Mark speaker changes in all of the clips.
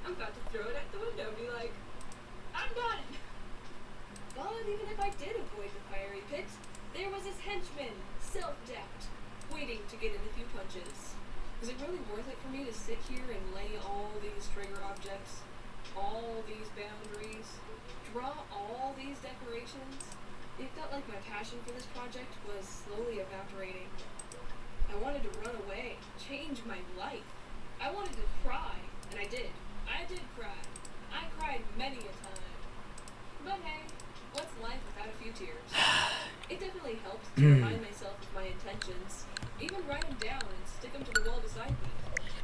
Speaker 1: I'm about to throw it at the window and be like, I'm done! But even if I did avoid the fiery pit, there was this henchman, self-doubt, waiting to get in a few punches. Was it really worth it for me to sit here and lay all these trigger objects, all these boundaries, draw all these decorations? It felt like my passion for this project was slowly evaporating. I wanted to run away, change my life. I wanted to cry, and I did. I did cry. I cried many a time. But hey, what's life without a few tears? It definitely helped to remind myself of my intentions, even write them down and stick them to the wall beside me.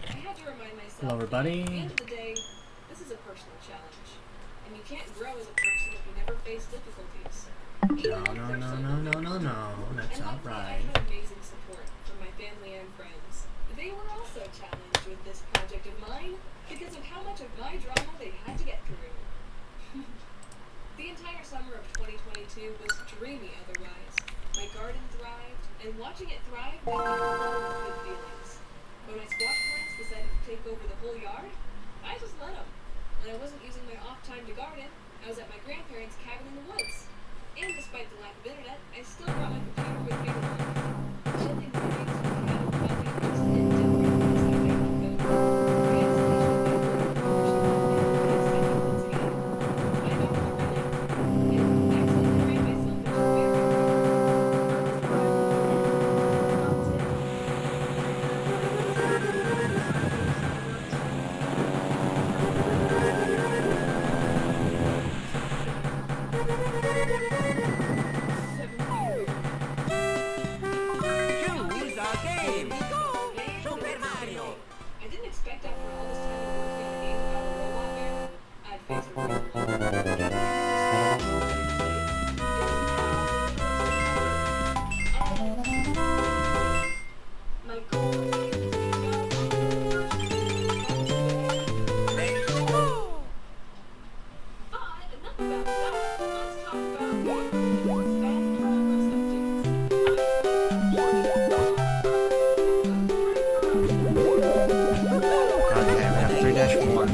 Speaker 1: I had to remind myself
Speaker 2: Hello, everybody.
Speaker 1: that at the end of the day, this is a personal challenge, and you can't grow as a person if you never face difficulties.
Speaker 2: No, that's not right.
Speaker 1: I had amazing support from my family and friends. They were also challenged with this project of mine because of how much of my drama they had to get through. The entire summer of 2022 was dreamy otherwise. My garden thrived, and watching it thrive made me full of good feelings. When my squash plants decided to take over the whole yard, I just let them. When I wasn't using my off time to garden, I was at my grandparents' cabin in the woods. And despite the lack of internet, I still brought my computer with me to work. Chilling mornings with piano coffee was indifferent as I made my code. I didn't expect after all this time of working on a game about a robot bear, I'd face a real my goal is to get this game out on the first But enough about that. Let's talk about games and drama subjects.
Speaker 2: Okay, we have 3-1.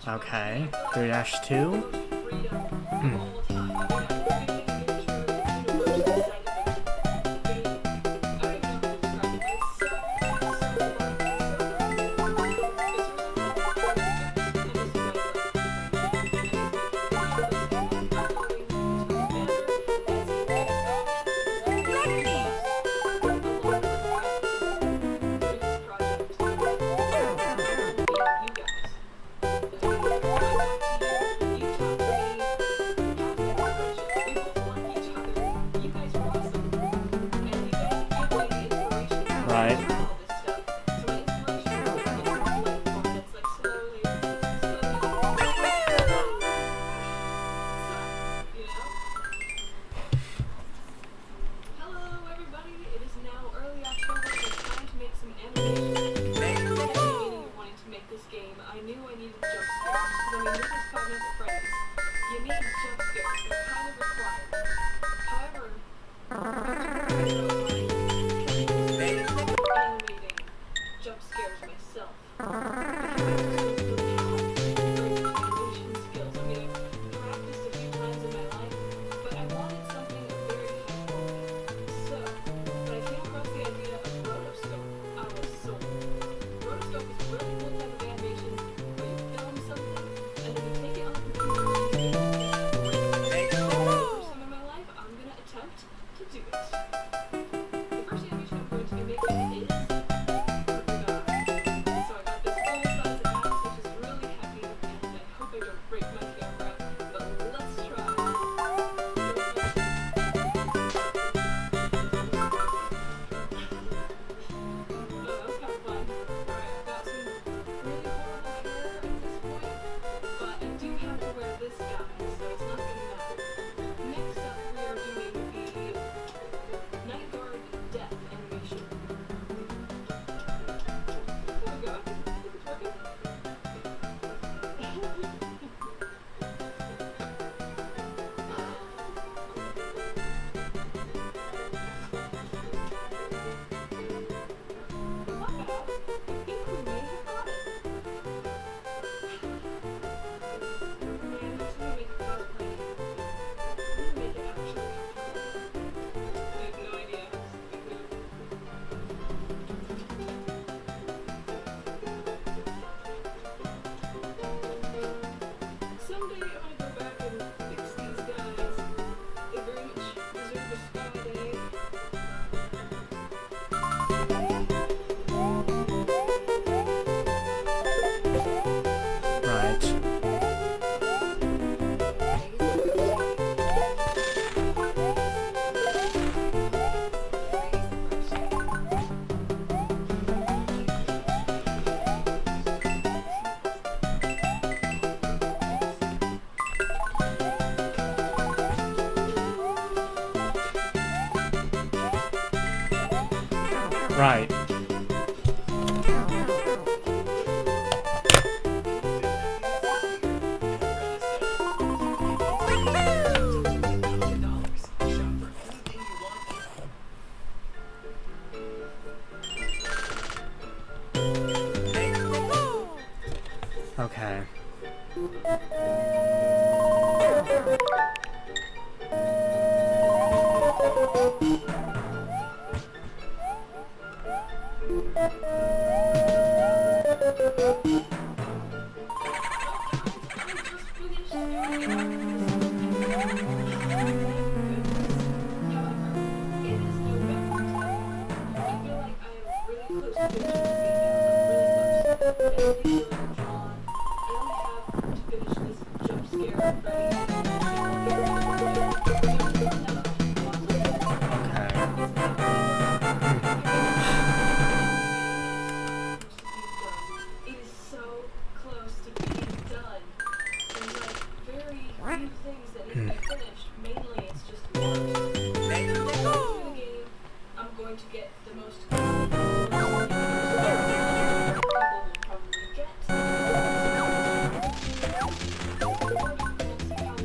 Speaker 2: Okay, 3-2. Right. Right. Okay.
Speaker 1: It is so close to being done. There's like very few things that need to be finished. Mainly it's just work. Through the game, I'm going to get the most people will probably get. See how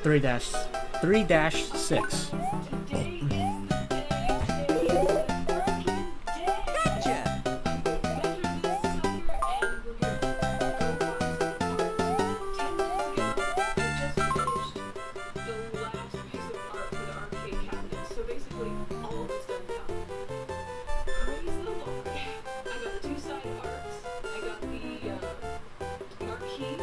Speaker 2: 3-6.
Speaker 1: Today is the day. Today is the freaking day.
Speaker 3: Gotcha.
Speaker 1: Measure this sucker and we're gonna go watch some art. 10 minutes ago, I just finished the last piece of art for the arcade cabinet. So basically, all of it's done now. Praise the Lord. I got the two-side arts. I got the marquee,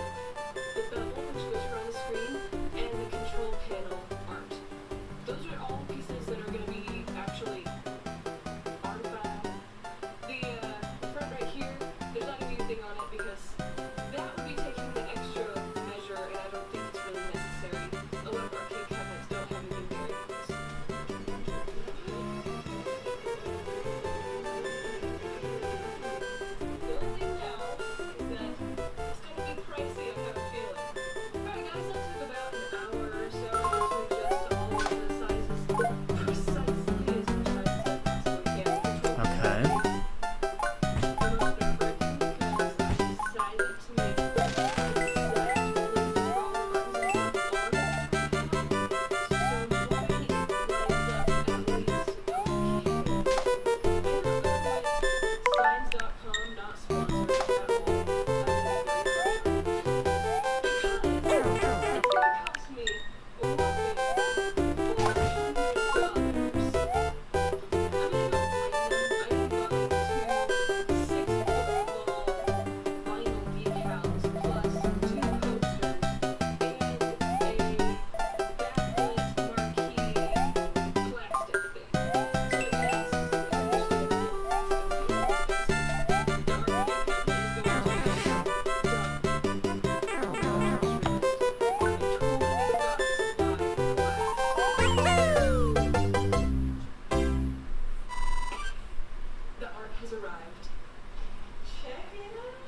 Speaker 1: the bevel, which goes around the screen, and the control panel art. Those are all pieces that are going to be actually artifact. The front right here, there's not going to be anything on it because that would be taking the extra measure, and I don't think it's really necessary. A lot of arcade cabinets don't have anything very close. The only thing now is that it's going to be pricey, I have a feeling. Alright guys, that took about an hour or so to adjust all of the sizes precisely as much as I possibly can. Control
Speaker 2: Okay.
Speaker 1: the most nerve-wracking because I decided to make select places for all the buttons on the floor. So hopefully it lines up at least okay. Signs.com, not sponsored at all. Because it cost me a whopping $400. I'm gonna go platinum. I am going to 6-foot-long vinyl decals plus 2 posters and a backlit marquee plastic thing. So yes, understandable. The arcade cabinet is going to be done. The art has arrived. Check it out.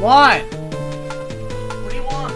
Speaker 2: What? What do you want?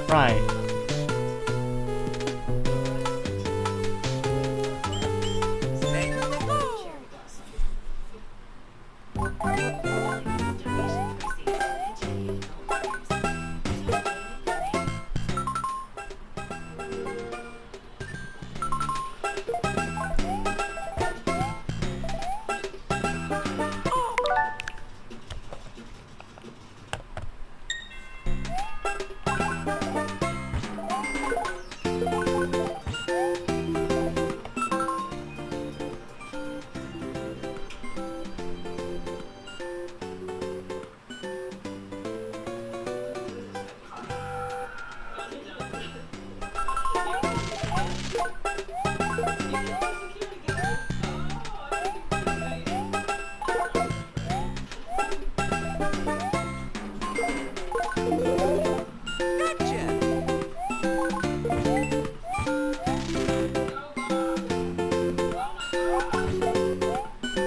Speaker 2: Right.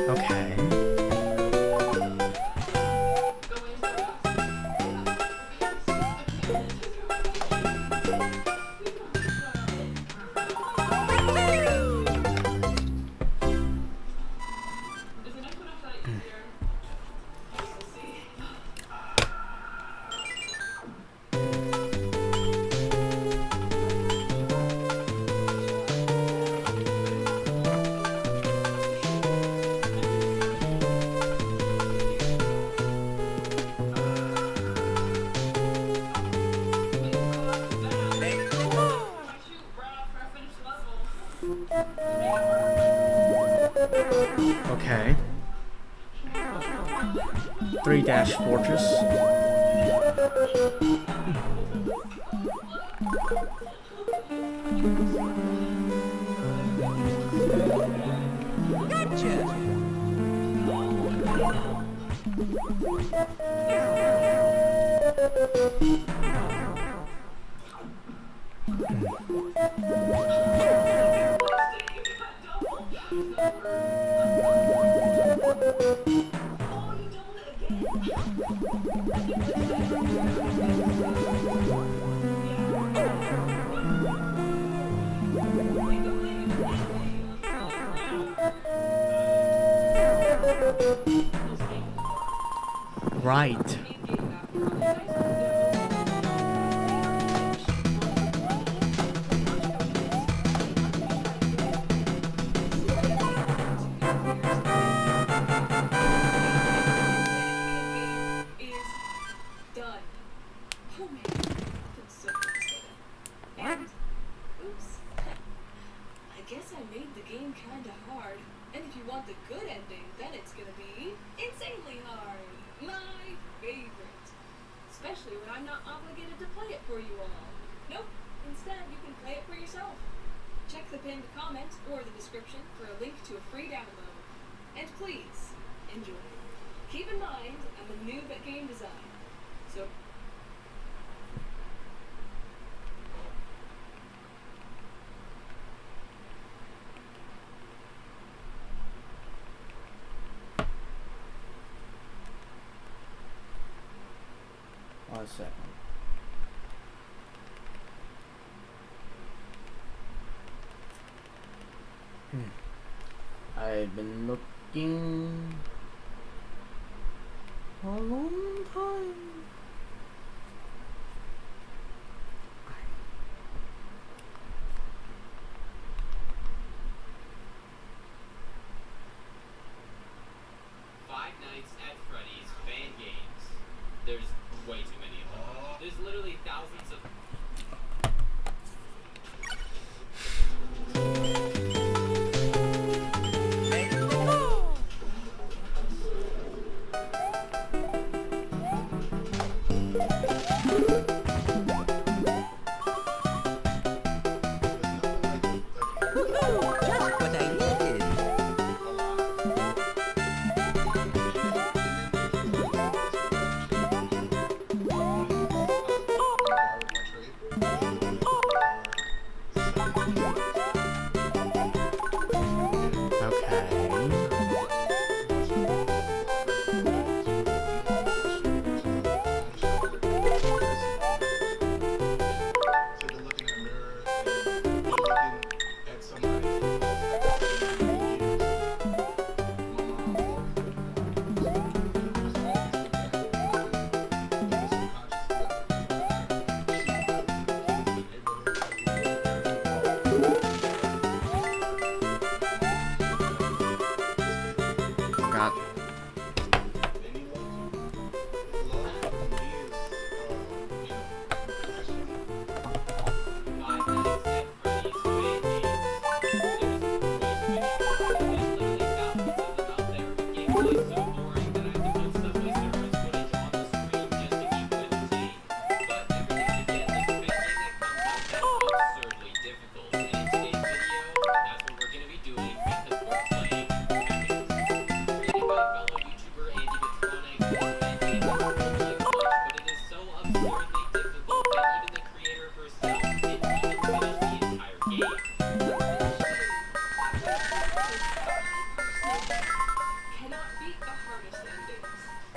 Speaker 2: Okay. Okay. 3 Fortress. Right.
Speaker 1: Especially when I'm not obligated to play it for you all. Nope, instead you can play it for yourself. Check the pinned comment or the description for a link to a free download. And please, enjoy. Keep in mind, I'm a noob at game design, so...
Speaker 2: One second. I've been looking for a long time.
Speaker 3: Five Nights at Freddy's fan games. There's way too many of them. There's literally thousands of...
Speaker 1: Cannot beat the hardest endings.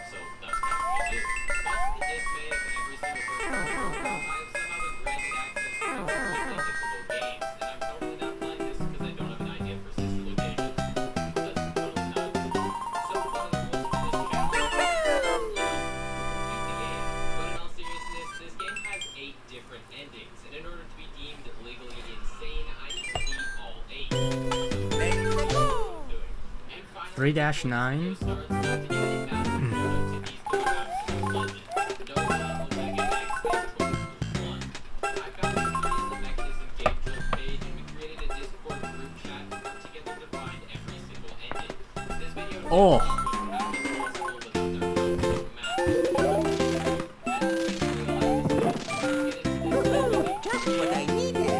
Speaker 3: So that's not what it is. Much to the dismay of every single person in the world, I have somehow been granted access to extremely difficult games, and I'm totally not playing this because I don't have an idea for sister location. That's totally nuts. So one of the rules for this challenge is, beat the game. But in all seriousness, this game has 8 different endings, and in order to be deemed legally insane, I need to beat all 8. So that's what I'm doing. And finally,
Speaker 2: 3-9.
Speaker 3: starts with a massive shout out to these three absolute legends. Nova, Omega, X, and Torch 1. I found the three in the Mechanism Game Jolt page, and we created a Discord group chat to work together to find every single ending. This video
Speaker 2: Oh.
Speaker 3: would have been possible without their absolute massive support. And basically all I have to say is get into this video.
Speaker 4: What I needed.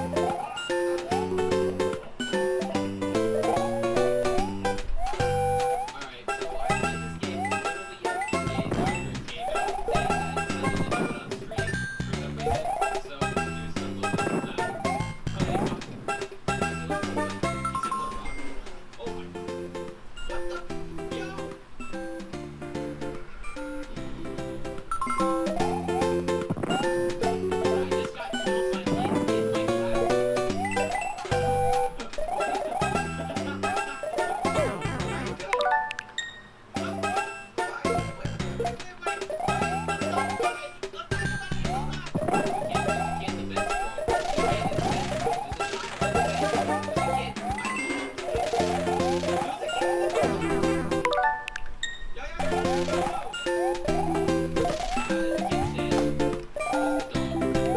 Speaker 3: Alright, so I played this game literally a few days after it came out, and I decided to do it on stream for some reason, so here's some little bit of that. Oh, hey, fuck. He's in the rock. Oh my. What the? Yo! I just got killed by Link in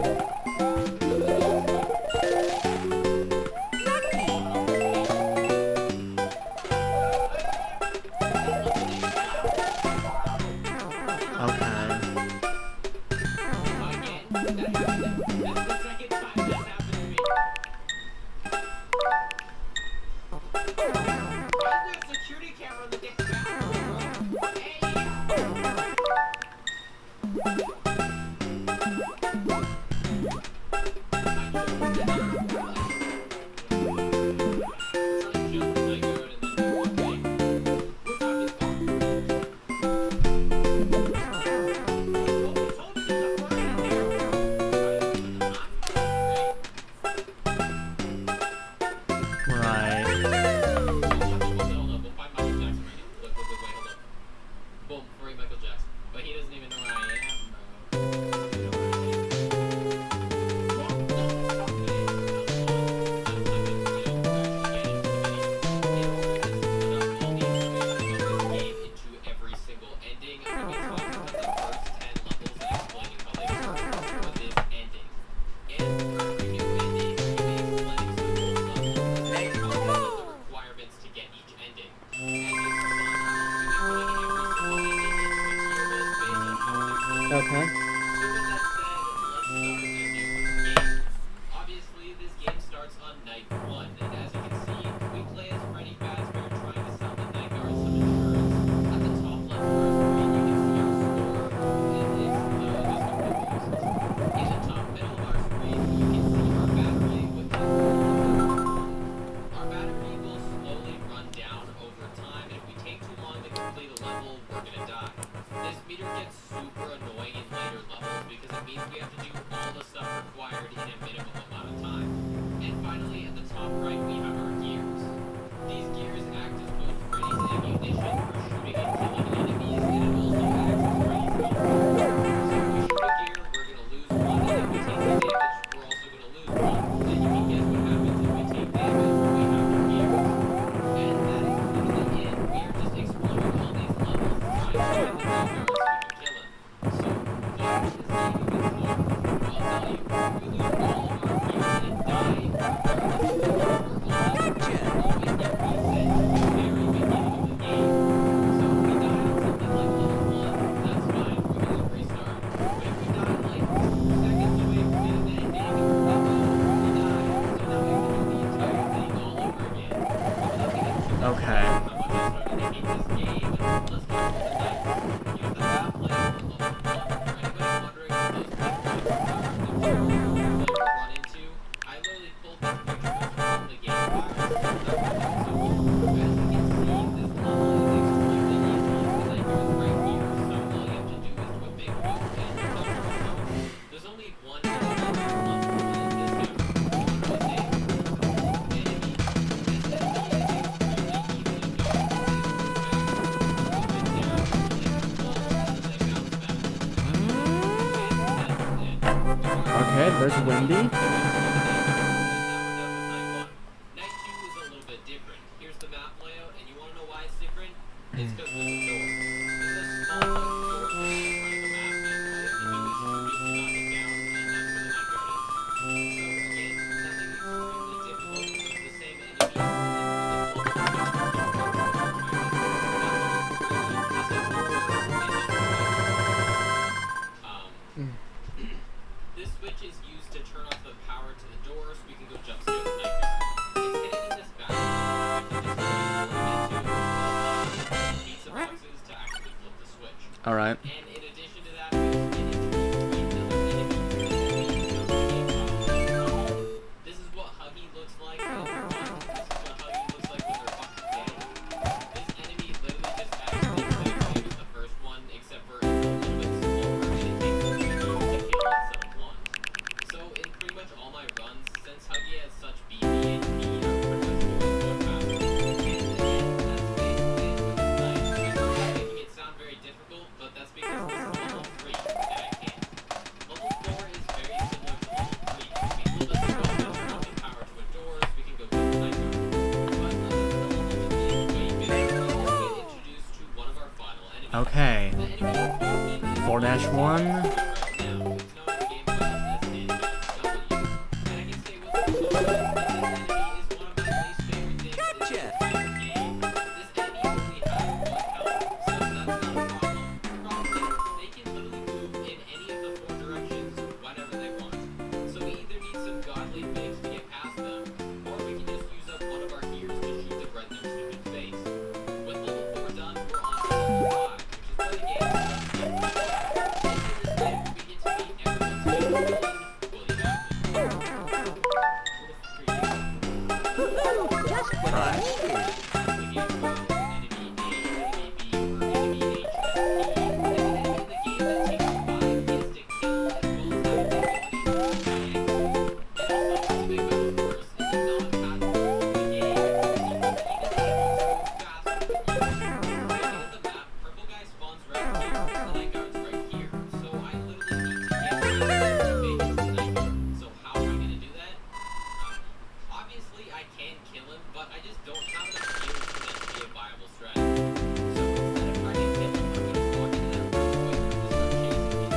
Speaker 3: my
Speaker 2: Okay. Right.
Speaker 3: Boom, free Michael Jackson. But he doesn't even know where I am, bro. You know where I am, into every single ending. I'm going to be talking about the first 10 levels and explaining how they work for this ending. And for every new ending, we'll be explaining some of those levels and the requirements to get each ending. As you progress on, we'll be putting every single ending into a tier list based on how they're
Speaker 2: Okay.
Speaker 3: so with that said, let's start a new game. Obviously, this game starts on night 1, and as you can see, we play as Freddy Fazbear trying to sell the night guard some insurance. At the top left of our screen, you can see our score, and it's In the top middle of our screen, you can see our battery with the Our battery will slowly run down over time, and if we take too long to complete a level, we're gonna die. This meter gets super annoying in later levels because it means we have to do all the stuff required in a minimum amount of time. And finally, at the top right, we have our gears. These gears act as both Freddy's ammunition for shooting and killing enemies, and it also acts as Freddy's health. So if we shoot a gear, we're gonna lose 1, and if we take the damage, we're also gonna lose 1. Then you can guess what happens if we take damage when we have our gears. And that is literally it. We are just exploring all these levels, trying to find the night guards so we can kill him. So, why is this game even fun? Well, I'll tell you. We lose all of our gears and die regardless of the level we're on. We'll always get reset at the very beginning of the game. So if we die on something like level 1, that's fine. We're gonna restart. But if we die like 2 seconds away from getting the ending, we will die. So now we have to do the entire thing all over again. But without getting too much
Speaker 2: Okay.
Speaker 3: how much I started to hate this game, let's get to the next. Here's the map layout for level 1. For anybody wondering what those pink points are, the two we'll run into, I literally pulled this picture
Speaker 2: Okay, there's Windy.
Speaker 3: Night 2 is a little bit different. Here's the map layout, and you want to know why it's different? It's because there's a door. There's a small door in front of the map, and all you have to do is shoot it to knock it down, and that's where the night guard is. So again, nothing extremely difficult. It's the same This switch is used to turn off the power to the door so we can go jump scare the night guard. It's hidden in this bathroom, so we can just get pizza boxes to actually flip the switch.
Speaker 2: Alright.
Speaker 3: And in addition to that, we can introduce another enemy. This is what Huggy looks like. This is what Huggy looks like when they're fucking dead. This enemy literally just acts the same way as the first one, except for it's a little bit slower and it takes a few moves to kill instead of one. So in pretty much all my runs, since Huggy has such BB and B, I'm pretty much always going faster. And again, that's basically it with this knife. I'm making it sound very difficult, but that's because this is level 3 and I can't. Level 4 is very similar to level 3. We flip the switch and turn off the power to a door so we can go to the night guard. But the level just being way bigger, we get introduced to one of our final enemies.
Speaker 2: Okay.
Speaker 3: The enemy we're fighting is
Speaker 2: 4-1.
Speaker 3: right now. It's known in the game as SNES. And I can say with this enemy is one of my least favorite things in the game. This enemy only has 1 health, so that's not a problem. The problem is they can literally move in any of the 4 directions whenever they want. So we either need some godly fix to get past them, or we can just use up one of our gears to shoot them right in their stupid face. With level 4 done, we're on to level 5, which is where the game starts to get really hard. In this game, we get to meet everyone's favorite villain, William Afton.
Speaker 4: Just what I needed.
Speaker 3: We get to enemy A, enemy B, or enemy H, and E. And an enemy in the game that takes 5 hits to kill, as well as having the ability to react. And also, to make matters worse, in the non-passive version of the game, you can even able to move faster with you. Looking at the map, purple guy spawns right here, and the night guard's right here. So I literally need to get rid of the base of the night guard. So how am I going to do that? Obviously, I can kill him, but I just don't have enough skills for that to be a viable strategy. So instead of trying to kill him, I'm going to walk into that room and wait for him to start chasing me.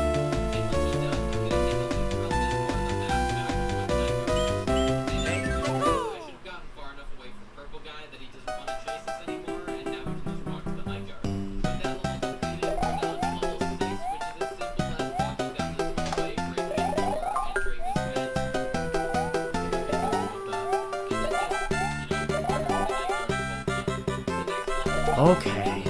Speaker 3: And once he does, I'm going to take a look around this part of the map back to where the night guard is. And I should have gotten far enough away from purple guy that he doesn't want to chase us anymore, and now we can just walk to the night guard. With that level completed, we're now to level 6, which is as simple as walking down this hallway, breaking a door, entering this vent.
Speaker 2: Okay.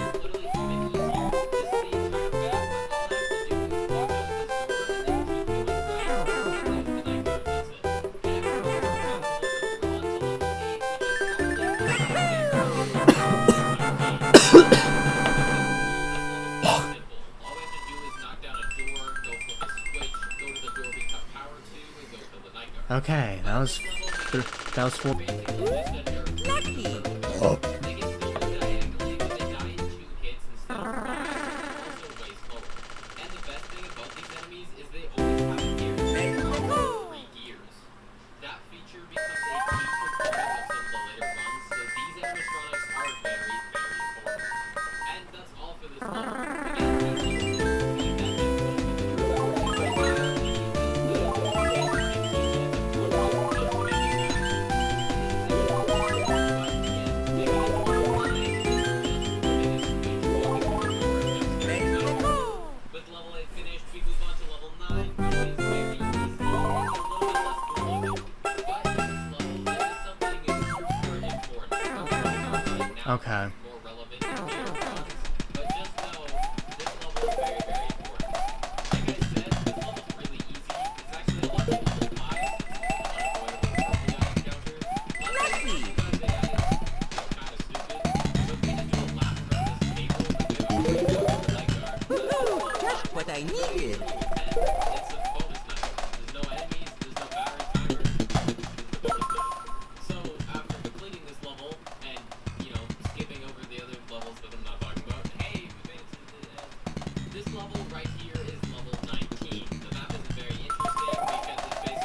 Speaker 2: Okay, that was 4.
Speaker 4: Lucky.
Speaker 2: Oh.
Speaker 3: They can still move diagonally, but they die in 2 hits instead of 3, which is also way slower. And the best thing about these enemies is they always have a gear with 3 gears. That feature becomes a key component of some of the later runs, so these animatronics are very, very important. And that's all for this level. Again, with level 8 finished, we move on to level 9, which is very easy and a little bit less grueling. But in this level, there is something super important. I'm going to talk about it now.
Speaker 2: Okay.
Speaker 3: It's more relevant in later runs, but just know this level is very, very important. Like I said, this level's really easy. It's actually a lot of level 5 since it's an unavoidable purple guy encounter. Lucky! Because AI is kind of stupid, but we just do a lap around this table to get over to the night guard.
Speaker 4: Just what I needed.
Speaker 3: It's a bonus night. There's no enemies, there's no battery timer. This is the bonus night. So after completing this level and, skipping over the other levels that I'm not talking about, hey, we made it to the end. This level right here is level 19. The map isn't very interesting because it's basically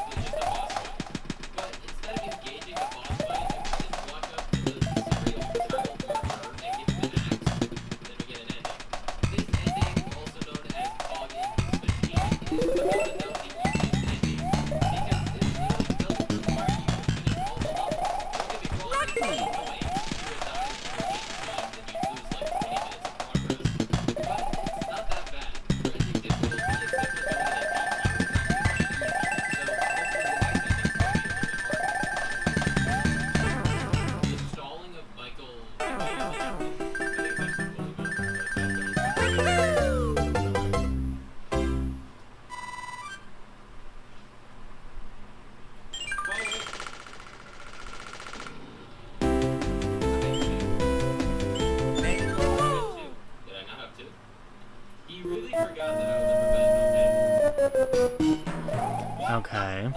Speaker 2: Okay.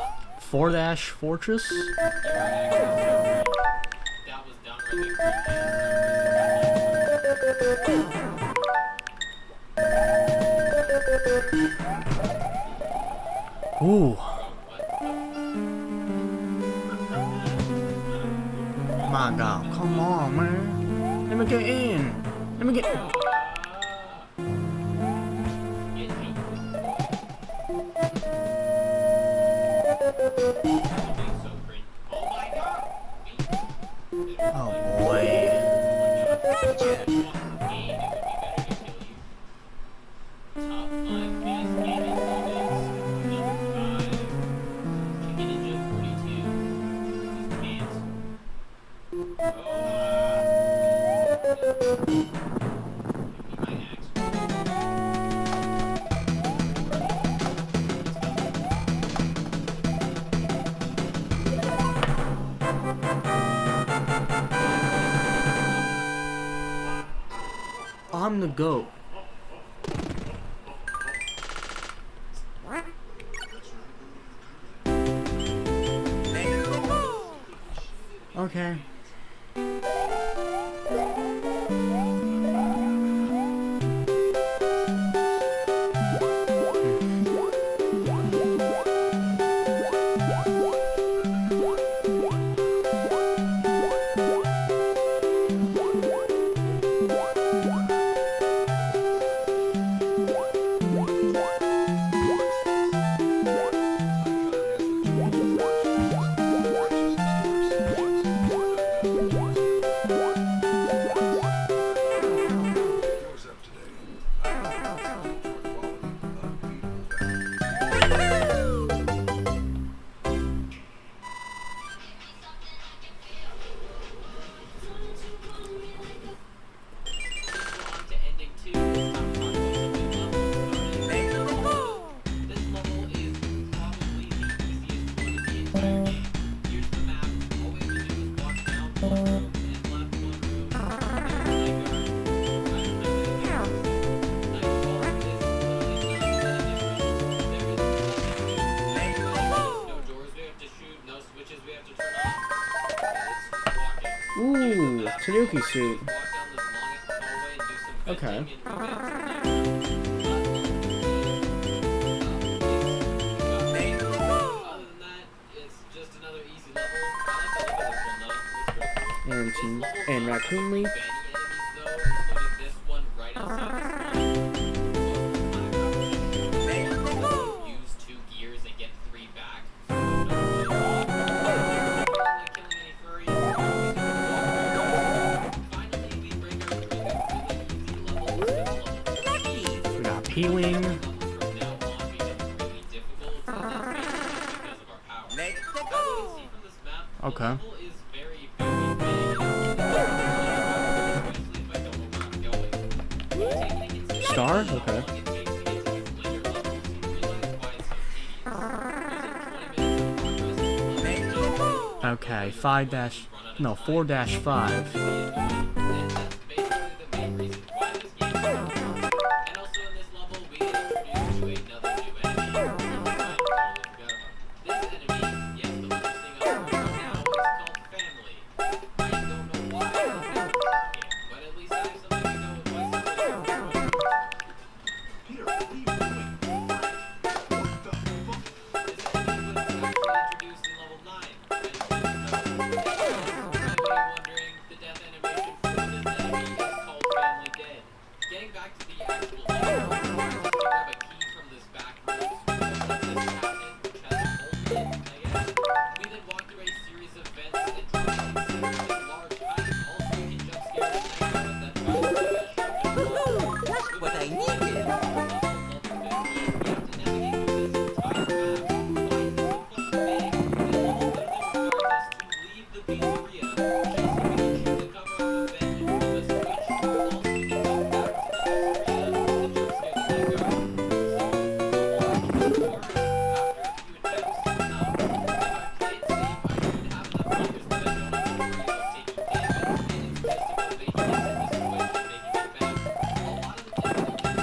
Speaker 2: 4-dash fortress?
Speaker 3: That was downright
Speaker 2: Ooh. My God, come on, man. Let me get in. Let me get. Oh boy. I'm the GOAT. Okay. Ooh, Tanuki suit. Okay. And Raccoon Leaf. We got P-Wing. Okay. Star? Okay. Okay, 4-5.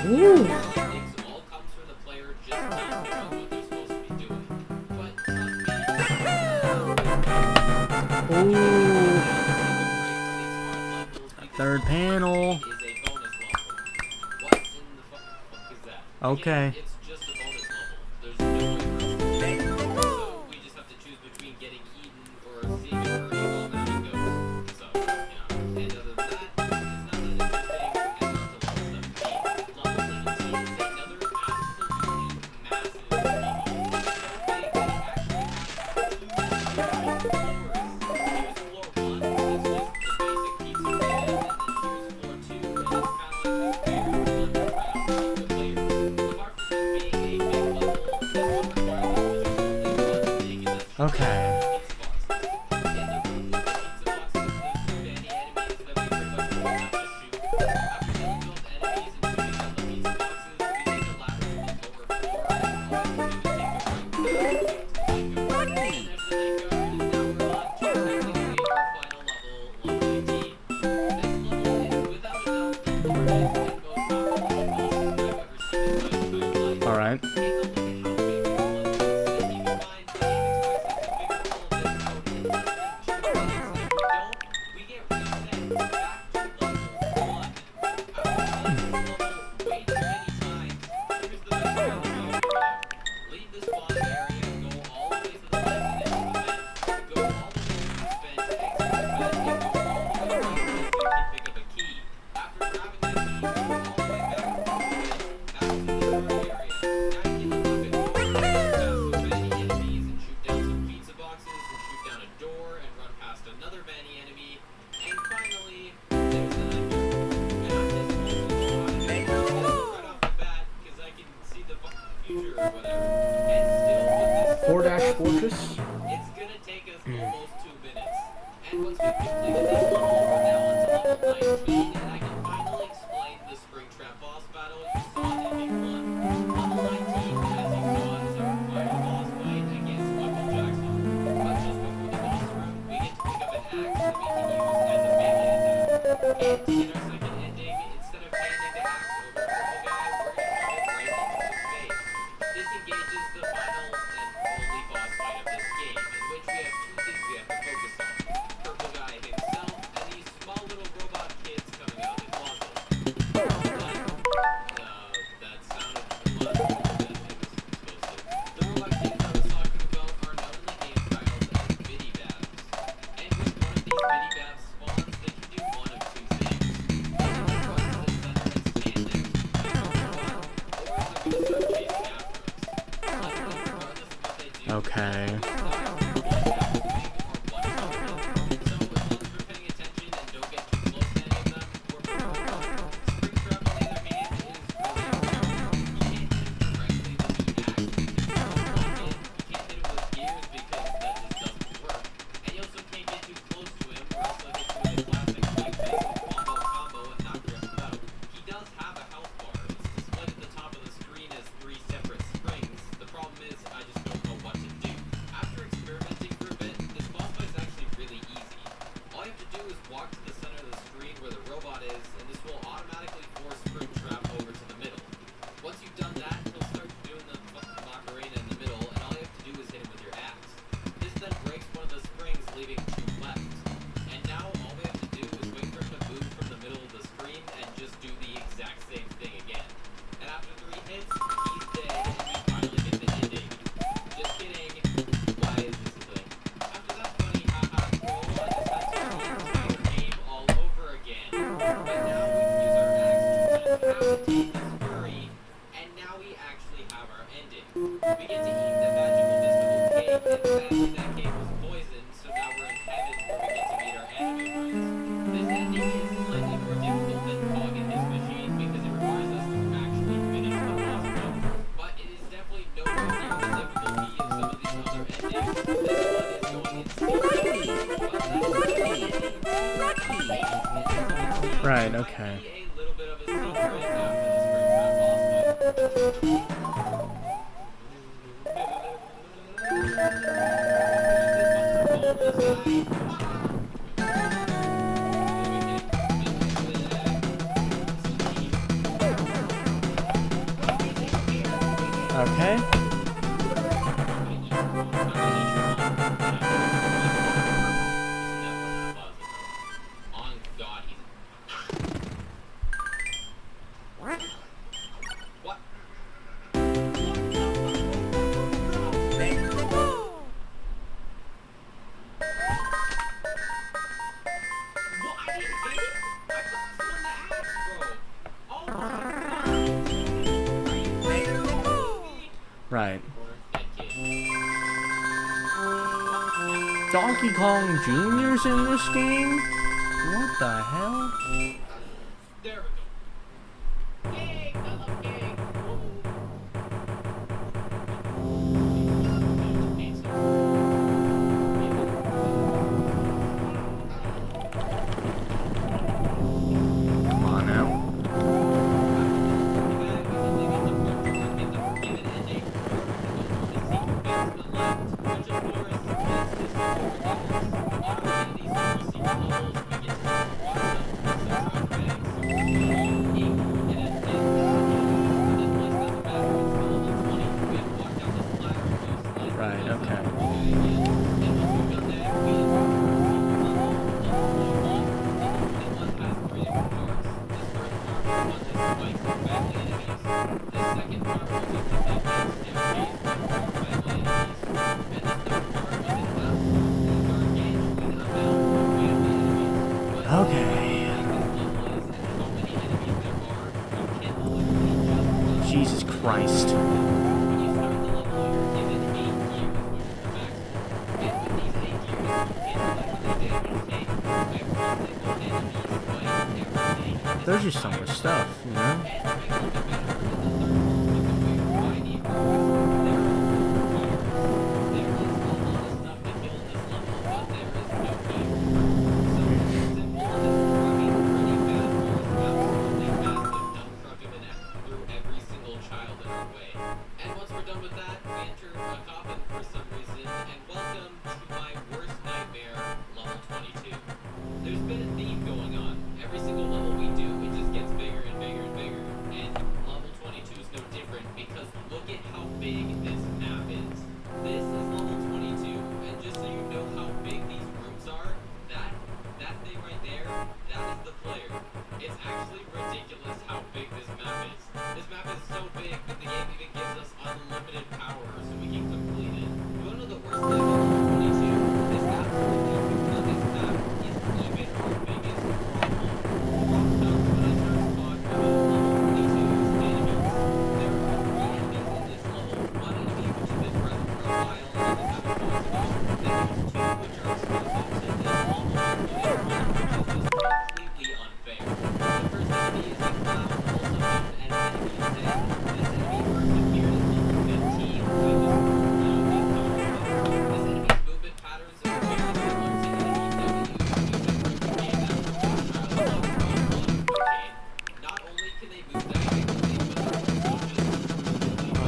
Speaker 2: Ooh. Third panel.
Speaker 3: Is a bonus level. What in the fuck is that?
Speaker 2: Okay.
Speaker 3: Again, it's just a bonus level. There's no way for us to do it. So we just have to choose between getting eaten or seeing a birdie while that it goes. So, and other than that, it's not that interesting and not to level 17. Level 17 is another absolutely massive level. So big that it actually has two floors. Here's floor 1, it's just the basic pizza pit, and then here's floor 2, and it's kind of like this weird underground pizza place. Apart from this being a big level, this one requires us to do only one thing, and that's
Speaker 2: Okay. All right. Fortress.
Speaker 3: It's gonna take us almost 2 minutes. And once we've completed this level, we're now on to level 19, and I can finally explain the Springtrap boss battle you saw in Ending 1. Level 19, as you saw, is our final boss fight against Michael Jackson. But just before the boss room, we get to pick up an axe that we can use as a melee attack. And to get our second ending, instead of handing the axe over to Purple Guy, we're gonna shove it right into his face. This engages the final and only boss fight of this game, in which we have 2 things we have to focus on. Purple Guy himself, and these small little robot kids coming out of the closet. That sounded a lot more than it was supposed to. The robot kids I was talking about are knownly game titles as Biddy-Babs. And when one of these Biddy-Babs spawns, they can do one of 2 things. They can run to the center and stand next to the robot, or they're gonna start chasing after us. Regardless of what they do,
Speaker 2: Okay. Right, okay.
Speaker 3: A little bit of a secret after the Springtrap
Speaker 2: Okay.
Speaker 3: On God, he's
Speaker 2: Right.
Speaker 3: Dead kid.
Speaker 2: Donkey Kong Jr.'s in this game? What the hell?
Speaker 3: There we go. Cake! I love cake!
Speaker 2: Come on now. Right, okay. Okay. Jesus Christ. There's just so much stuff, you know?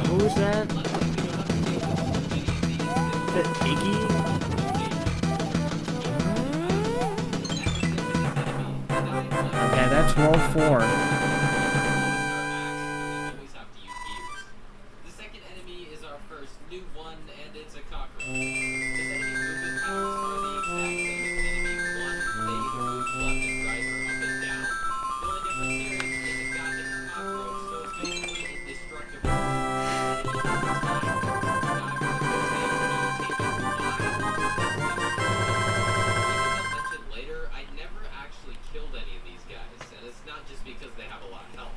Speaker 2: Who is that? Is that Iggy? Okay, that's World 4.
Speaker 3: The second enemy is our first new one, and it's a cockroach. This enemy movement powers are the exact same as enemy 1. They either move left and right or up and down. The only difference here is it's a goddamn cockroach, so it's basically indestructible. Later, I never actually killed any of these guys, and it's not just because they have a lot of health.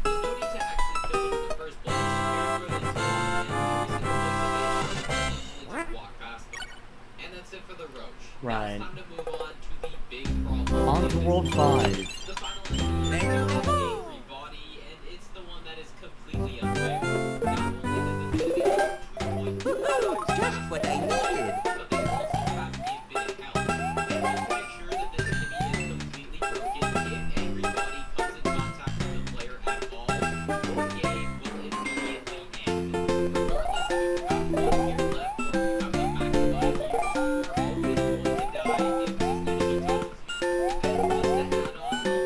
Speaker 3: There's no need to actually kill them in the first place. Here's where they spawn, and every single place they just walk past them. And that's it for the roach.
Speaker 2: Right.
Speaker 3: Now it's time to move on to the big problem.
Speaker 2: On to World 5.
Speaker 3: The final enemy is an angry body, and it's the one that is completely unfair. Not only does the enemy have 2 points,
Speaker 4: Just what I needed.
Speaker 3: but they also have infinite health. We need to make sure that this enemy is completely broken. If everybody comes in contact with the player at all, your game will immediately end. Regardless if you have 1 year left or you have a max of 5 years, you're always going to die if this enemy touches you. And just to add on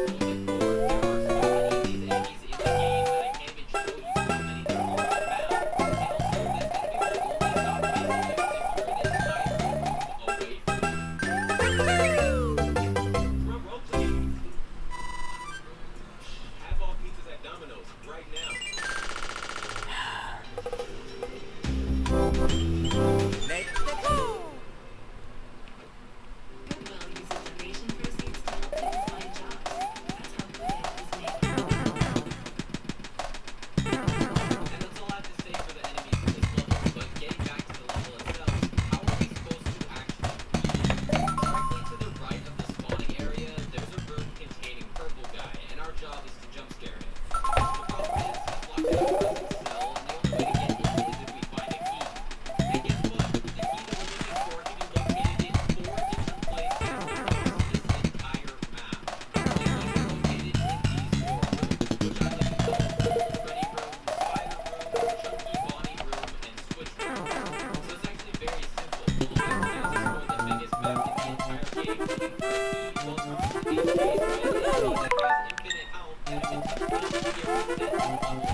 Speaker 3: infinite health and it can touch down to get reset to level 1.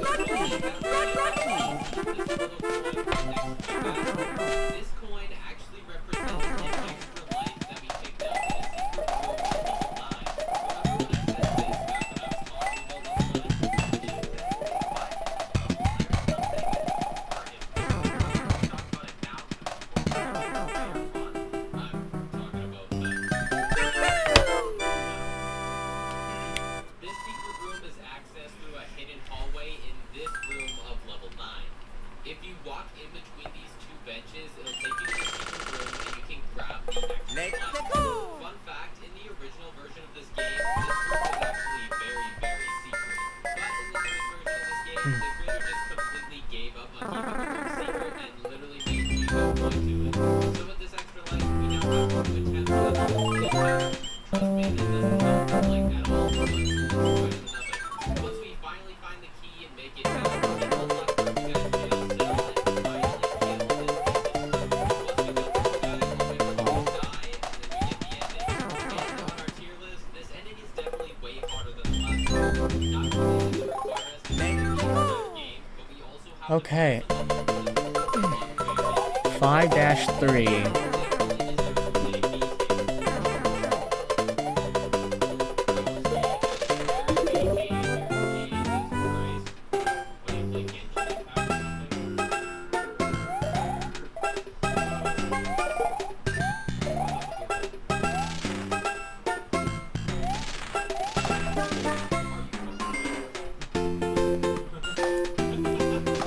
Speaker 3: Luckily, it's not absolutely horrible. This coin actually represents an extra life that we picked up in a secret room at level 9. Remember when I said this back when I was talking about level 9? Which is This secret room is accessed through a hidden hallway in this room of level 9. If you walk in between these two benches, it'll take you to the secret room and you can grab the extra life. Fun fact, in the original version of this game, this room was actually very, very secret. But in the newest version of this game, the creator just completely gave up on keeping the room secret and literally made you go to it. So with this extra life, we now have to attempt to trust me, it doesn't sound like at all, but let's try it another. Once we finally find the key and make it out, we will unlock the jail cell and finally kill this pieces. Once we kill this guy, we'll wait for him to die, and then we get the ending. And on our tier list, this ending is definitely way harder than the last one. Not only does it require us to make the game, but we also have
Speaker 2: Okay.
Speaker 3: to
Speaker 2: 5-3.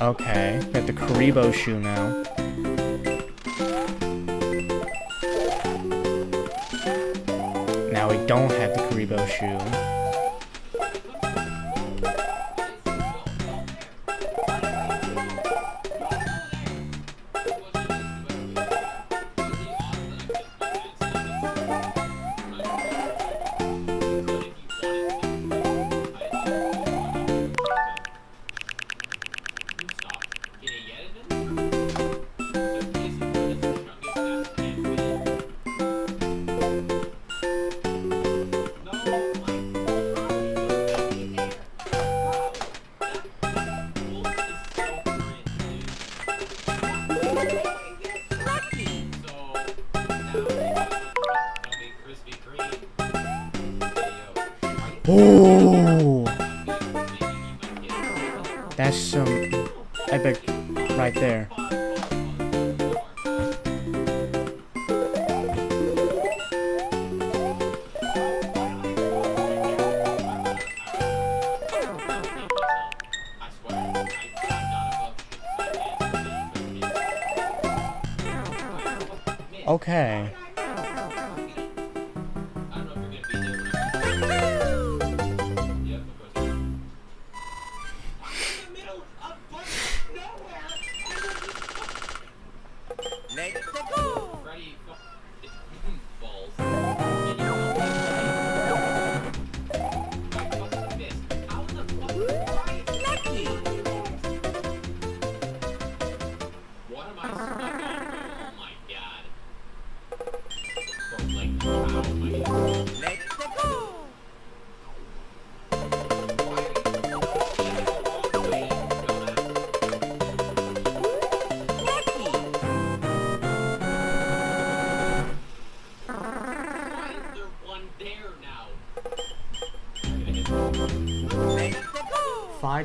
Speaker 2: Okay, got the Karibo shoe now. Now we don't have the Karibo shoe. Oh, that's some epic right there. Okay.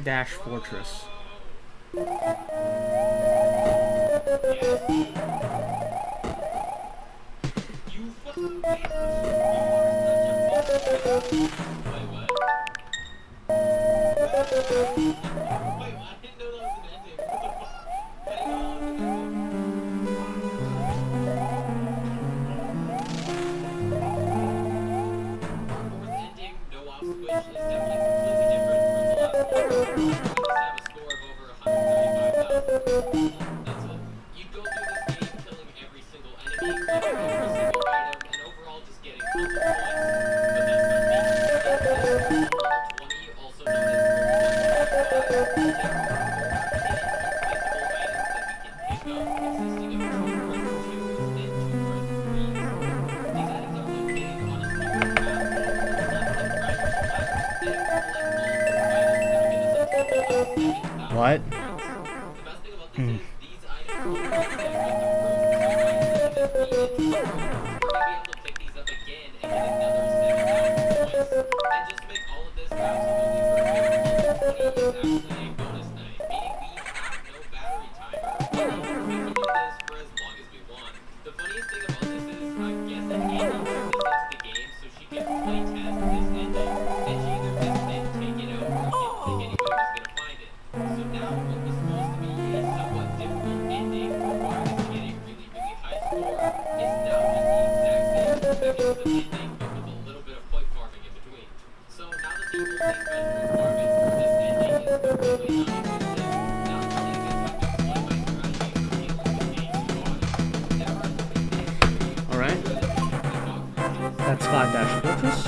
Speaker 2: Dash Fortress. What?
Speaker 3: The best thing about this is these items come with the fruit, so by the end of the we're gonna be able to pick these up again and get another 7,000 points. And just to make all of this absolutely perfect, level 20 is actually a bonus night, meaning we have no battery timer, meaning we can do this for as long as we want. The funniest thing about this is, I'm guessing Andy took this into the game so she can play test this ending, and she either just didn't take it out or didn't think anybody was gonna find it. So now what was supposed to be a somewhat difficult ending requiring us getting really, really high score is now just the exact same mechanism ending, but with a little bit of point farming in between. So now that the ultimate requirement for this ending is completely non-existent, now the thing is I can apply my strategy for dealing with angry bodies. There are three things you can use.
Speaker 2: Alright.
Speaker 3: The cockroaches.
Speaker 2: That's 5-purchase.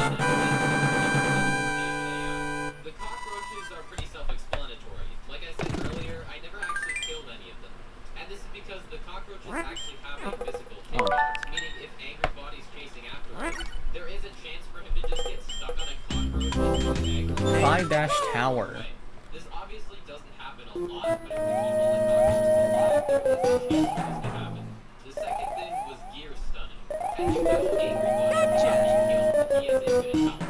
Speaker 3: The cockroaches are pretty self-explanatory. Like I said earlier, I never actually killed any of them. And this is because the cockroaches actually have a physical hitbox, meaning if angry body's chasing after us, there is a chance for him to just get stuck on a cockroach that's doing angry.
Speaker 2: 5-tower.
Speaker 3: This obviously doesn't happen a lot, but if we keep all the cockroaches alive, there is a chance for this to happen. The second thing was gear stunning. As you know, angry body cannot be killed, he has infinite health.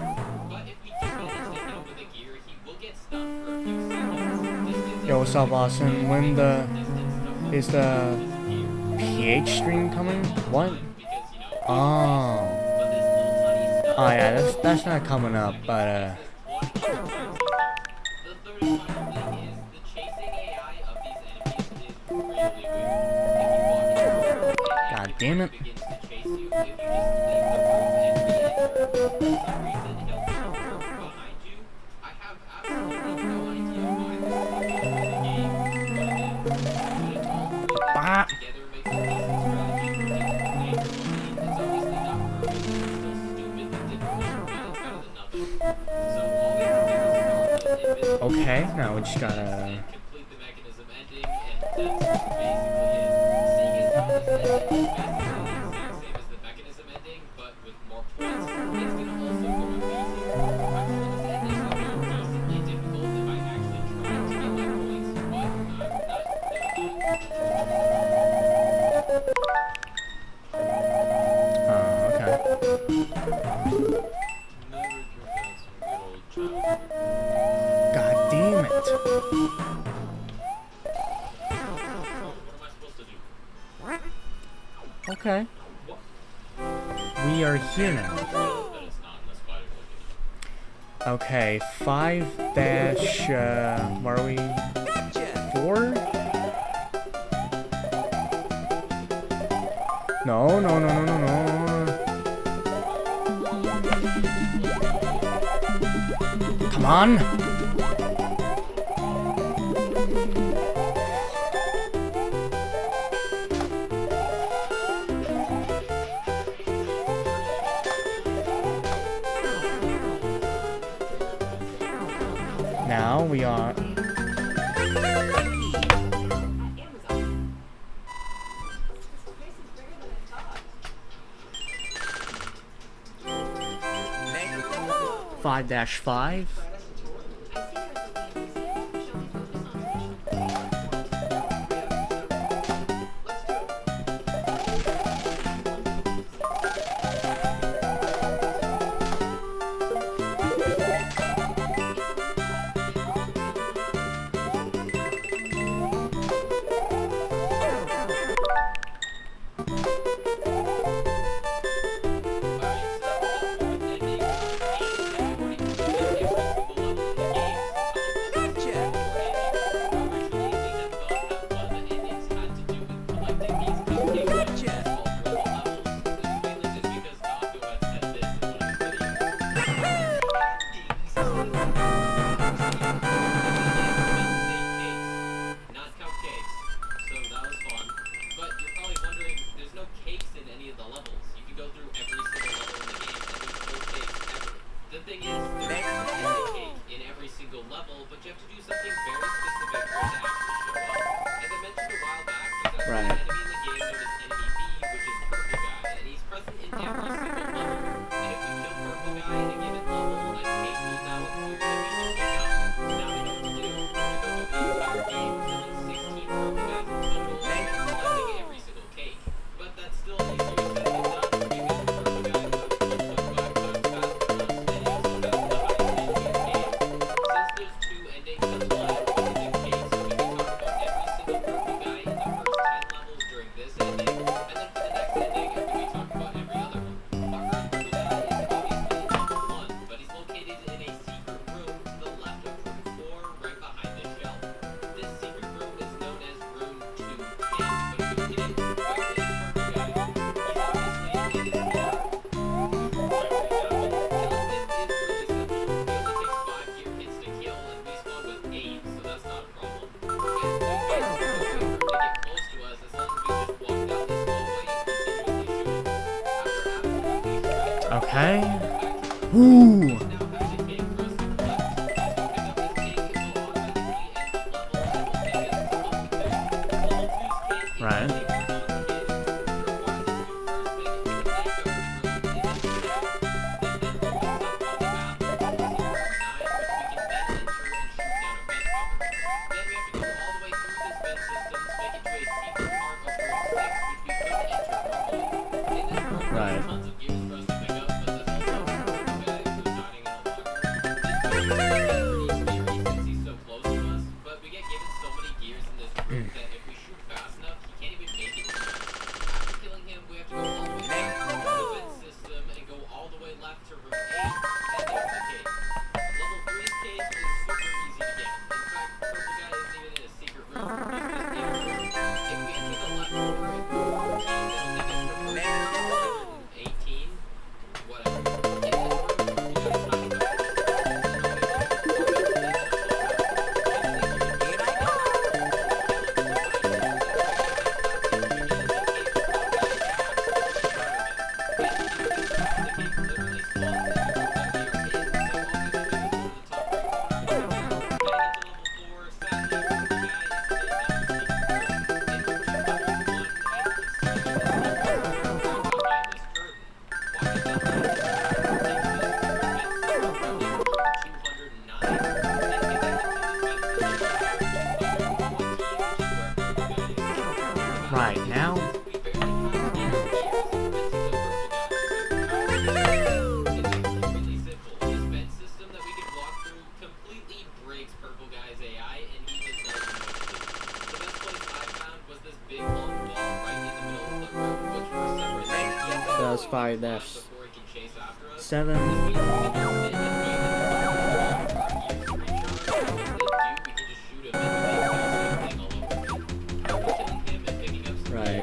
Speaker 3: But if we do manage to hit him with a gear, he will get stunned for a few seconds. This gives
Speaker 2: Yo,
Speaker 3: us
Speaker 2: what's up, Austin? When is the
Speaker 3: disappear.
Speaker 2: PH stream coming? What?
Speaker 3: Because, you know,
Speaker 2: Oh.
Speaker 3: but this little tiny stuff
Speaker 2: Oh yeah, that's not coming up, but
Speaker 3: The third and final thing is the chasing AI of these enemies is really weird. If you walk into a room and
Speaker 2: God damn it.
Speaker 3: begins to chase you, if you just leave the room and re-enter, for some reason he'll jump behind you. I have absolutely no idea why this is a bug in the game, but it is. But it's all three
Speaker 2: Bah.
Speaker 3: things together makes a decent strategy for dealing with danger money. It's obviously not perfect, it's still stupidly difficult, but it's better than nothing. So all we have to do is start with invisible.
Speaker 2: okay. Now we just
Speaker 3: And
Speaker 2: gotta.
Speaker 3: complete the mechanism ending, and that's basically it. Seeing as how this ending is basically the exact same as the mechanism ending, but with more points, it's gonna also go with easy. I told this ending would be decently difficult if I actually tried to get my points, but I'm not doing
Speaker 2: Oh, okay.
Speaker 3: Never forget some good old childhood.
Speaker 2: God damn it.
Speaker 3: What am I supposed to do?
Speaker 2: Okay.
Speaker 3: What?
Speaker 2: We are here now.
Speaker 3: That it's not in this fighting location.
Speaker 2: Okay, 5 dash, where are we?
Speaker 4: Gotcha.
Speaker 2: 4? No, no, no, no, no, no. Come on! Now we are.
Speaker 4: Lucky.
Speaker 1: Amazon. This place is bigger than I thought.
Speaker 2: 5-5.
Speaker 1: I see her at the museum showing focus on traditional.
Speaker 3: Alright, so the fourth ending, I've already completed every
Speaker 2: Okay. Ooh. Right. Right. Right now. That's 5-7. Right.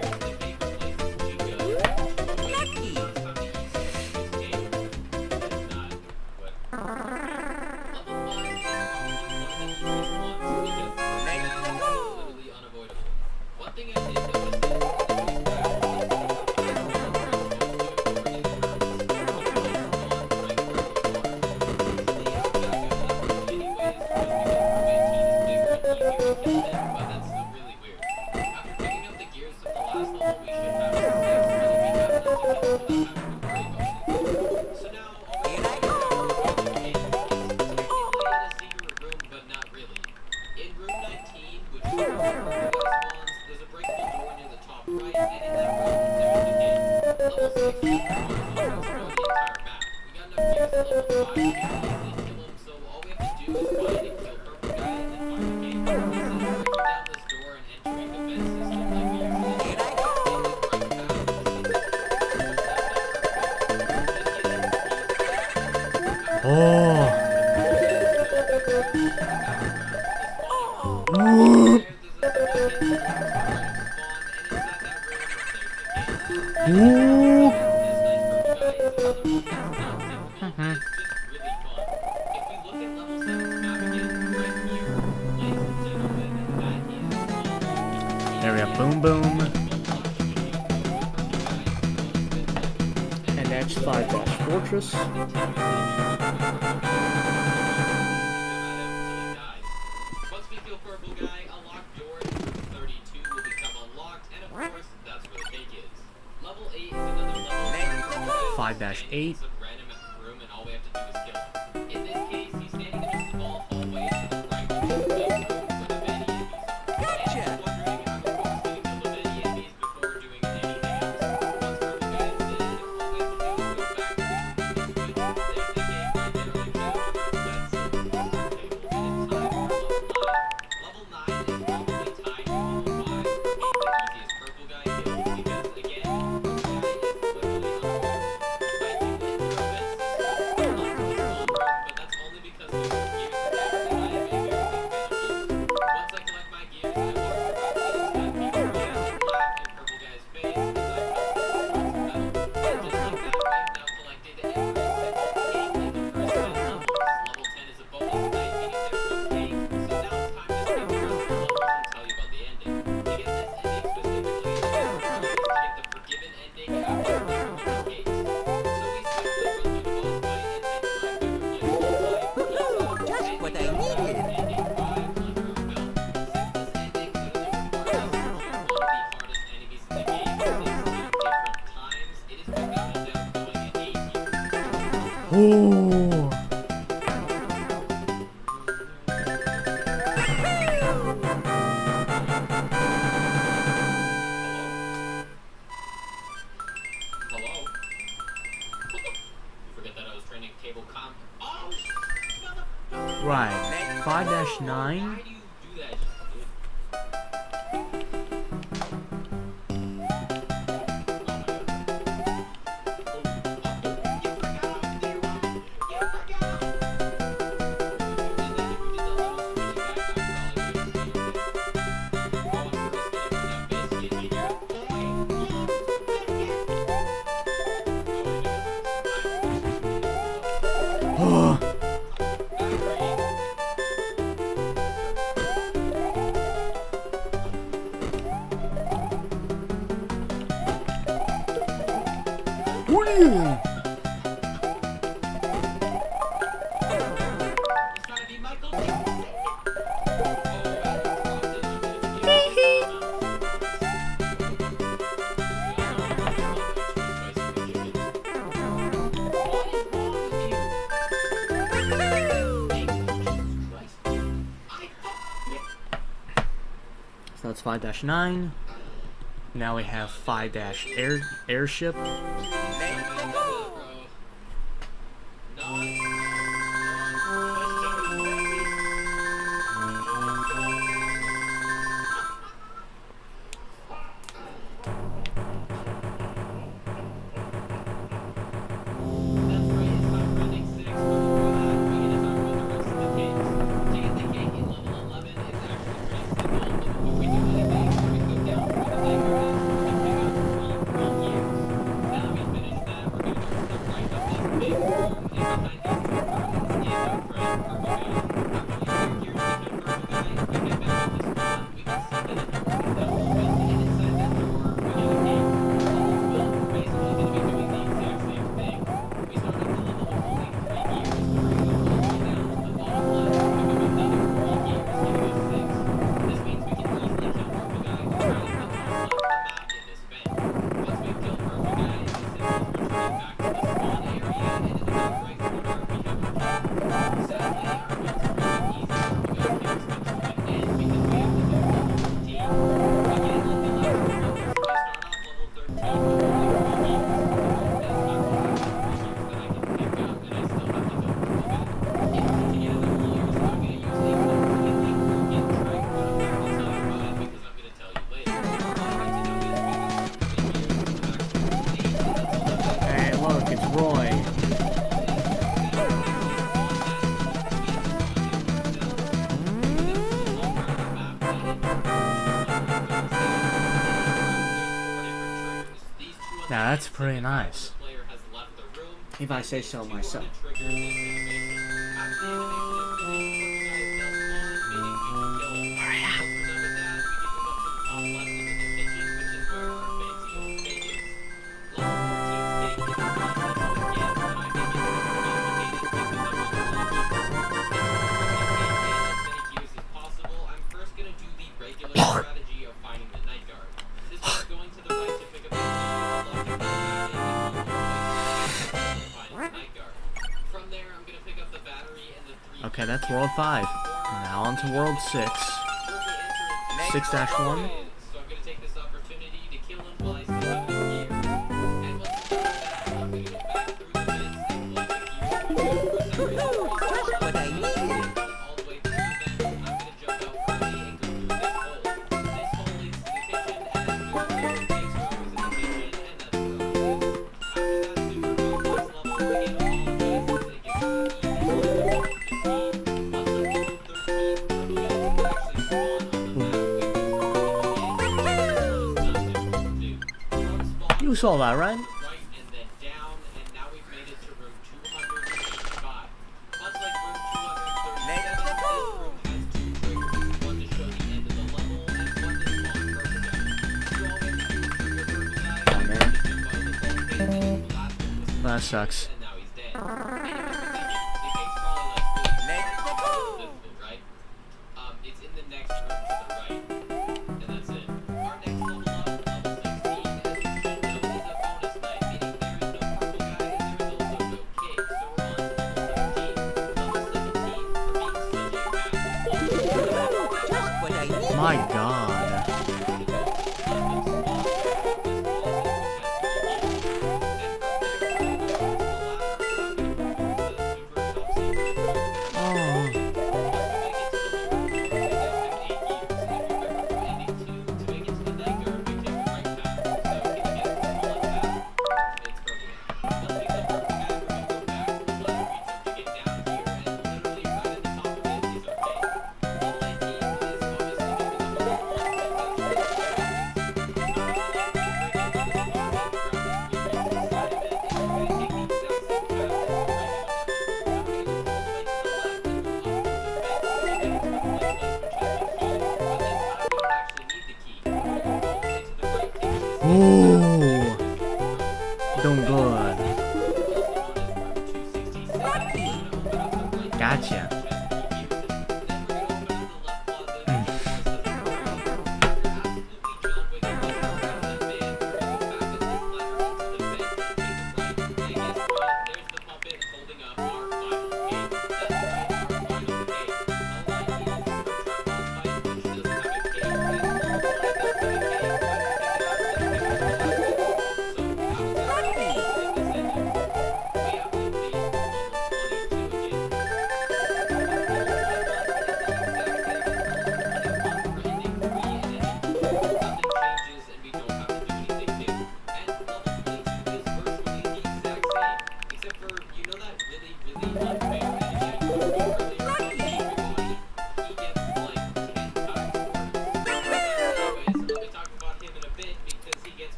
Speaker 2: There we go. Boom, boom. And that's 5-Fortress.
Speaker 3: Once we feel purple guy, a locked door in room 32 will become unlocked, and of course, that's where the cake is. Level 8 is another level
Speaker 2: 5-8.
Speaker 3: some random room, and all we have to do is kill him. In this case, he's standing in a small hallway to the right of the big room with a many enemies. And you're wondering how of course we can kill the many enemies before doing anything else. Once purple guy is dead, all we have to do is go back to the switch. There's the game right there on the table. That's the table. And it's time for level 9. Level 9 is probably tied to level 5 for being the easiest purple guy kill because again, purple guy is literally unavoidable. By doing
Speaker 2: Oh.
Speaker 3: Hello? You forget that I was training cable com. Oh, mother.
Speaker 2: Right. 5-9.
Speaker 3: Why do you do that?
Speaker 2: Woo! So that's 5-9. Now we have 5-airship. Now that's pretty nice, if I say so myself. Okay, that's World 5. Now on to World 6. 6-1.
Speaker 3: So I'm gonna take this opportunity to kill him while I still have his gear. And once he's done that, I'm gonna go back through the bits and collect the gear.
Speaker 4: Just what I needed.
Speaker 3: All the way through the vents, I'm gonna jump out early and go through this hole. This hole leads to the kitchen, and then through the big stove is in the kitchen, and that's where I live. After that super complex level, again, apologize, it gets easy.
Speaker 2: You saw that, right?
Speaker 3: Right and then down, and now we've made it to room 285. Much like room 237, this room has two triggers, one to show the end of the level, and one to spawn Purple Guy. You always use trigger Purple Guy,
Speaker 2: Oh, man.
Speaker 3: to jump out of the phone case, and the last one was
Speaker 2: That sucks.
Speaker 3: and now he's dead. And you might be thinking, the game's probably like really difficult, right? It's in the next room to the right, and that's it. Our next level up, level 16, as you should know, is a bonus night, meaning there is no Purple Guy and there is also no cake. So we're
Speaker 2: My God. Ooh, doing good. Gotcha.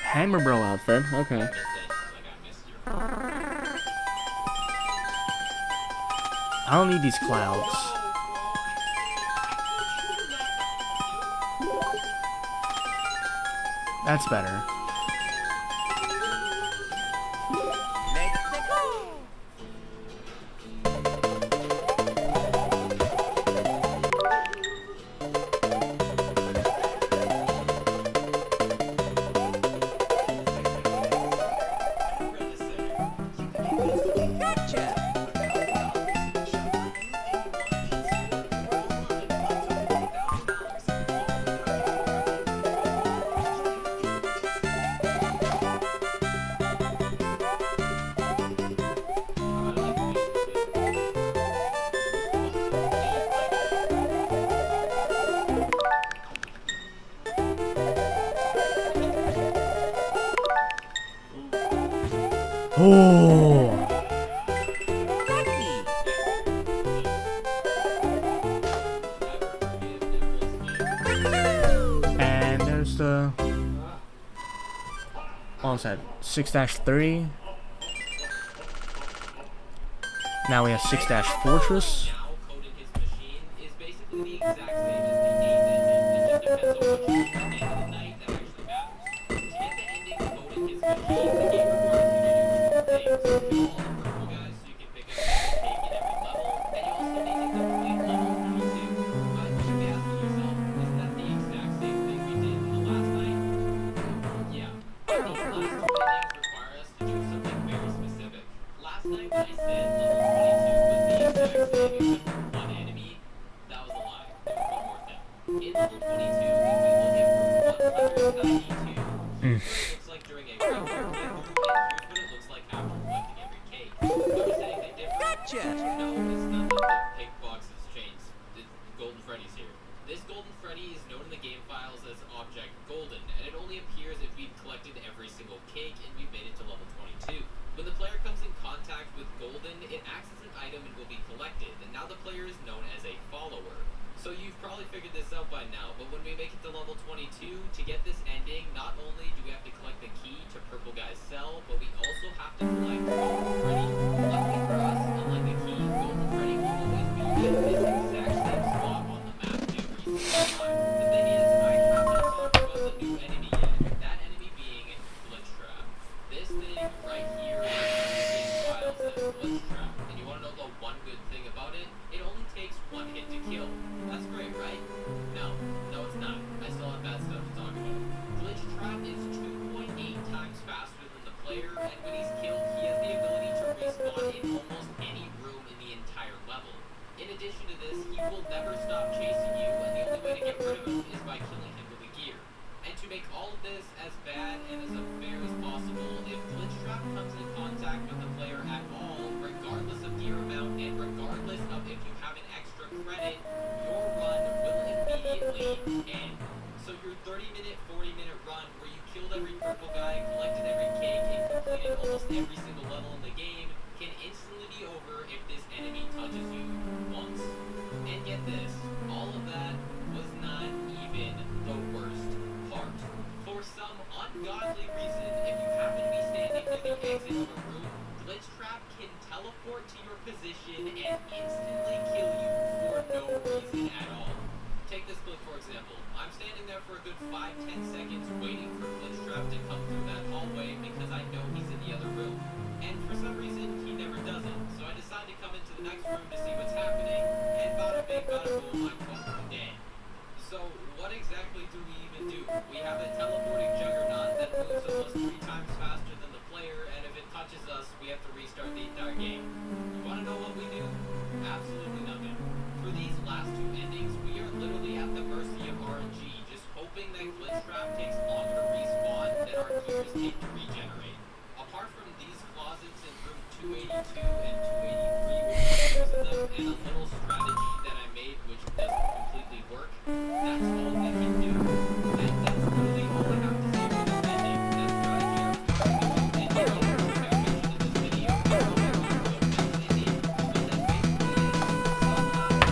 Speaker 2: Hammer Bro outfit, okay. I don't need these clouds. That's better. Oh. And there's the what was that? 6-3. Now we have 6-Fortress.
Speaker 3: When the player comes in contact with golden, it acts as an item and will be collected, and now the player is known as a player, and when he's killed, he has the ability to respawn in almost any room in the entire level. In addition to this, he will never stop chasing you, and the only way to get rid of him is by killing him with a gear. And to make all of this as bad and as unfair as possible, if Glitchtrap comes in contact with the player at all, regardless of gear amount and regardless of if you have an extra credit, your run will immediately end. So your 30-minute, 40-minute run where you killed every purple guy, collected every cake, and completed almost every single level in the game can instantly be over if this enemy touches you once. And get this, all of that was not even the worst part. For some ungodly reason, if you happen to be standing near the exit of a room, Glitchtrap can teleport to your position and instantly kill you for no reason at all. Take this clip for example. I'm standing there for a good 5-10 seconds waiting for Glitchtrap to come through that hallway because I know he's in the other room. And for some reason, he never does it. So I decide to come into the next room to see what's happening, and bada bing, bada boom, I'm fucking dead. So what exactly do we even do? We have a teleporting juggernaut that moves almost 3 times faster than the player, and if it touches us, we have to restart the entire game. You wanna know what we do? Absolutely nothing. For these last 2 endings, we are literally at the mercy of RNG, just hoping that Glitchtrap takes longer to respawn than our gears take to regenerate. Apart from these closets in room 282 and 283 with gears in them, and a little strategy that I made which doesn't completely work, that's all we can do. And that's literally all I have to say for this ending. That strategy I'm talking about, and you know, I mentioned in this video, I don't know if you know this ending, but that basically is somehow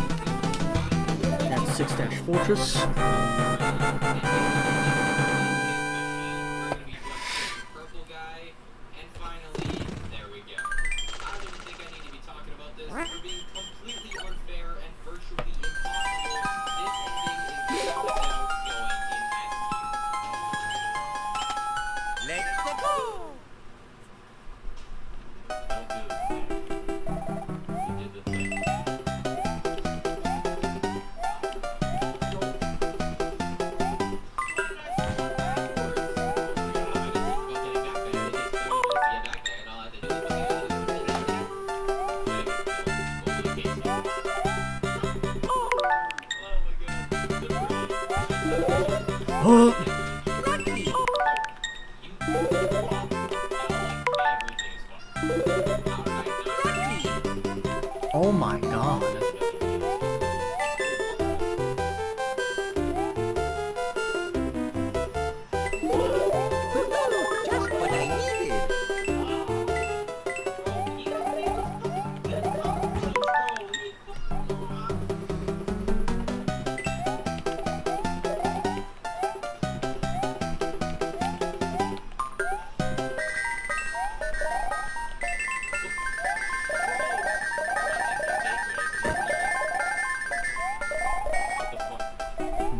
Speaker 3: you can find
Speaker 2: That's 6-Fortress.
Speaker 3: purple guy, and finally, there we go. I don't even think I need to be talking about this. For being completely unfair and virtually impossible, this ending is without a doubt going in S tier.
Speaker 4: Let's go!
Speaker 3: Don't do this thing. You did the thing.
Speaker 2: Oh my god.
Speaker 4: Just what I needed.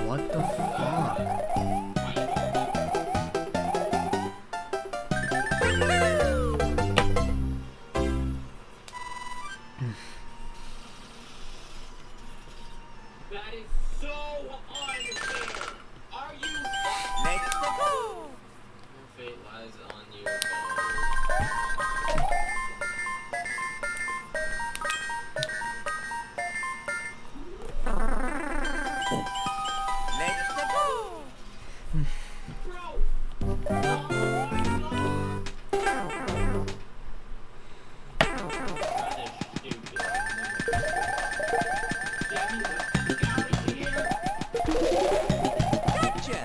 Speaker 2: What the fuck?
Speaker 3: That is so unfair. Are you?
Speaker 4: Let's go!
Speaker 3: Your fate lies on your
Speaker 4: Let's go! Gotcha!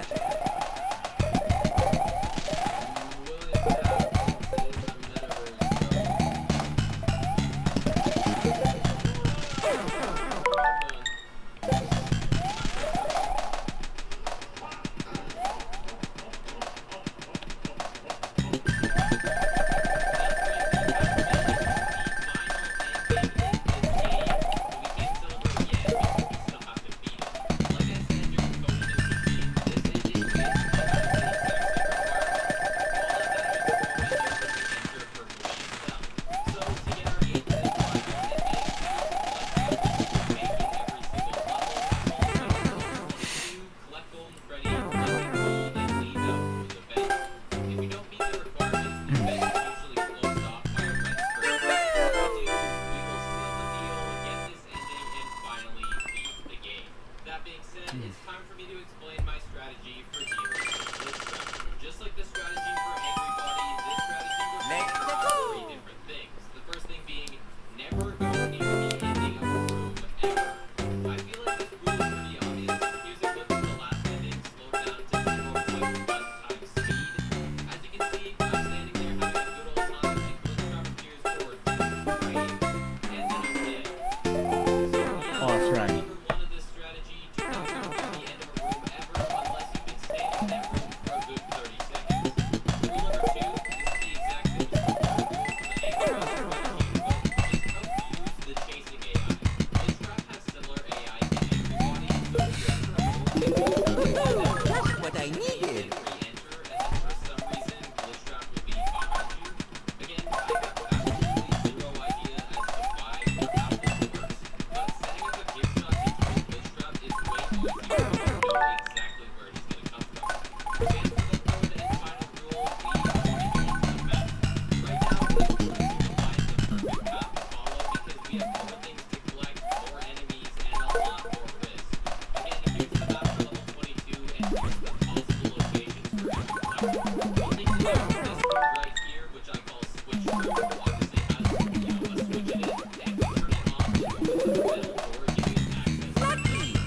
Speaker 3: One thing to note, this part right here, which I call switch trigger, obviously has, a switch in it, and if you turn it off, it opens the middle door, giving access to the base.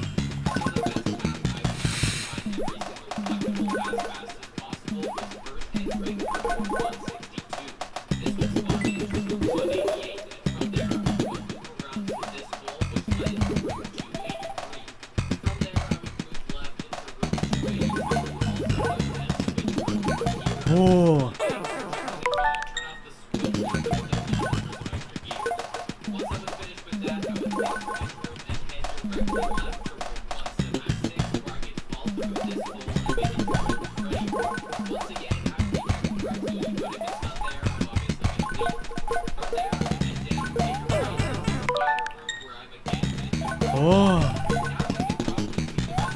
Speaker 3: One of the best ways I've found to find every single collectible as fast as possible was first entering for 162. This was spawned in Trooper 188, and from there I would move around to this hole, which led into room 283. From there I would move left into room 282, also known as switch room.
Speaker 2: Oh.
Speaker 3: Turn off the switch to open up the doors for some extra gears. Once I was finished with that, I would leave this room and head directly left to room 176, where I could fall through this hole and make it to room 3. Once again, after you have correctly, but if it's not there, I'm obviously going to leave. From there, I would head down, take a right into the spider room, where I'm again going to do
Speaker 2: Oh.
Speaker 3: now I can probably see the rest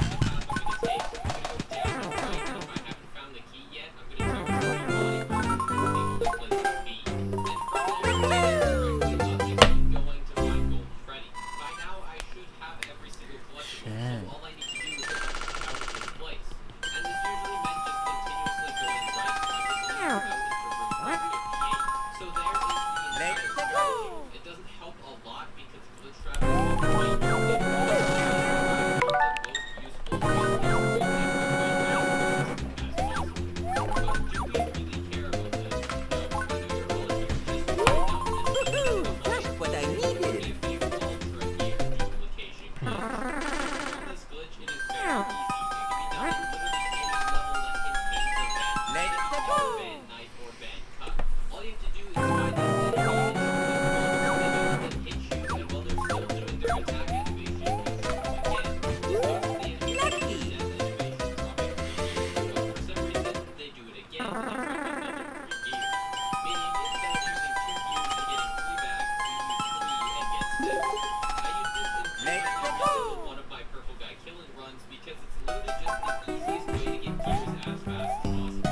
Speaker 3: of the path I'm going to take. I'm going to go down and right, and if I haven't found the key yet, I'm going to try to body room to see what the place would be. Then from there, I'm going to directly up and keep going to find Gold Freddy. By now, I should have every single collectible, so all I need to do is get out of this place. And this usually meant just continuously going right as it leads out into room 158. So there is the entire strategy. It doesn't help a lot because glitch traps will break the most useful But do we really care about this? No, whether you're all here just to find out this
Speaker 4: Just what I needed.
Speaker 3: if you ultra gear duplication glitch. This glitch, it is very easy. It can be done at literally any level that contains a vent.
Speaker 4: Let's
Speaker 3: Vent,
Speaker 4: go.
Speaker 3: vent knife, or vent cut. All you have to do is find an enemy and shoot them once, and then hit you, and while they're still doing their attack animation, you shoot them again. This makes the enemy do their death animation, dropping 3 gears, but for some reason, they do it again and drop another 3 gears. Meaning, instead of using 2 gears and getting 3 back, we use 3 and get 6. I use this in
Speaker 4: Let's
Speaker 3: every
Speaker 4: go.
Speaker 3: single one of my purple guy killing runs because it's literally just the easiest way to get gears as fast as possible.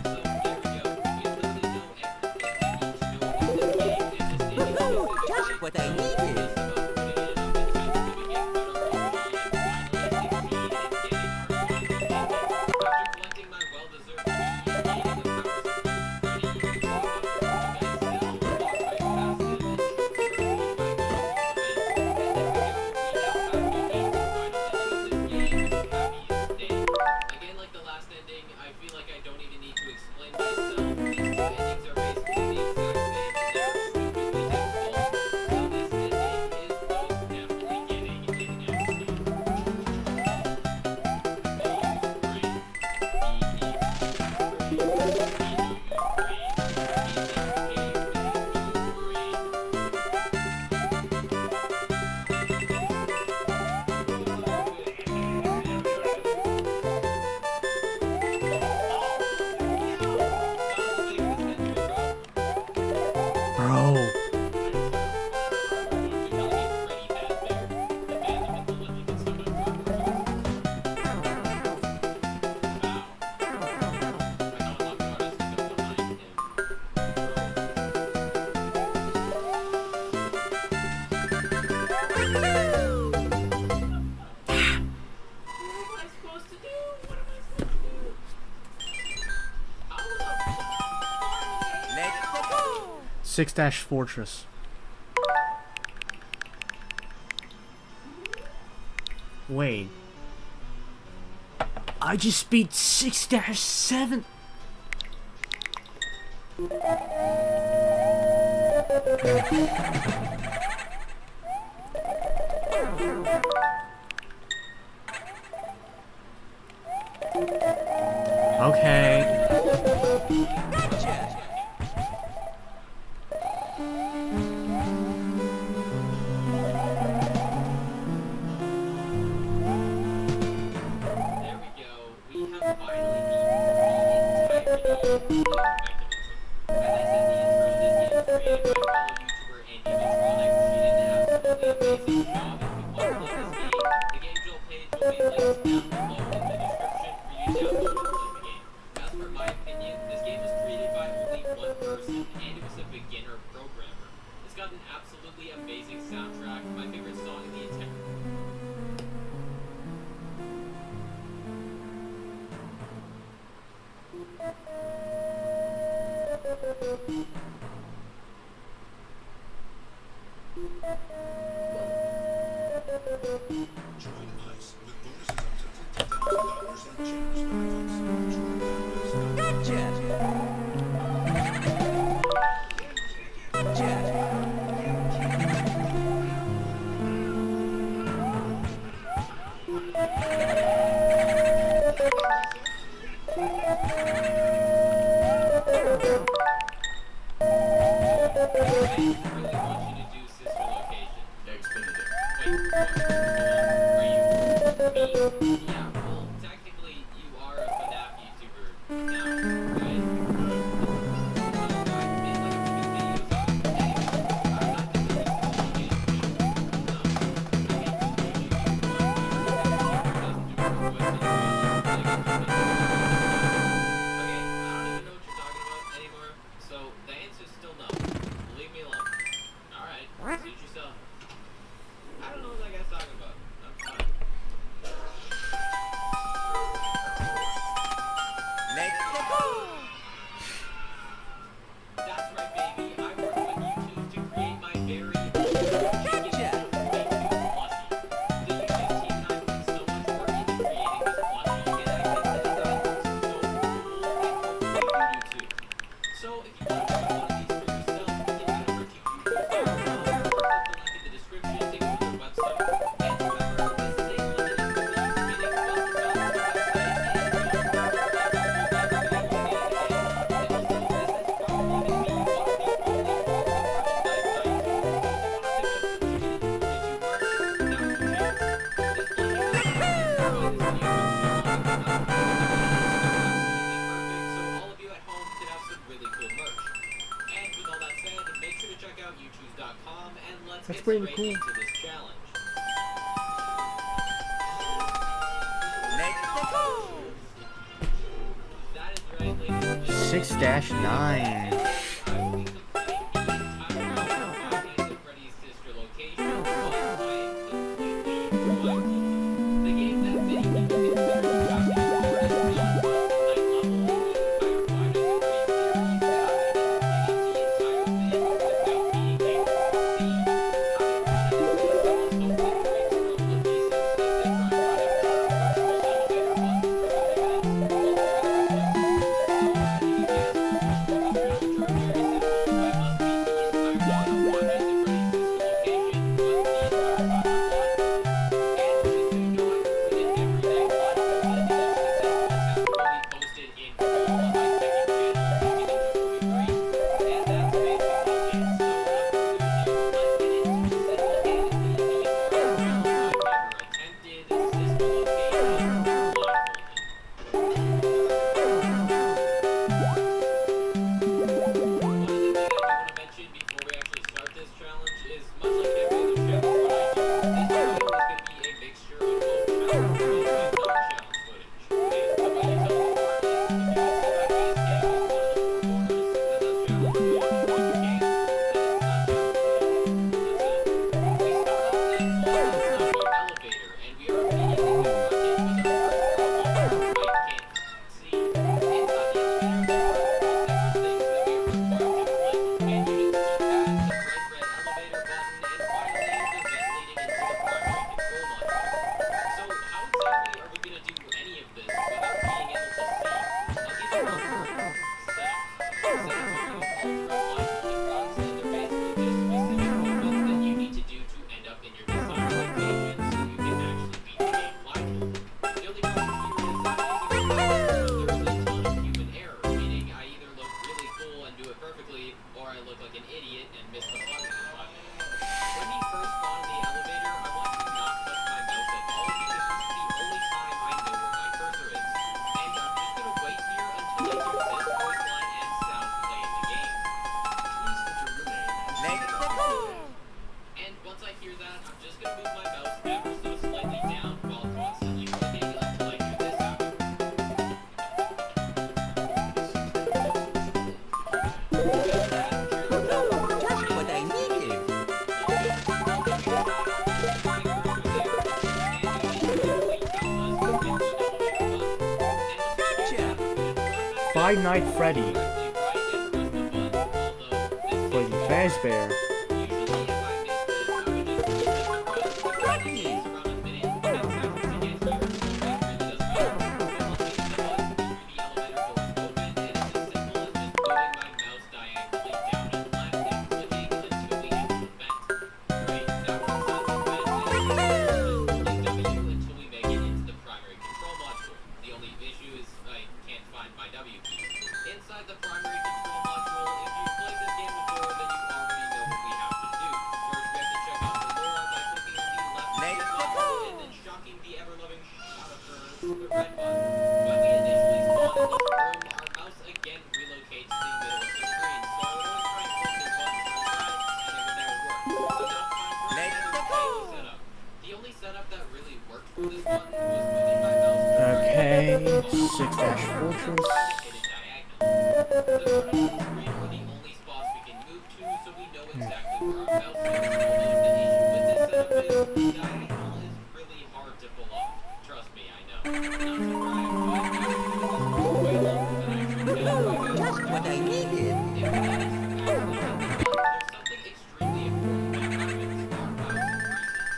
Speaker 3: So there we go. We literally know everything we need to know about this game, and this game is
Speaker 4: Just what I needed.
Speaker 3: just about putting it up as fast as we can, put our RP and finally succeed in getting our final ending. After collecting my well-deserved key and gaining the powers of Freddy, you can see how the guys still walk right past him and shoot through my goals to win. And there we go. We now have the final ending of this game. Happiest day. Again, like the last ending, I feel like I don't even need to explain myself. These 2 endings are basically the exact same, and they're stupidly difficult. So this ending is most definitely getting an FC.
Speaker 2: Bro.
Speaker 4: Let's go.
Speaker 2: 6 Fortress. Wait. I just beat 6-7. Okay.
Speaker 4: Gotcha.
Speaker 3: There we go. We have finally beaten the entirety of Mechanism. As I said, the intro to this game was created by fellow YouTuber Andy Matronic. She did an absolutely amazing job. If you want to play this game, the game Joel page will be linked down below in the description for you to download and play the game. As for my opinion, this game was created by only one person, and it was a beginner programmer. It's got an absolutely amazing soundtrack, my favorite song in the entire
Speaker 2: That's pretty cool. Six dash 9. Five Nights at Freddy.
Speaker 3: Directly right and press the button, although this
Speaker 2: Freddy Fazbear.
Speaker 3: usually if I missed this, I would just hit the button. But it takes around a minute and 10 seconds to get here, so it really doesn't matter. But once we hit the button, we hear the elevator doors open, and it's as simple as just moving my mouse diagonally down and left and clicking until we enter the vent. Right, now we're inside the vent, and just holding W until we make it into the primary control module. The only issue is I can't find my W key. Inside the primary control module, if you've played this game before, then you already know what we have to do. First, we have to check out the Laura by clicking on the left
Speaker 4: Let's
Speaker 3: button
Speaker 4: go!
Speaker 3: and then shocking the ever-loving out of her with the red button. When we initially spawn in this room, our mouse again relocates to the middle of the screen, so I would always try and click this button to the side, and it would never work. So now it's time for
Speaker 4: Let's
Speaker 3: another
Speaker 4: go!
Speaker 3: daily setup. The only setup that really worked for this button was moving my mouse
Speaker 2: Okay,
Speaker 3: directly
Speaker 2: 6-dash fortress.
Speaker 3: the front of the screen are the only spots we can move to, so we know exactly where our mouse is. Although the issue with this setup is diagonal is really hard to pull off. Trust me, I know. Not to brag, but I've been doing this for way longer than I should have.
Speaker 4: Just what I needed.
Speaker 3: If we manage to actually hit the button, there's something extremely important that happens. Our mouse freezes. Our mouse is not the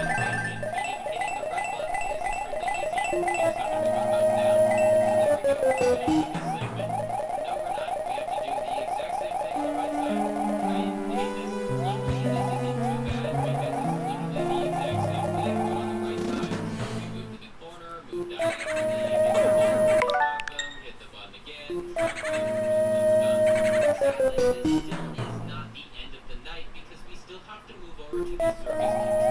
Speaker 3: animation, meaning hitting the red button is extremely easy. We just have to move our mouse down. There we go. Finish this segment. No, we're not. We have to do the exact same thing on the right side. I hate this. Luckily, this isn't too bad because it's literally the exact same thing, but on the right side. We move to the corner, move diagonally, hit the button, shock them, hit the button again, shock them, we're done. Sadly, this still is not the end of the night because we still have to move over to the circus control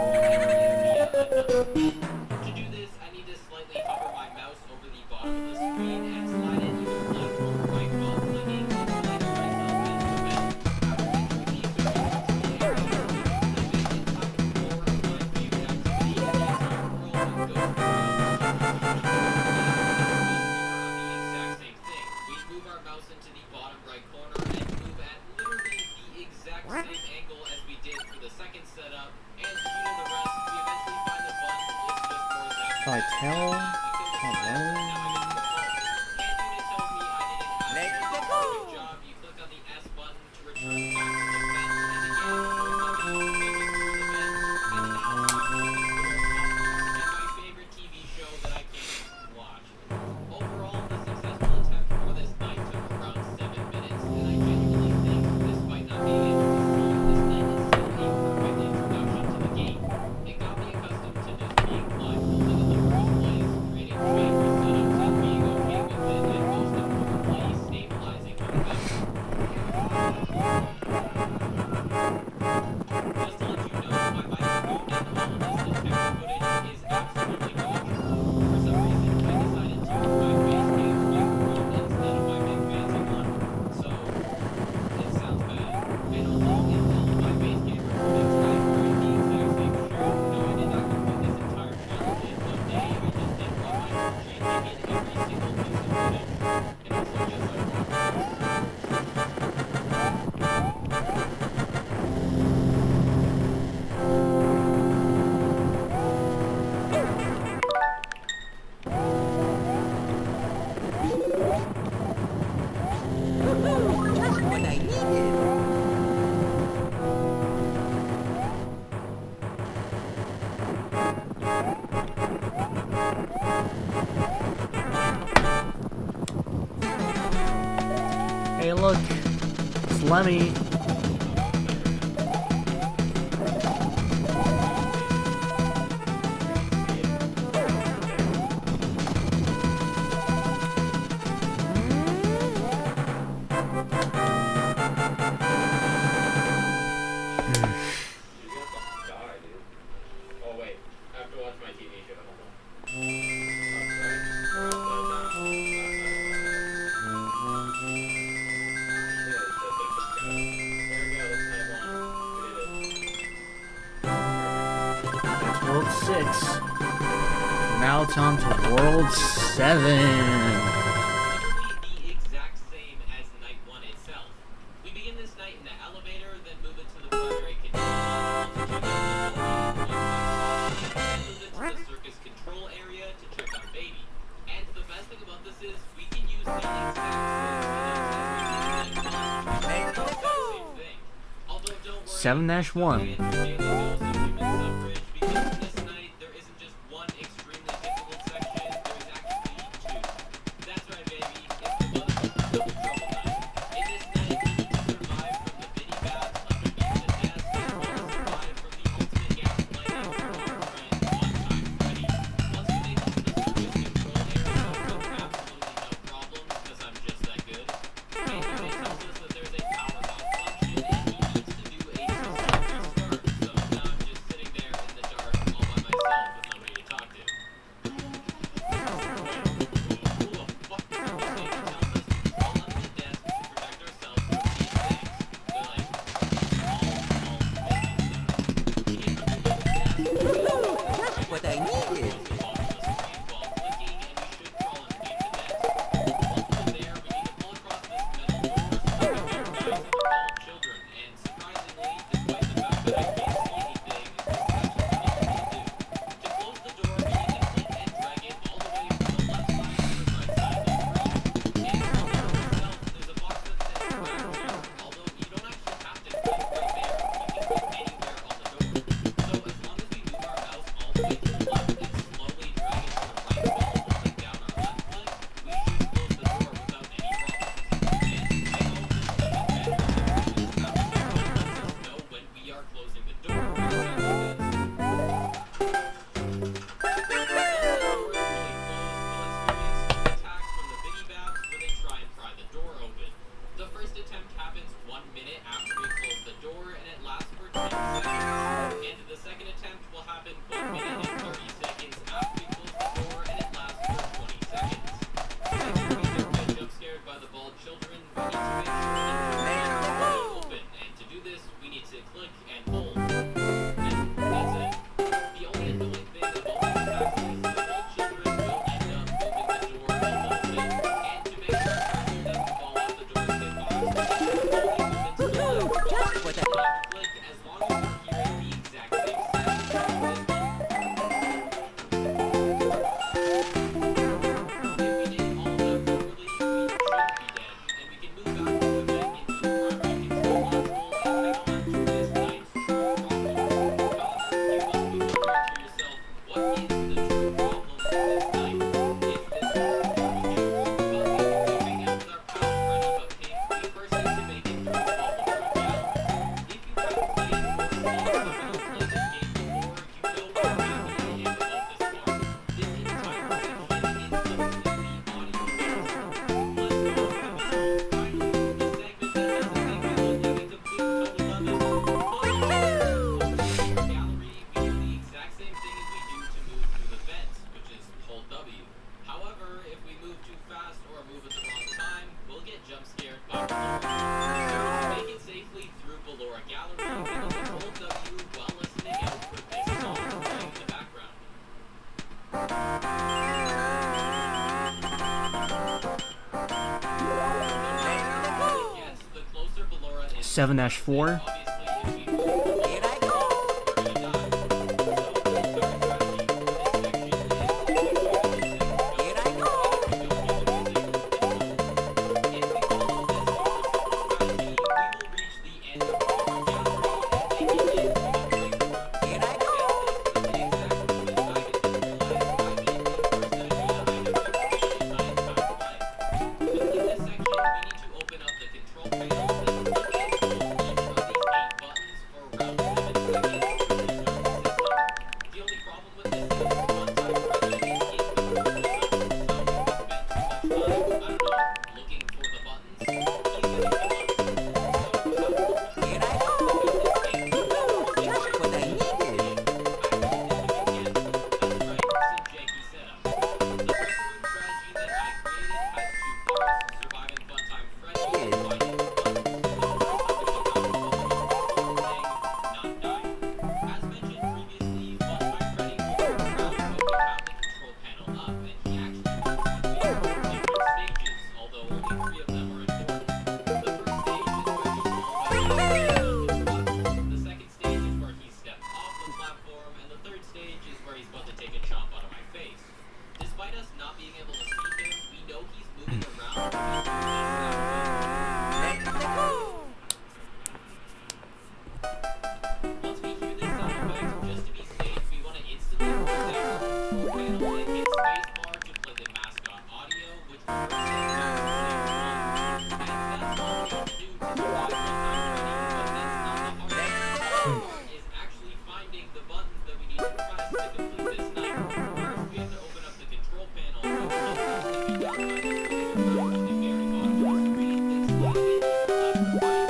Speaker 3: area via another vent. To do this, I need to slightly hover my mouse over the bottom of the screen and slide it either left or right while clicking until I get myself into the vent. After entering the circus control area, the vent is time for my favorite activity in the entire world, go around the exact same thing. We move our mouse into the bottom right corner and move at literally the exact same angle as we did for the second setup, and you know the rest. We eventually find the button. It's just more zapping.
Speaker 2: Vital.
Speaker 3: We kill the
Speaker 2: Hello.
Speaker 3: and now I get to go home. And unit tells me I didn't
Speaker 4: Let's
Speaker 3: actually do a
Speaker 4: go.
Speaker 3: perfect job. You click on the S button to return back to the vent, and again, more W to make it through the vent. And now I'm back to this little popcorn and my favorite TV show that I can't watch. Overall, the successful attempt for this night took around 7 minutes, and I genuinely think, despite not being able to see, this night is still a perfect introduction to the game. It got me accustomed to just being blindfolded in the first place, creating favorite setups and being okay with it, and most importantly, stabilizing my mouse. Just to let you know, my microphone in all of this detective footage is absolutely garbage. For some reason, I decided to use my base game microphone instead of my big fancy one, so it sounds bad. And also, in all of my base game recordings, I am wearing the exact same shirt. No, I did not complete this entire challenge in one day. I just did one micro changing in every single piece of footage. And also, yes, I rock.
Speaker 4: Woohoo! Just what I needed.
Speaker 2: Hey, look. It's Lemmy.
Speaker 3: Oh wait, I have to watch my TV show. Hold
Speaker 2: That's World 6. Now it's on to World 7.
Speaker 3: literally the exact same as night 1 itself. We begin this night in the elevator, then move it to the primary control module to check out the building, and move it to the circus control area to check out Baby.
Speaker 2: 7-1.
Speaker 4: What I needed.
Speaker 2: Seven 4.
Speaker 3: Is actually finding the buttons that we need to press to complete this night. First, we have to open up the control panel, which can easily be done by just moving around on the very bottom of the screen and sliding it left,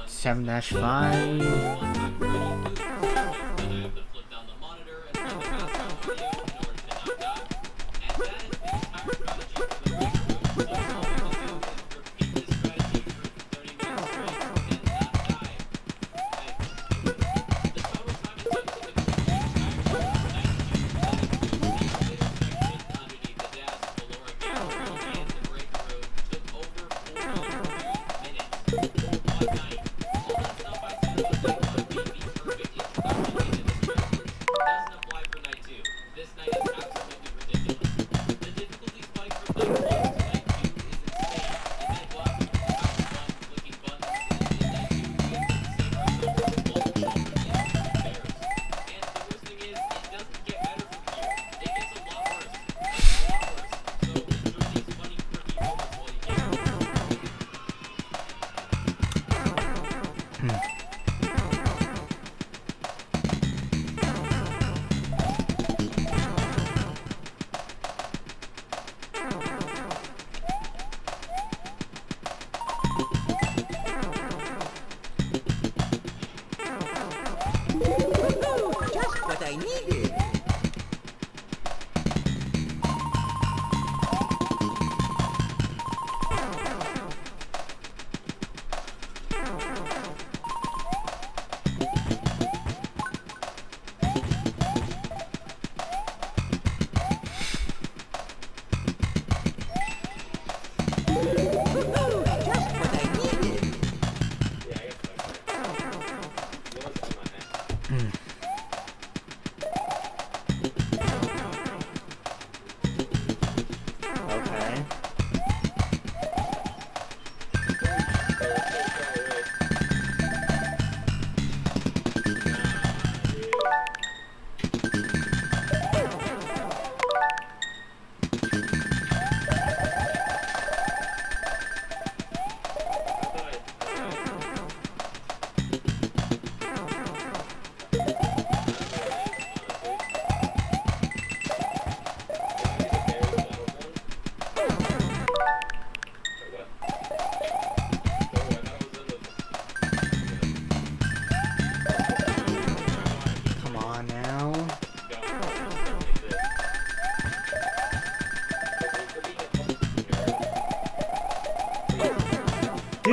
Speaker 2: Seven dash five.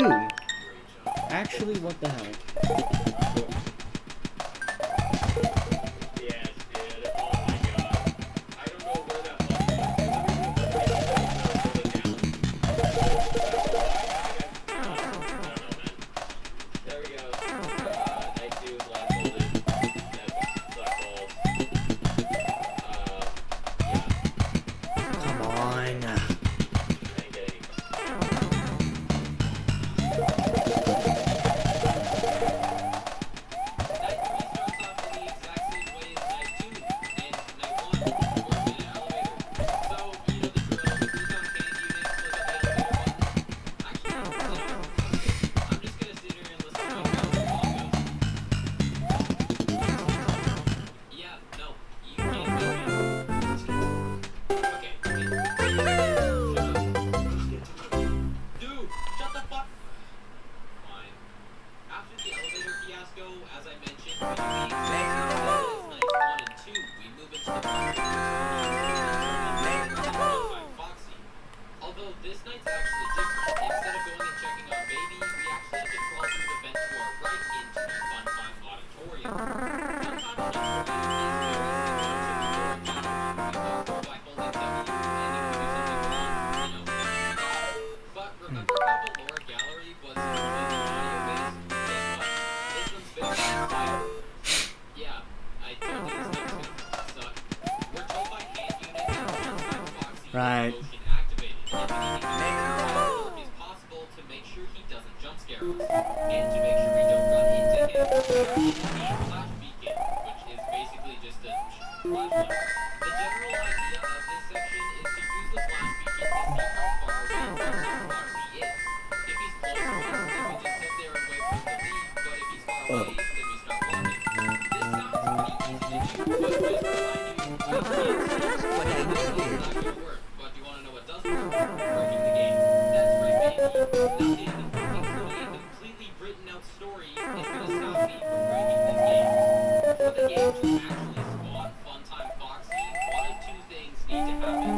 Speaker 2: Dude, actually, what the hell?
Speaker 3: Yes, dude. Oh my god. I don't know where that button is. I don't know, man. There we go. Night 2, blindfolded. Black balls. Yeah.
Speaker 2: Come on.
Speaker 3: I didn't get any. Night 3 starts off in the exact same way as Night 2 and Night 1. We're in an elevator. So, you know the drill. Who's on hand unit, click on the elevator button. Actually, I'm just gonna sit here and listen to my podcast. Yeah, no, you can't do that. Okay, dude, shut the fuck. Fine. After the elevator fiasco, as I mentioned, we do the exact same as nights 1 and 2. We move into the Foxy. Although this night's actually different. Instead of going and checking on Baby, we actually have to crawl through the vent to our right into the Fun Time Auditorium. Fun Time Auditorium is very similar to the door channel. We walk through by holding W, and if we do something wrong, you know. But remember how the lower gallery was completely audio-based? Guess what? This one's based on fire. Yeah, I told you this night's gonna suck. We're told by hand unit that Fun Time Foxy
Speaker 2: Right.
Speaker 3: is motion activated, and we need to use every work as possible to make sure he doesn't jump scare us. And to make sure we don't run into him, we use a flash beacon, which is basically just a flashlight. The general idea of this section is to use the flash beacon to see how far away Fun Time Foxy is. If he's close to us, then we just sit there and wait for him to leave, but if he's far away, then we start walking. This sounds pretty easy to do, but just to remind you, I can't see.
Speaker 4: What I
Speaker 3: It's
Speaker 4: needed.
Speaker 3: not gonna work, but do you want to know what does work? Breaking the game. That's right, baby. Nothing, including a completely written out story, is gonna stop me from breaking this game. For the game to actually spawn Fun Time Foxy, one of two things need to happen.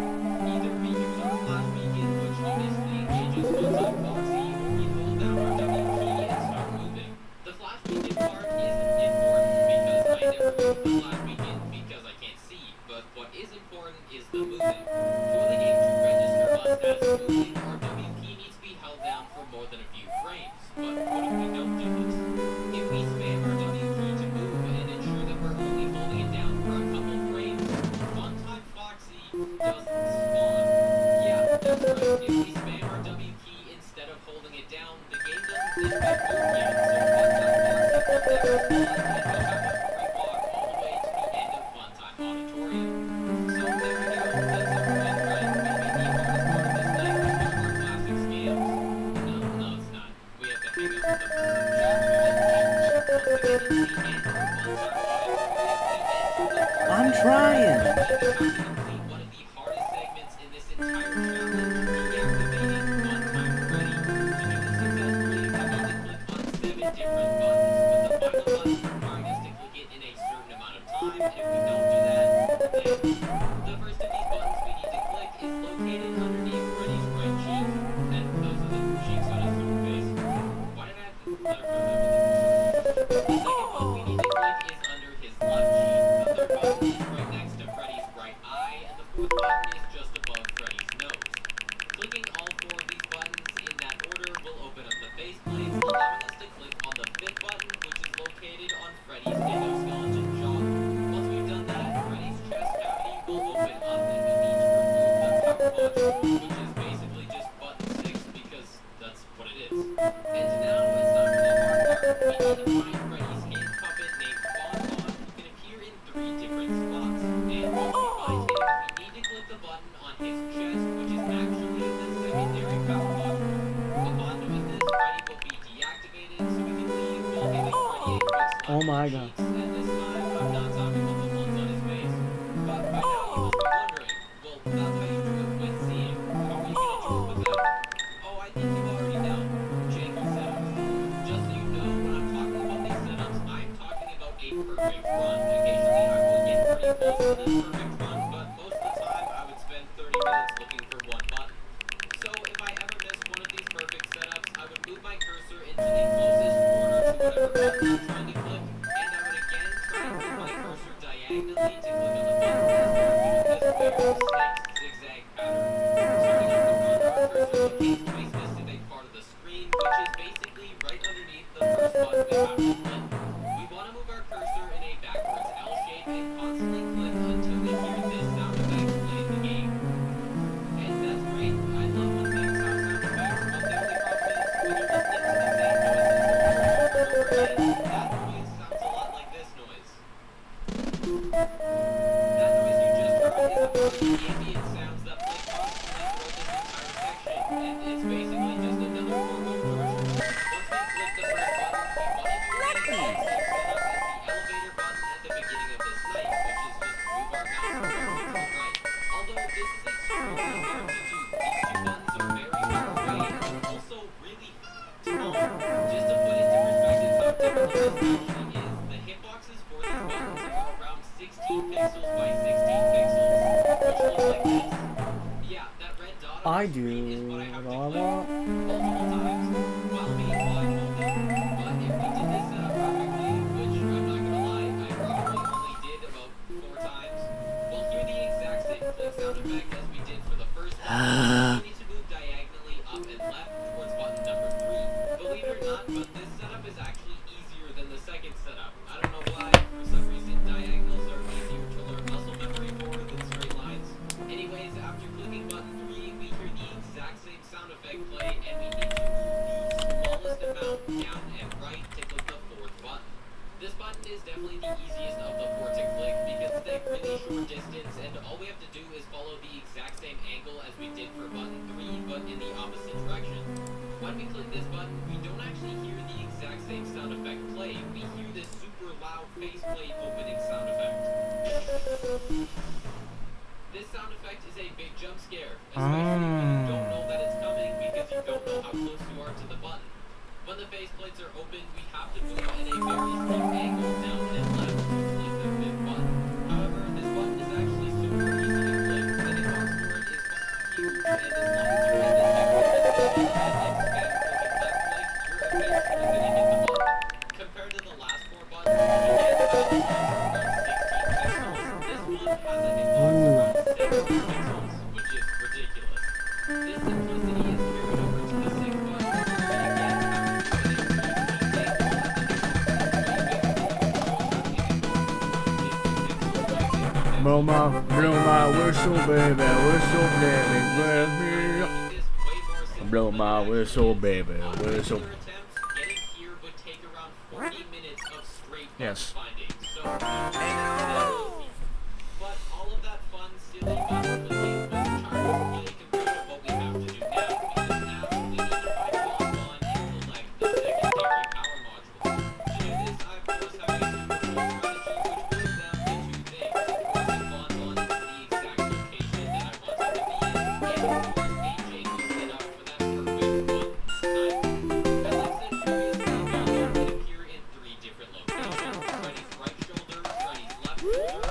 Speaker 3: Either we use our flash beacon, which obviously engages Fun Time Foxy, or we hold down our W key and start moving. The flash beacon part isn't important because I never use the flash beacon because I can't see, but what is important is the moving. For the game to register us as moving, our W key needs to be held down for more than a few frames. But what if we don't do this? If we spam our W key to move and ensure that we're only holding it down for a couple frames, Fun Time Foxy doesn't spawn. Yeah, that's right. If we spam our W key instead of holding it down, the game doesn't think we've moved yet, so Fun Time Foxy will never spawn, and we'll have to re-walk all the way to the end of Fun Time Auditorium. So there we go. That's our fun ride. Maybe the hardest part of this night is one of our classic scams. No, it's not. We have to hang out with them. Once we get into the end of Fun Time Auditorium, we enter the
Speaker 2: I'm trying.
Speaker 3: we have to complete one of the hardest segments in this entire challenge, deactivating Fun Time Freddy. To do this successfully, we need to click on 7 different buttons, with the final button requiring us to click it in a certain amount of time, and if we don't do that, then the first of these buttons we need to click is located underneath Freddy's right cheek, and those are the cheeks on his super face. Why did I have to let her know that? The second button we need to click is under his left cheek, the third button is right next to Freddy's right eye, and the fourth button is just above Freddy's nose. Clicking all 4 of these buttons in that order will open up the faceplates, allowing us to click on the 5th button, which is located on Freddy's endoskeleton jaw. Once we've done that, Freddy's chest cavity will open up, and we need to remove the power module, which is basically just button 6 because that's what it is. And now it's time for the hard part. We need to find Freddy's hidden puppet named Bon Bon, who can appear in 3 different spots. And once we find him, we need to click the button on his chest, which is actually the secondary power module. Upon doing this, Freddy will be deactivated, so we can leave while giving Freddy a quick slap
Speaker 2: Oh my
Speaker 3: on the
Speaker 2: God.
Speaker 3: cheeks. And this time, I'm not talking about the ones on his face. But by now, you must be wondering, well, that's how you do it with seeing. How are you gonna do it without? Oh, I think you already know. Janky setups. Just so you know, when I'm talking about these setups, I'm talking about a perfect run. Occasionally, I will get pretty close to this perfect run, but most of the time, I would spend 30 minutes looking for one button. So if I ever miss one of these perfect setups, I would move my zigzag pattern. Starting at the front, our cursor locates to a specific part of the screen, which is basically right underneath the first button we have to click. We want to move our cursor in a backwards L shape and constantly click until we hear this sound effect play in the game. And that's great. I love when things have sound effects, but the only problem is when you're listening to the same noises over and over again, that noise sounds a lot like this noise. That noise you just heard is a part of the ambient sounds that play constantly throughout this entire section, and it's basically just another form of torture. Once we click the first button, we want to do the exact same setup as the elevator button at the beginning of this night, which is just move our mouse from left to right. Although this is extremely hard to do, these two buttons are very far away and also really small. Just to put into perspective how difficult this actually is, the hitboxes for these buttons are around 16 pixels by 16 pixels, which looks like this. Yeah, that red dot on
Speaker 2: I
Speaker 3: the screen is
Speaker 2: do
Speaker 3: what I have to
Speaker 2: what I
Speaker 3: click
Speaker 2: want.
Speaker 3: multiple times while being blindfolded. But if we did this setup perfectly, which I'm not gonna lie, I probably only did about 4 times, we'll hear the exact same click sound effect as we did for the first one. We need to move diagonally up and left towards button number 3. Believe it or not, but this setup is actually easier than the second setup. I don't know why, for some reason diagonals are easier to learn muscle memory for than straight lines. Anyways, after clicking button 3, we hear the exact same sound effect play, and we need to move the smallest amount down and right to click the 4th button. This button is definitely the easiest of the 4 to click because it's a really short distance, and all we have to do is follow the exact same angle as we did for button 3, but in the opposite direction. When we click this button, we don't actually hear the exact same sound effect play. We hear this super loud faceplate opening sound effect. This sound effect is a big jump scare, especially when you don't know that it's coming because you don't know how close you are to the button. When the faceplates are open, we have to move at a very steep angle down and left to click the 5th button. However, this button is actually super easy to click, and the box for it is huge, and as long as you're in the neighborhood and expand clicking left click, you're eventually going to hit the button. Compared to the last 4 buttons, which again have around 16 pixels, this one has a hitbox around 7 pixels, which is ridiculous. This simplicity is carried over to the 6th button, where we again have to move at a really steep angle as the hitbox is way bigger than the control, as the hitbox is 50 pixels by 50 pixels.
Speaker 2: Blow my whistle, baby, whistle, baby. Blow my whistle, baby, whistle.
Speaker 3: Getting here would take around 40 minutes of straight
Speaker 2: Yes.
Speaker 3: finding. So, but all of that fun, silly button clicking was charmingly compared to what we have to do now, because now we need to find Bon and select the secondary power module. To do this, I of course have a super cool strategy, which boils down to 2 things. Forcing Bon into the exact location that I want him to be in, and of course a jangle setup for that perfect button snipe. As I've said previously, Bon can appear in 3 different locations: Freddy's right shoulder, Freddy's left shoulder,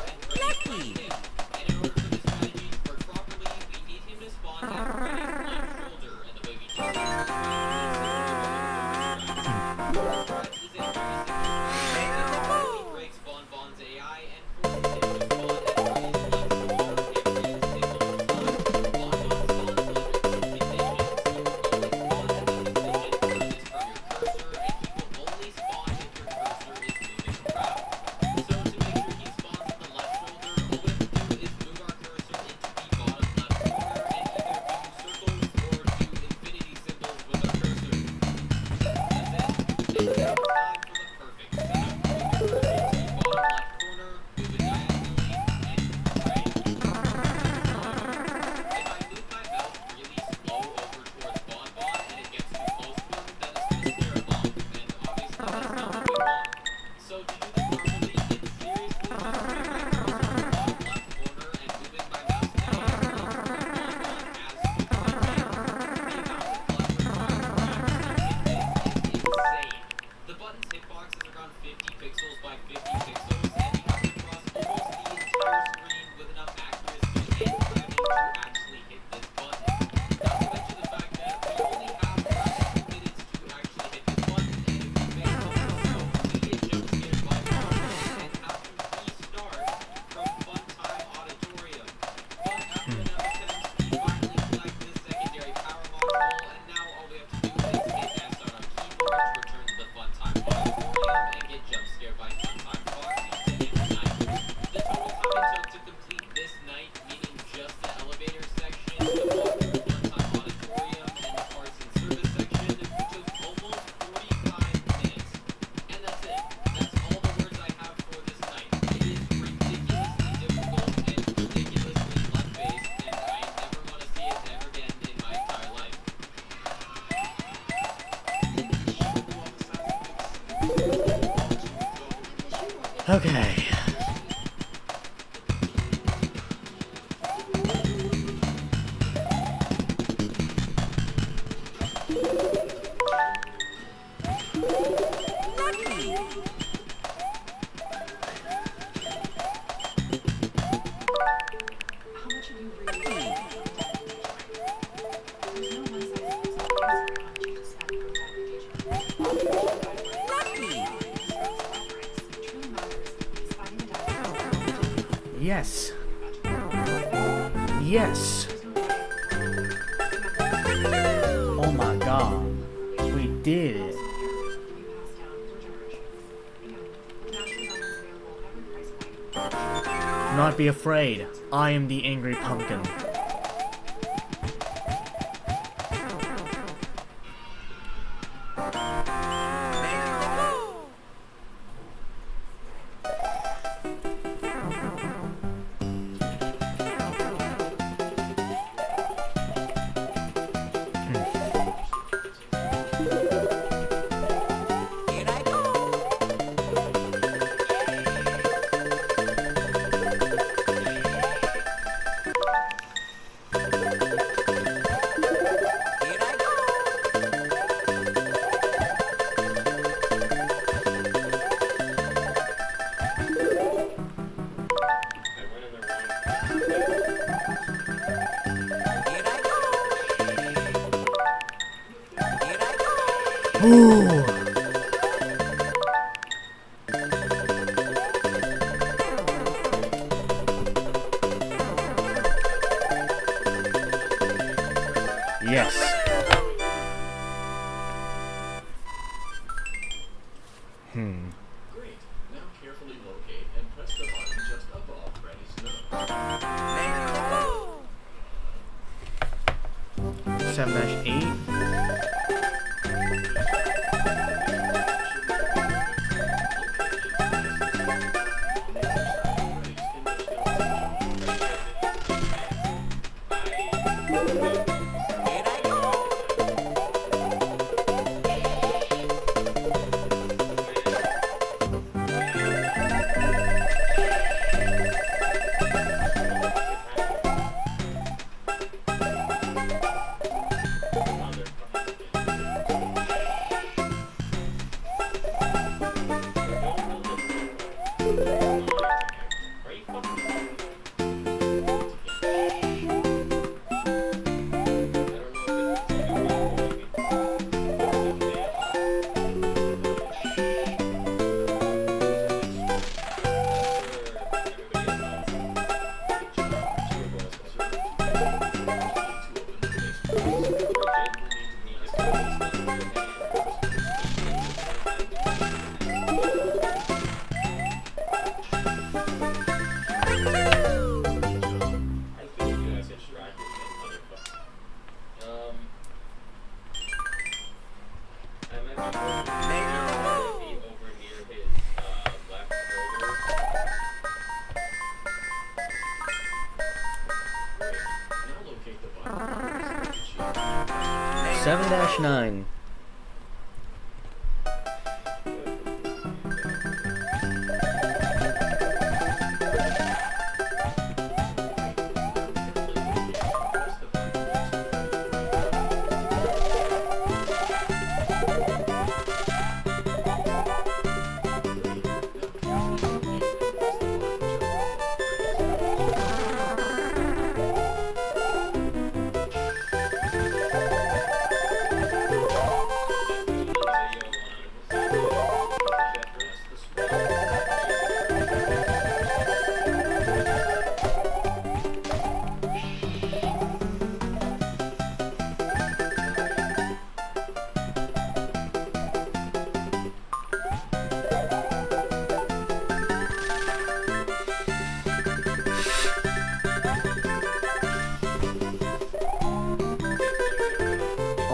Speaker 2: Okay.
Speaker 1: How much have you really There's no one size fits all answer on Jesus having from
Speaker 2: Yes. Yes. Oh my god. We did it. Do not be afraid. I am the angry pumpkin.
Speaker 4: Here I go. Here I go. Here I go. Here I go.
Speaker 2: Ooh. Yes.
Speaker 3: Great. Now carefully locate and press the button just above Freddy's nose.
Speaker 2: 7-8.
Speaker 4: Here I go.
Speaker 3: Now locate the button.
Speaker 2: 7-9.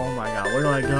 Speaker 2: Oh my god, where do I go?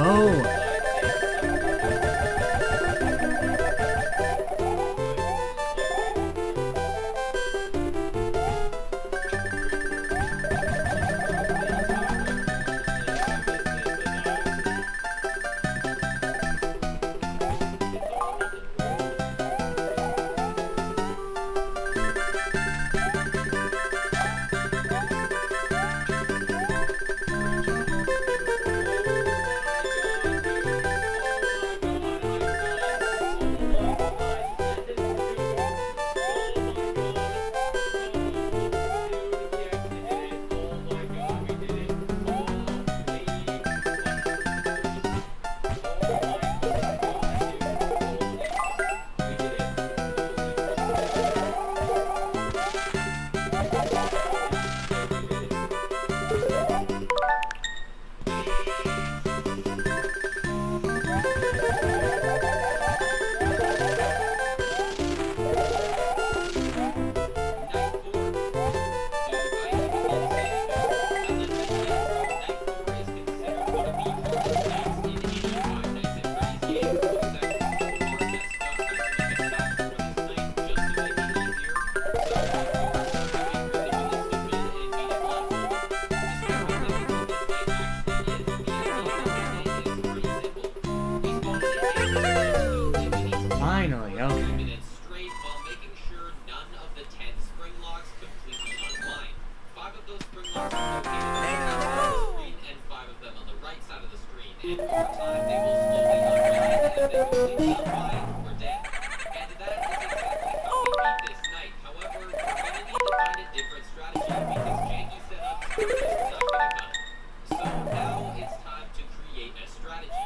Speaker 3: locks are located on the left side of the screen and 5 of them on the right side of the screen. And over time, they will slowly unwind, and if they completely unwind, we're dead. And that is exactly how we beat this night. However, we're going to need to find a different strategy because janky setups are just not going to cut it. So now it's time to create a strategy.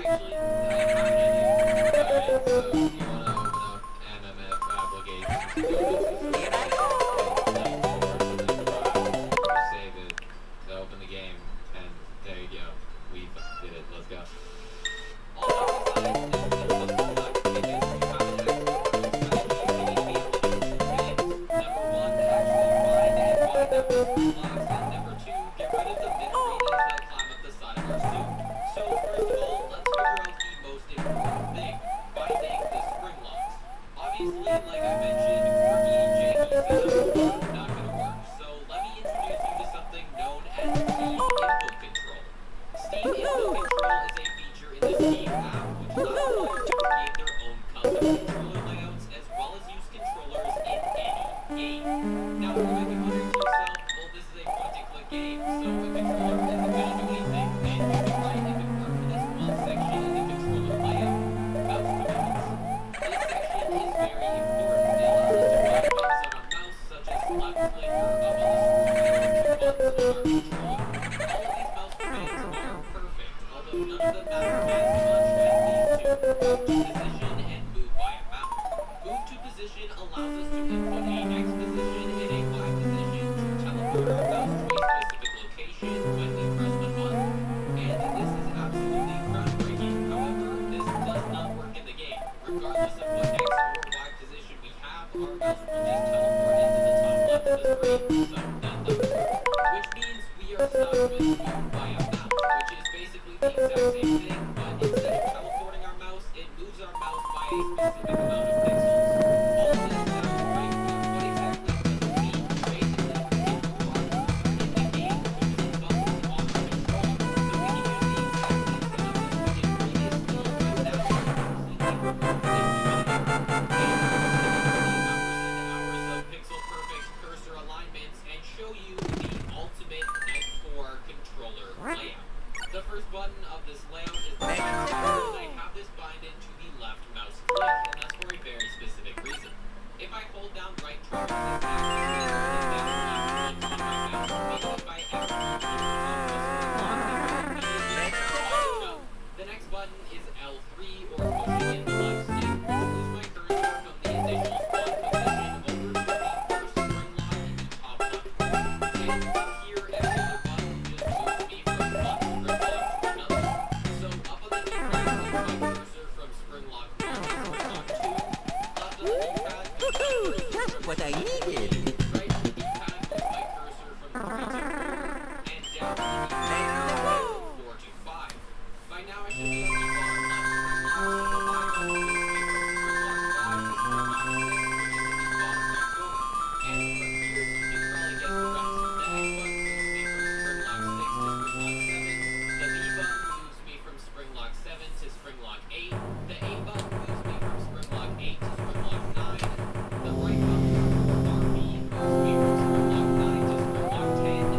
Speaker 3: Actually, I have an idea. Alright, so you want to open up MMF applications.
Speaker 4: Here I go.
Speaker 3: Save it. Open the game, and there you go. We did it. Let's go. All jokes aside, this is just a luck because you have an actual strategy. You need to be able to do two things. Number one, actually find out those blocks, and number two, get rid of the mid-ranges that climb up the side of our suit. So first of all, let's figure out the most important thing: finding the spring locks. Obviously, like I mentioned, quirky, janky setups are not going to work. So let me introduce you to something known as Steam Input Control. Steam Input Control is a feature in the Steam app which allows players to create their own custom controller layouts as well as use controllers in any game. Now, you might be wondering to yourself, well, this is a point-and-click game, so a controller isn't going to do anything. And you'd be right if it weren't for this one section in the controller layout: mouse commands. This section is very important. It allows us to run buttons on our mouse, such as left click or up on the screen, and two buttons on our controller. All of these mouse commands are perfect, although none of them matter as much as these two: move to position and move by a mouse. Move to position allows us to input a X position and a Y position to teleport our mouse to a specific location when we press the button. And this is absolutely groundbreaking. However, this does not work in the game. Regardless of what X or Y position we have, our mouse will just teleport into the top left of the screen. So that doesn't work. Which means we are stuck with move by a mouse, which is basically the exact same thing, but instead of teleporting our mouse, it moves our mouse by a specific amount of pixels. All of this sounds great, but what exactly does it mean? Basically, it moves our cursor in the game using buttons on the controller, so we can use the exact same setup as we did previously, but now it's completely removed and limited. And hours of pixel-perfect cursor alignments and show you the ultimate Night 4 controller layout. The first button of this layout is the mouse button, and I have this binded to the left mouse click, and that's for a very specific reason. If I hold down right trigger on this axis, it actually flips on my mouse, meaning if I ever move to the top of the block, it will immediately turn up. The next button is L3, or pushing in the left stick, which moves my cursor from the initial spawn position over to the first spring lock in the top left corner. And here, every other button just moves me from one spring lock to another. So up on the D-pad moves my cursor from spring lock 1 to spring lock 2. Left on the D-pad moves my cursor from
Speaker 4: What I
Speaker 3: spring lock 3.
Speaker 4: needed.
Speaker 3: Right on the D-pad moves my cursor from 3 to 4. And down on the D-pad from 4 to 5. By now I should be on the bottom left spring lock, so the Y button moves me from spring lock 5 to spring lock 6, which is in the bottom right corner. And from here you can probably guess the rest. The X button moves me from spring lock 6 to spring lock 7. The B button moves me from spring lock 7 to spring lock 8. The A button moves me from spring lock 8 to spring lock 9. The right button, or RB, moves me from spring lock 9 to spring lock 10.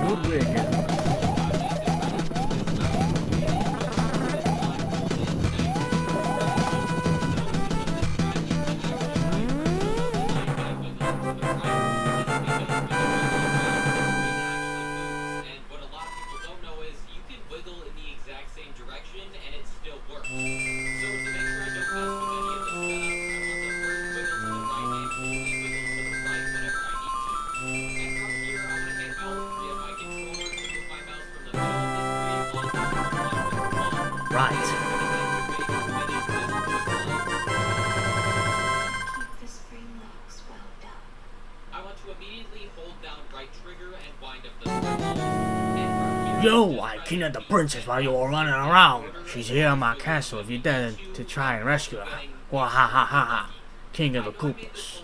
Speaker 2: Woodwick. Right.
Speaker 1: Keep the spring locks well done.
Speaker 3: I want to immediately hold down right trigger and wind up the spring.
Speaker 2: Yo, I kidnapped the princess while you were running around. She's here in my castle if you dare to try and rescue her. Wah ha ha ha ha. King of the Koopas.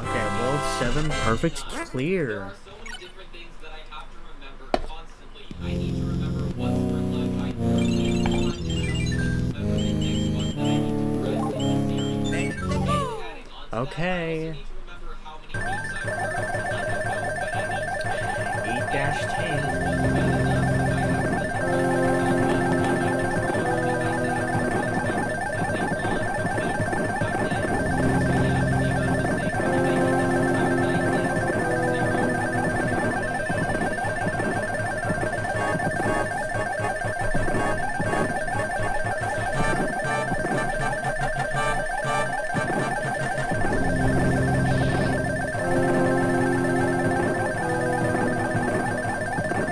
Speaker 2: Okay, world 7 perfect clear.
Speaker 3: There are so many different things that I have to remember constantly. I need to remember what's for left. I remember the next one that I need to press in the series. And adding on to
Speaker 2: Okay.
Speaker 3: that, I also need to remember how many beats I've heard to let me know when I need to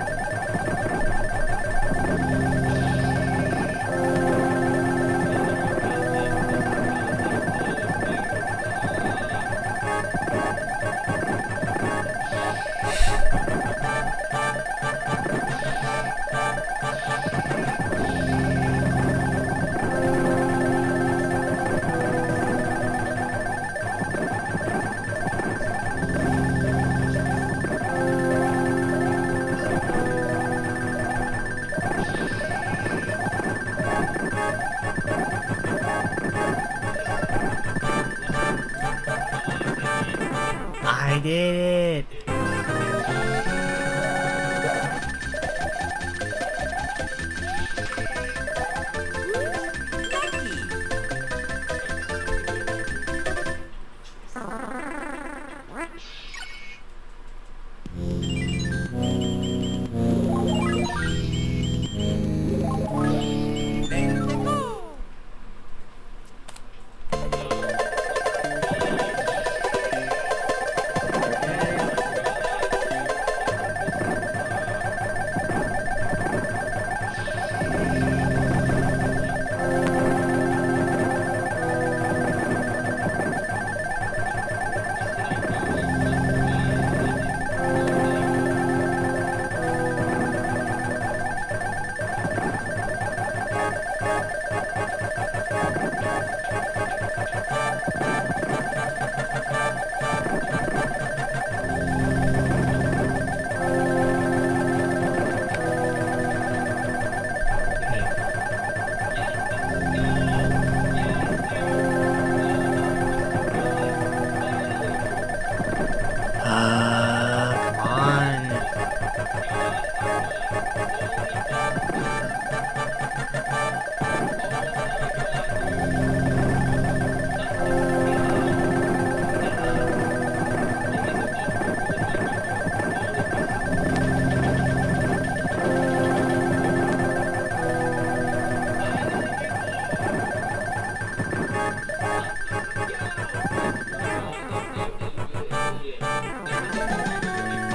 Speaker 2: 8-10. I did it!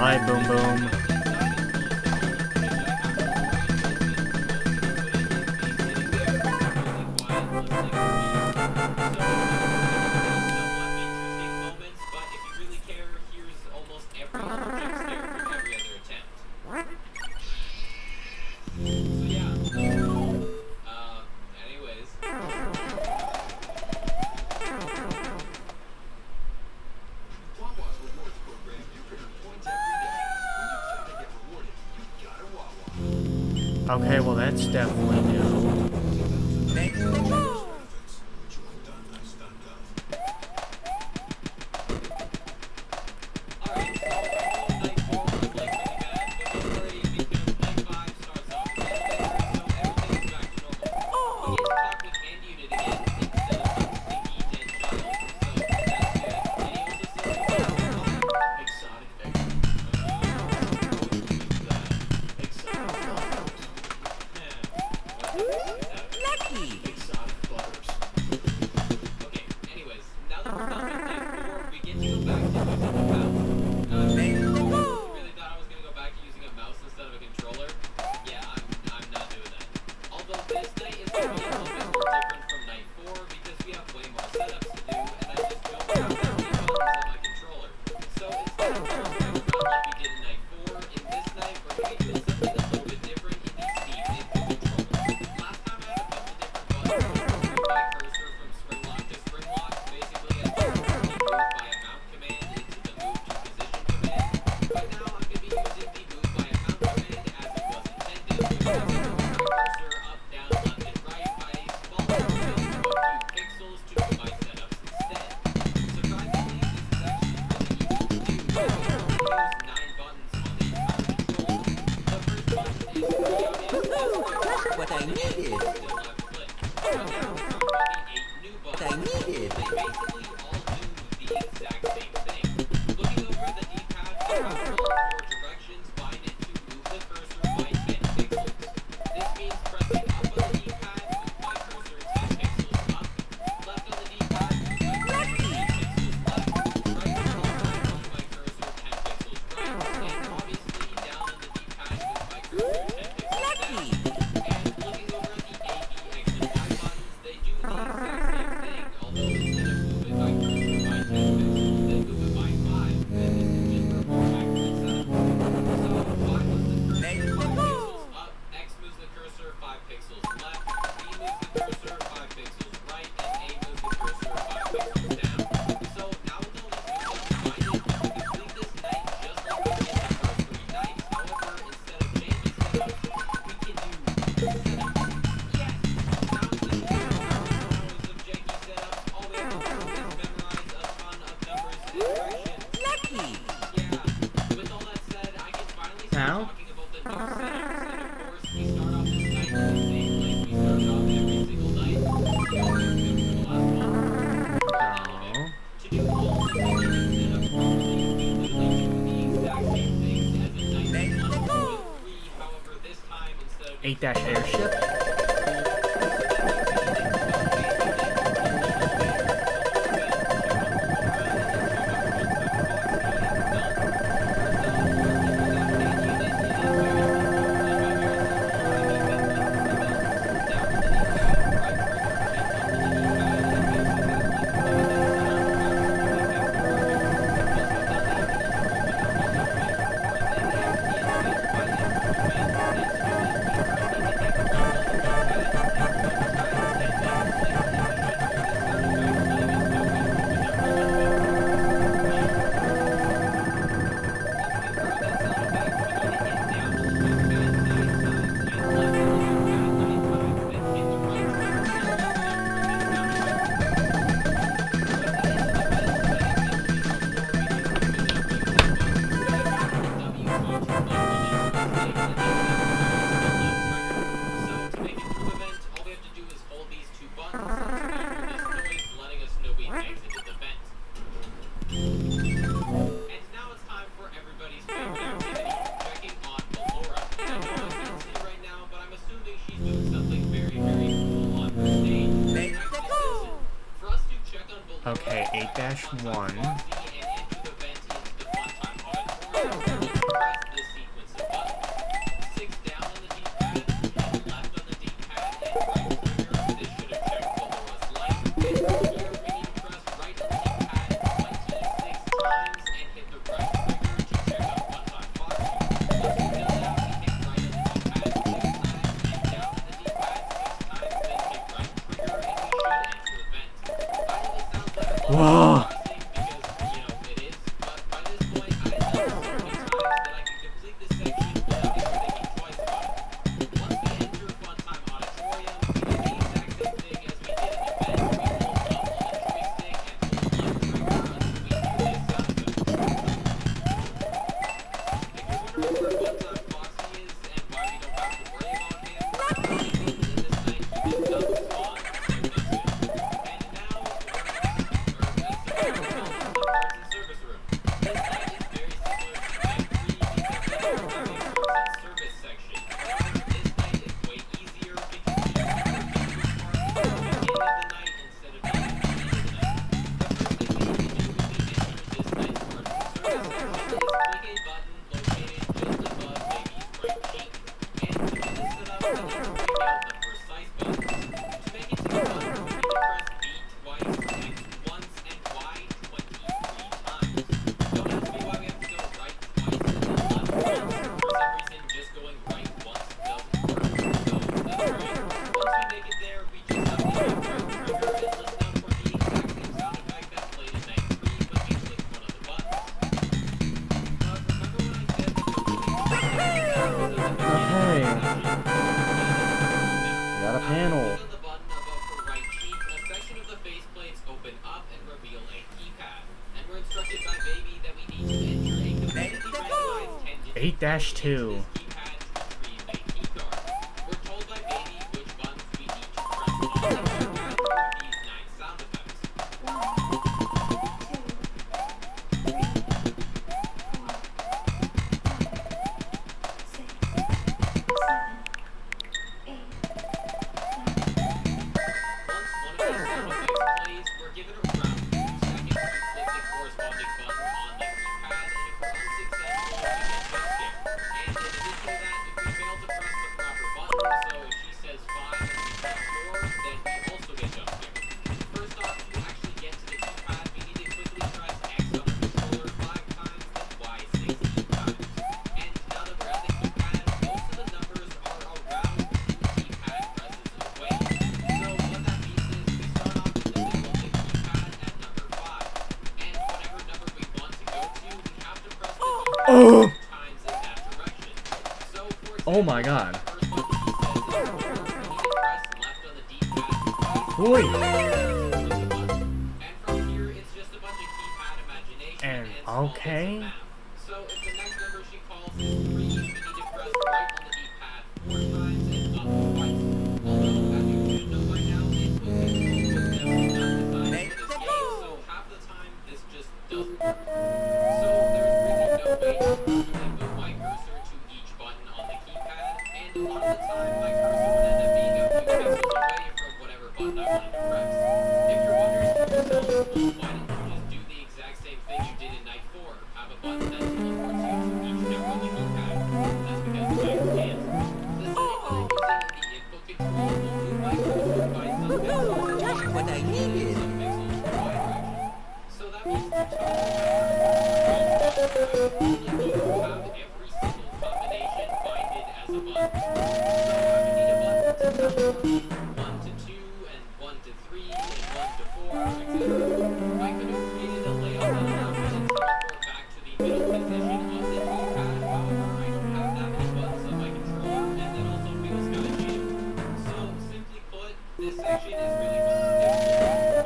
Speaker 2: Hi, Boom Boom. Okay, well that's definitely new.
Speaker 4: I need it. What I needed.
Speaker 3: They basically all do the exact same thing. Looking over the D-pad, press all 4 directions bind it to move the cursor by 10 pixels. This means pressing up on the D-pad, move my cursor 10 pixels up. Left on the D-pad, move my cursor 10 pixels left. Right or move my cursor 10 pixels right. And obviously down on the D-pad, move my cursor 10 pixels down. And looking over the A, B, X, and Y buttons, they do the exact same thing. Although instead of moving my cursor by 10 pixels, they move it by 5. And this is just for more accurate setup. So Y moves the cursor 5 pixels up, X moves the cursor 5 pixels left, B moves the cursor 5 pixels right, and A moves the cursor 5 pixels down. So now with all these movements combined, we can complete this night just like we did the first 3 nights. However, instead of changing setups, we can do setups. Yes! Now instead of doing hours of janky setups, all we have to do is memorize a ton of numbers and directions. Yeah, with all that said, I can finally start
Speaker 2: Now?
Speaker 3: talking about the new setups. And of course, we start off this night in the same place we started off every single night. The last one.
Speaker 2: Oh.
Speaker 3: To do all the remaining setups properly, we literally do the exact same things as in night 1, 2, and 3. However, this time instead of
Speaker 2: 8 airship. Okay, 8-1. Whoa! panel.
Speaker 3: On the button above her right cheek, a section of the faceplates open up and reveal a keypad. And we're instructed by Baby that we need to enter a completely randomized 10-digit
Speaker 2: 8-2.
Speaker 3: keypad to retrieve a keycard. We're told by Baby times in that direction. So, for example,
Speaker 2: Oh my god.
Speaker 3: the first button he says is you need to press left on the D-pad twice.
Speaker 2: Oi.
Speaker 3: And from here, it's just a bunch of keypad imagination
Speaker 2: And
Speaker 3: small
Speaker 2: okay.
Speaker 3: bits of math. So if the next number she calls is 3, you need to press right on the D-pad 4 times and up twice. Although, as you should know by now, it was never designed for this game, so half the time this just doesn't work. So there's really no way to properly move my cursor to each button on the keypad, and a lot of the time my cursor would end up being a few pixels away from whatever button I wanted to press. If you're wondering to yourself, well, why didn't you just do the exact same thing you did in Night 4? Have a button that teleports you to each number on the keypad? That's because the guy can't. The setting that I'm using in the input control will move my cursor by some pixels
Speaker 4: Just what I needed.
Speaker 3: some pixels in my direction. So that means to toggle I only need to have every single combination binded as a button. So I would need a button to teleport me from 1 to 2 and 1 to 3 and 1 to 4, etc. I could have created a layout that allowed me to teleport back to the middle position of the keypad. However, I don't have that many buttons on my controller, and that also feels kind of cheating. So simply put, this section is really difficult.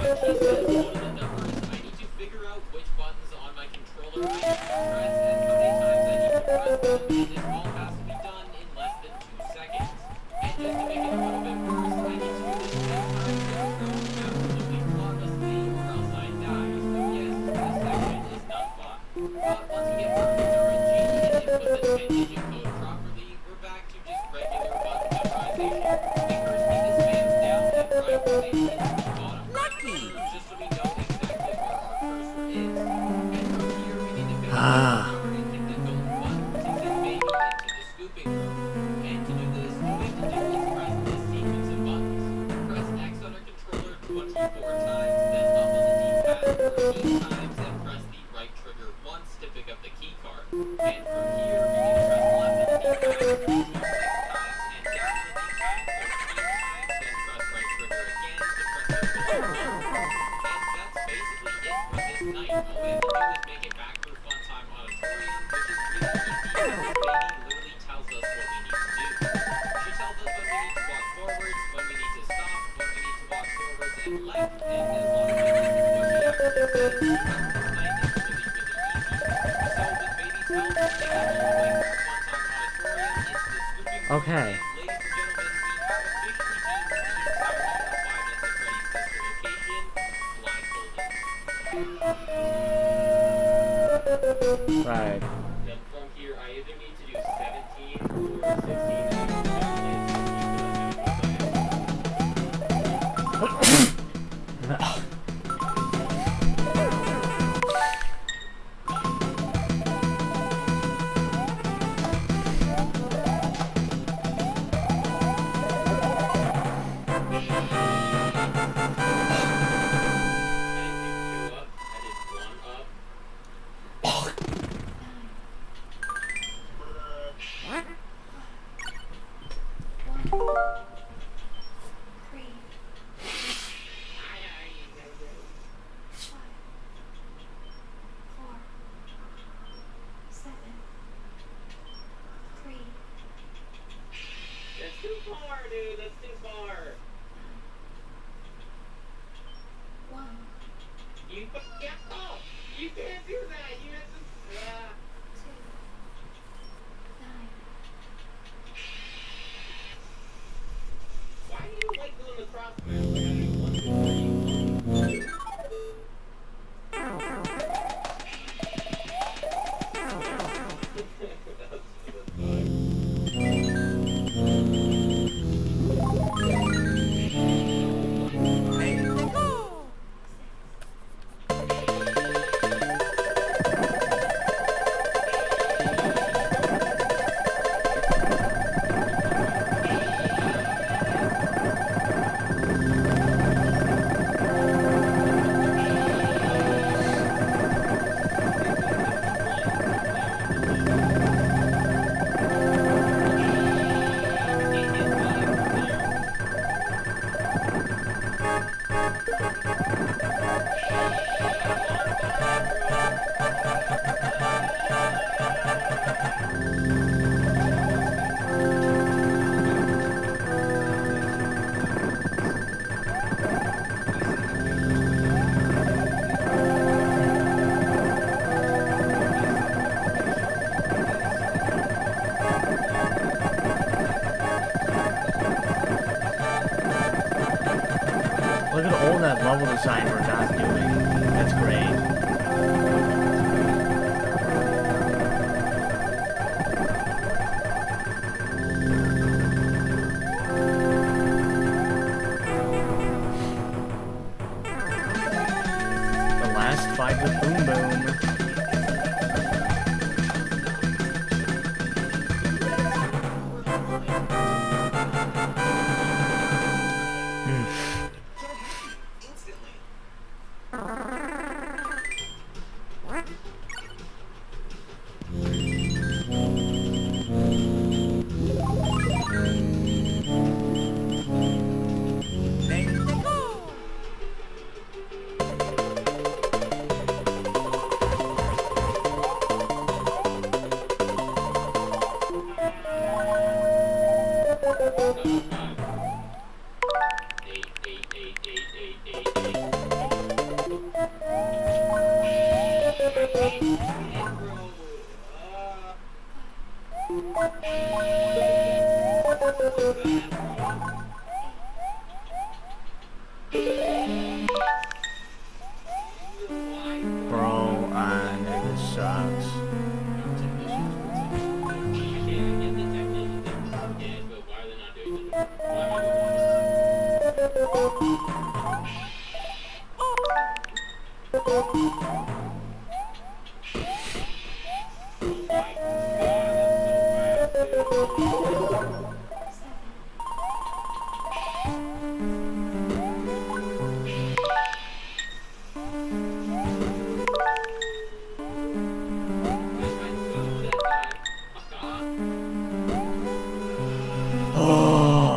Speaker 3: My key says one of the numbers. I need to figure out which buttons on my controller I need to press and how many times I need to press them, and this all has to be done in less than 2 seconds. And just to make it a little bit worse, I need to do this 10 times in a row absolutely flawlessly, or else I die. So yes, this section is not fun. But once we get perfect RNG and input the 10-digit code properly, we're back to just regular button memorization. The first thing is spans down and right station to the bottom.
Speaker 4: Lucky.
Speaker 3: Just so we know exactly where our cursor is. And from here, we need to finish
Speaker 2: Ah.
Speaker 3: the and hit the gold button to send baby into the scooping room. And to do this, all we have to do is press this sequence of buttons. Press X on our controller 24 times, then up on the D-pad 13 times, and press the right trigger once to pick up the key card. And from here, we need to press left on the D-pad 26 times, and down on the D-pad 13 times, then press right trigger again to press the gold button. And that's basically it for this night. All we have to do is make it back through Fun Time Auditorium, which is really easy because baby literally tells us what we need to do. She tells us when we need to walk forwards, when we need to stop, when we need to walk forwards and left, and as long as we listen to what she actually says, the rest of the night is really, really easy. So with baby's help, we get all the way from Fun Time Auditorium into the scooping room,
Speaker 2: Okay.
Speaker 3: and ladies and gentlemen, we have officially beamed the entirety of Five Nights at Freddy's Sister Location blindfolded.
Speaker 2: Right.
Speaker 3: Then from here, I either need to do 17 or 16. And I did 2 up. I did 1 up. That's too far, dude. That's too far. You oh, you can't do that. You have to. Why do you like doing the crossfire? Like I do 1, 2, 3.
Speaker 2: no sign we're not doing. That's great. The last fight with Boom Boom. Bro, nigga sucks. Oh.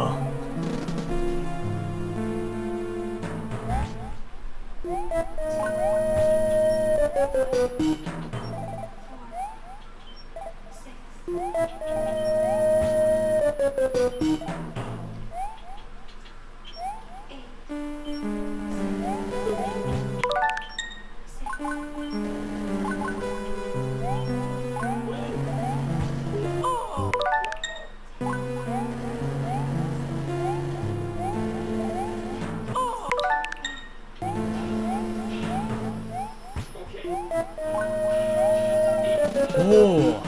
Speaker 2: Oh.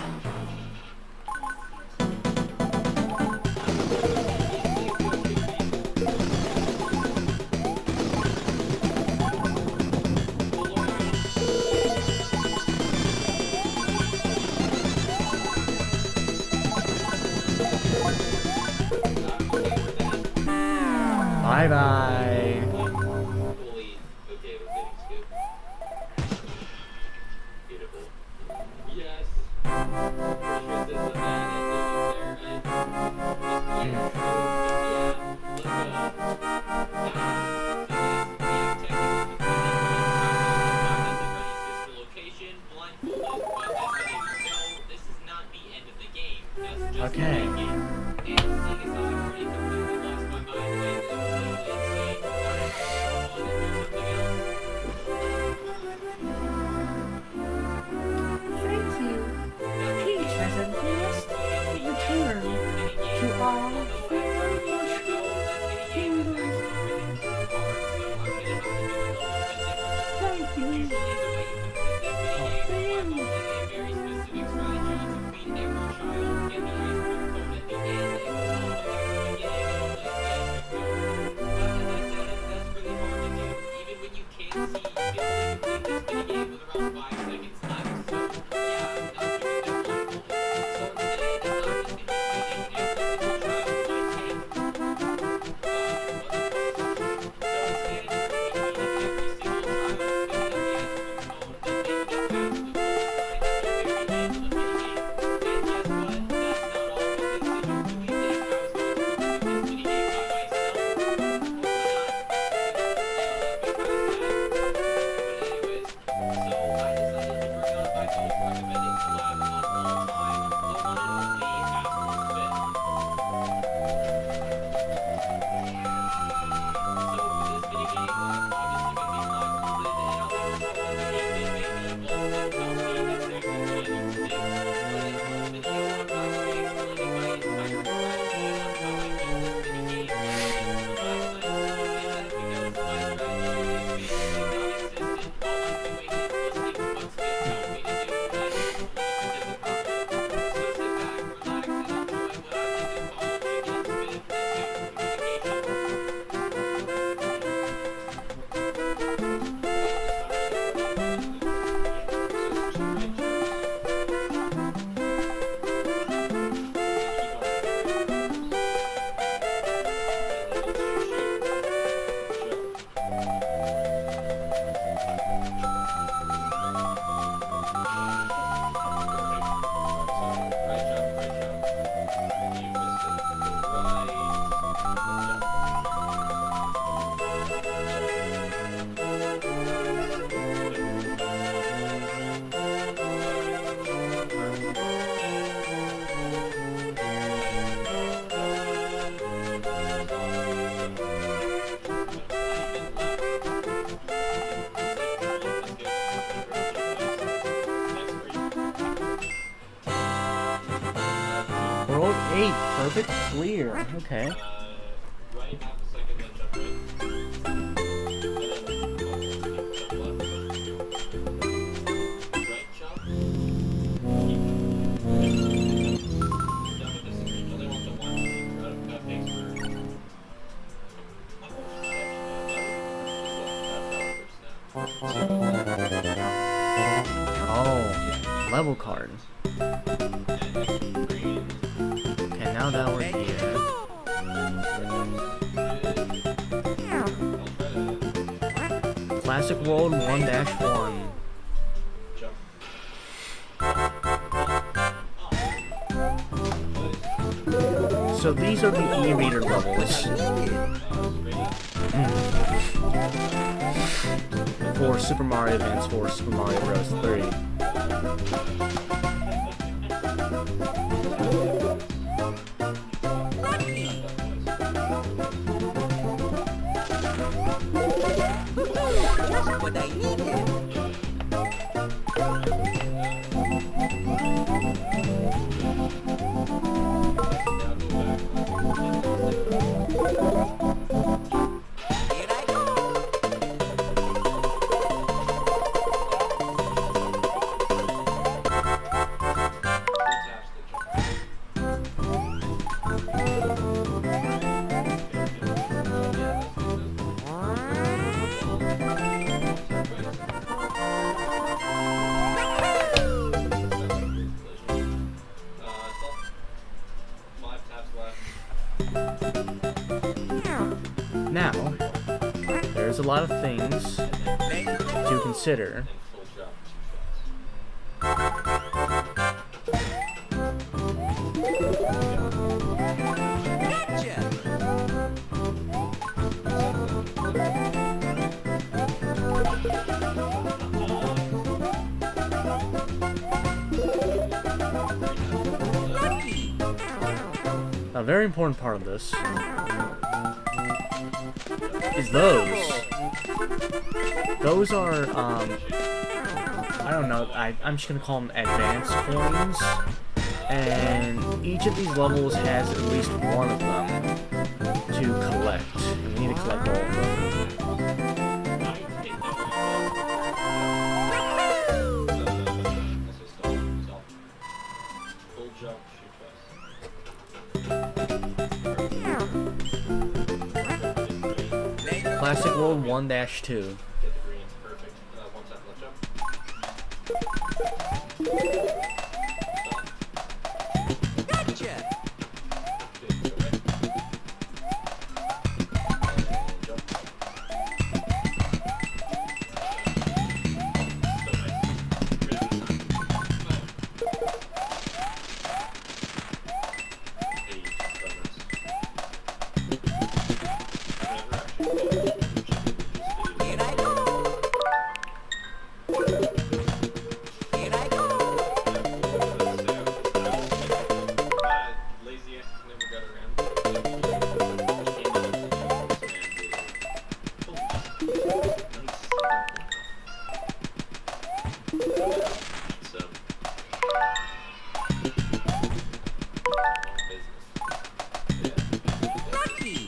Speaker 2: Bye bye.
Speaker 3: Fully okay with getting scooped. Beautiful. Yes. Pretty sure this is a bad ending there, right? Yeah. Let's go. Location, blindfolded, but as many of you know, this is not the end of the game. That's just
Speaker 2: Okay.
Speaker 3: the game. And seeing as how I've already completely lost my mind with completely insane, why don't I go on and do something else?
Speaker 5: Thank you. Peach has a blessed return to all very much kingdoms. Thank you.
Speaker 2: World 8, perfect clear. Okay.
Speaker 3: Right half a second, then jump right. Right jump. Done with this screen. Only want the one thing. Thanks for.
Speaker 2: Oh, level card. Okay, now that we're here. Classic World 1-1. So these are the e-reader levels for Super Mario Advance 4, Super Mario Bros. 3.
Speaker 4: What I needed. Here I go.
Speaker 2: Now, there's a lot of things to consider. A very important part of this is those. Those are, I don't know, I'm just gonna call them advanced coins. And each of these levels has at least one of them to collect. And we need to collect all of them. Classic World 1-2.
Speaker 3: Get the green. Perfect. One second left jump.
Speaker 4: Gotcha.
Speaker 3: Good. Go right. And jump. So nice. Really good.
Speaker 4: Here I go. Here I go.
Speaker 3: Lazy never got around. So
Speaker 4: Lucky.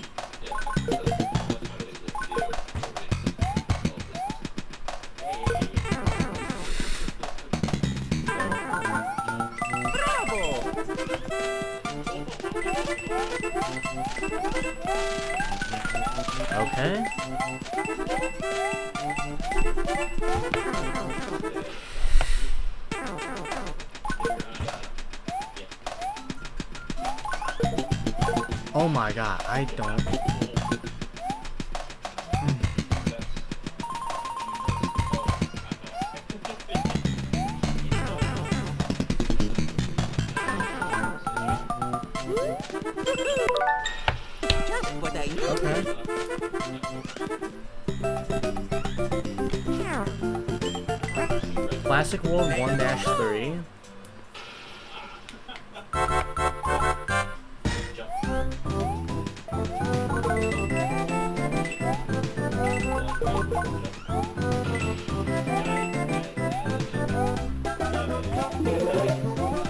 Speaker 4: Bravo.
Speaker 2: Okay. Oh my god, I don't.
Speaker 4: Just what I need.
Speaker 2: Okay. Classic World 1-3.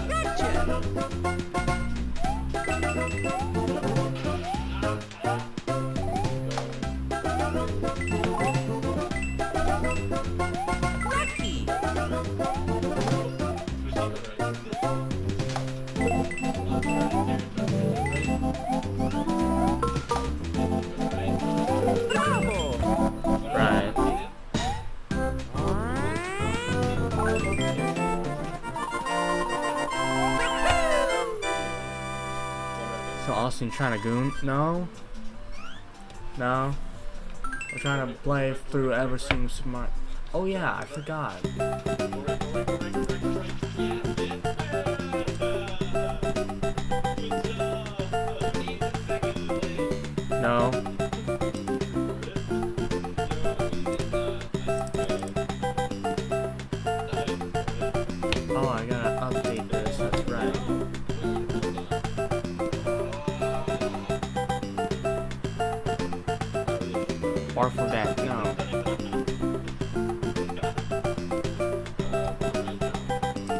Speaker 4: Gotcha.
Speaker 2: So Austin, you trying to goon? No? No? We're trying to play through every single Super Mario. Oh yeah, I forgot. No. Oh, I gotta update this, that's right. Or for that, no.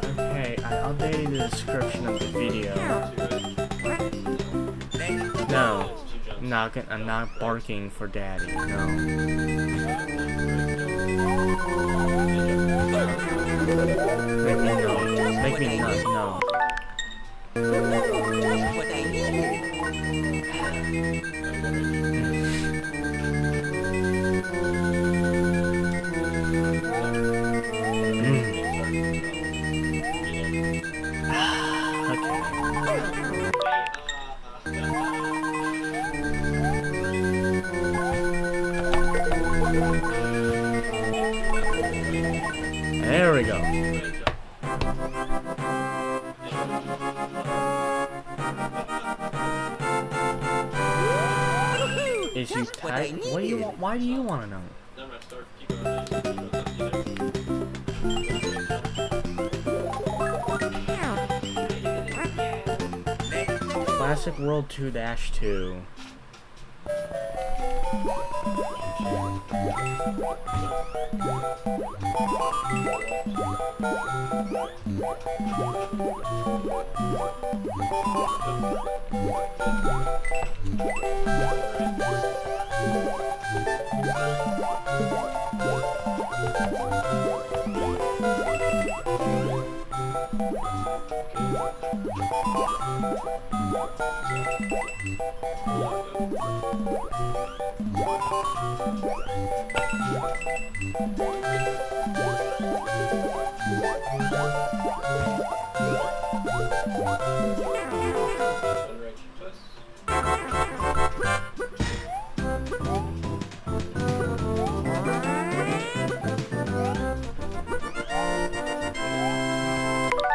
Speaker 2: Okay, I updated the description of the video. No. I'm not barking for daddy, no. Make me no. Make me nut, no.
Speaker 4: Just what I need.
Speaker 2: There we go. Is you type? What do you want? Why do you want to know? Classic World 2-2.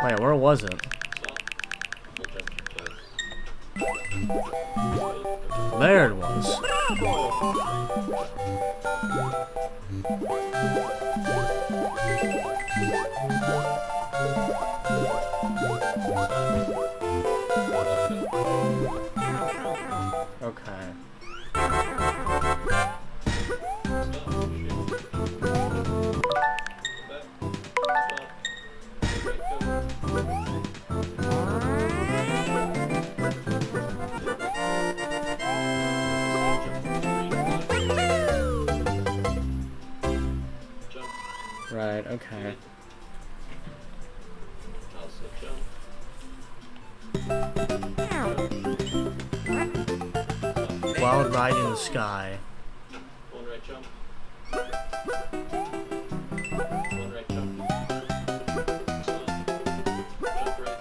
Speaker 2: Wait, where was it? There it was. Okay. Right, okay. Wild ride in the sky.
Speaker 3: One right jump. One right jump. Jump right.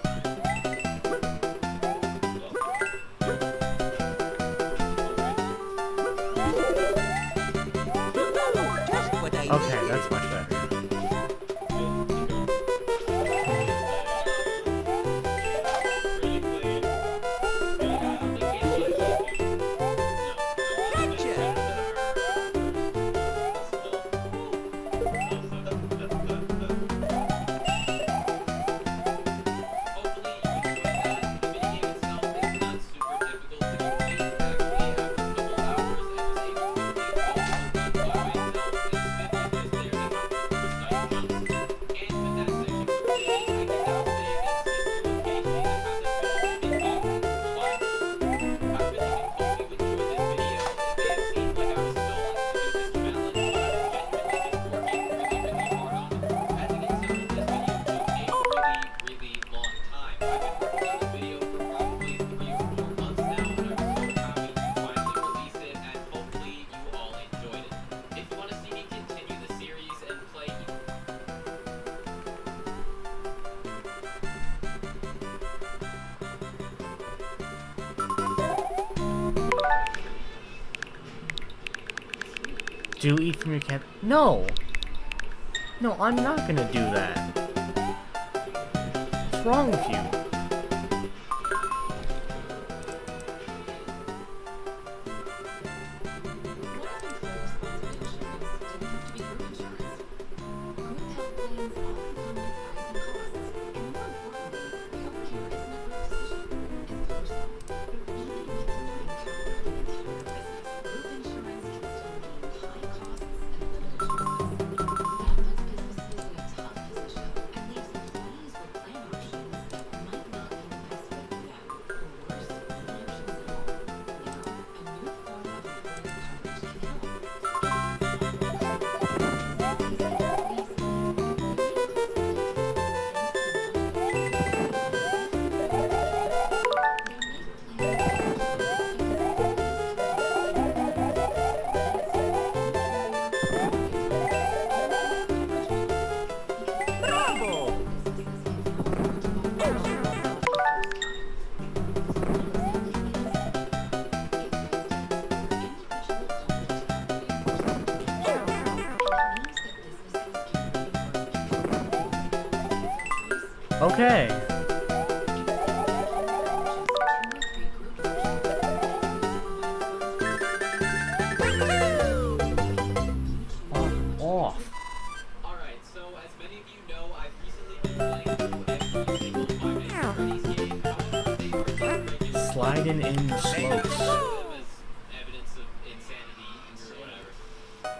Speaker 4: Just what I need.
Speaker 2: Okay, that's much better. Do eat from your camp. No! No, I'm not gonna do that. What's wrong with you? Okay. Off.
Speaker 3: Alright, so as many of you know, I've recently been playing through every single Five Nights at Freddy's game. However, they are just regular.
Speaker 2: Sliding in slopes.
Speaker 3: As evidence of insanity or whatever.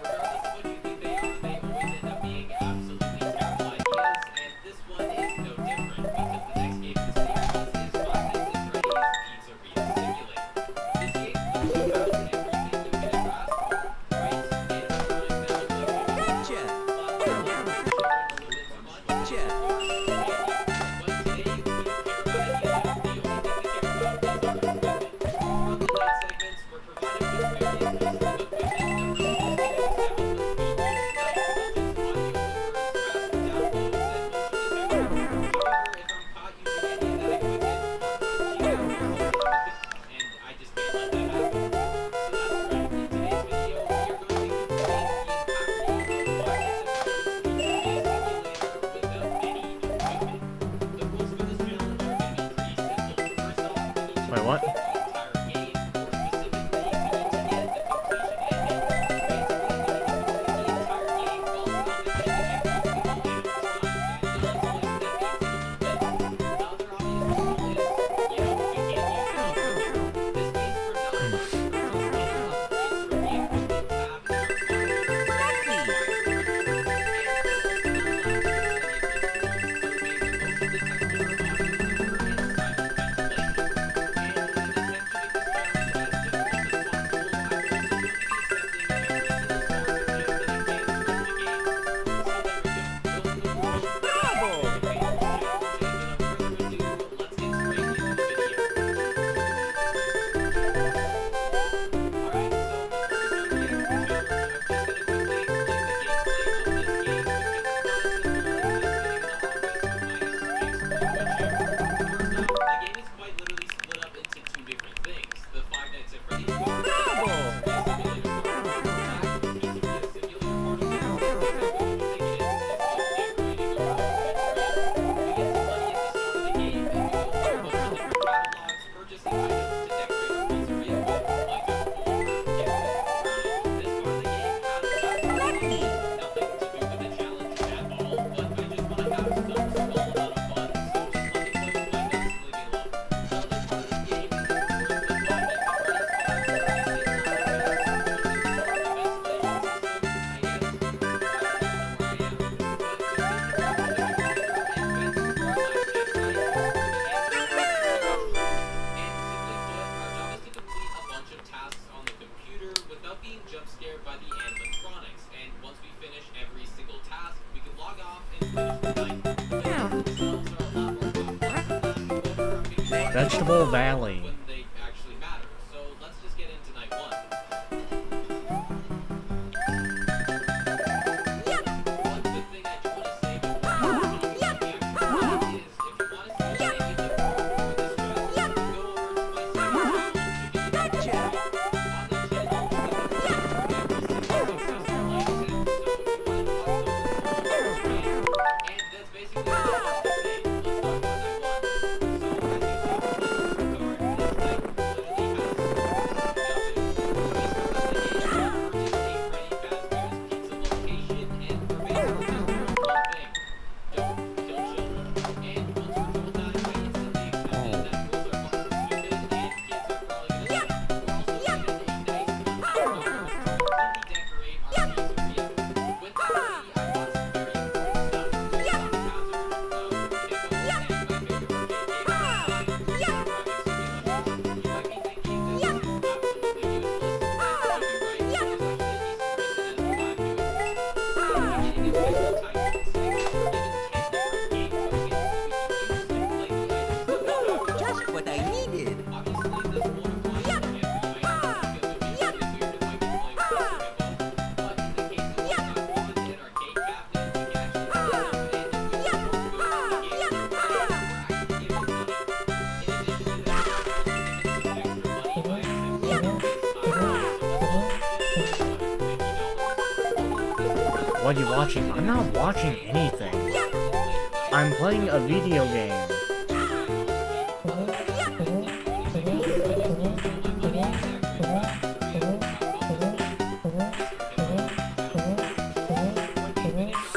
Speaker 3: Regardless of what you think they are, they always end up being absolutely terrible ideas, and this one is no different, because the next game in the series is Five Nights at Freddy's Pizzeria Simulator. This game lets you have everything you can ever ask for, right? Animatronics that look like
Speaker 4: Gotcha. Gotcha.
Speaker 2: Wait, what? Vegetable Valley.
Speaker 3: When they actually matter. So let's just get into night one. One good thing I do want to say before we get into the actual night is if you want to see any of the proof for this dress, go over to my second channel, Chicken
Speaker 4: Gotcha.
Speaker 3: On the channel, we have every single successful
Speaker 2: What are you watching? I'm not watching anything. I'm playing a video game.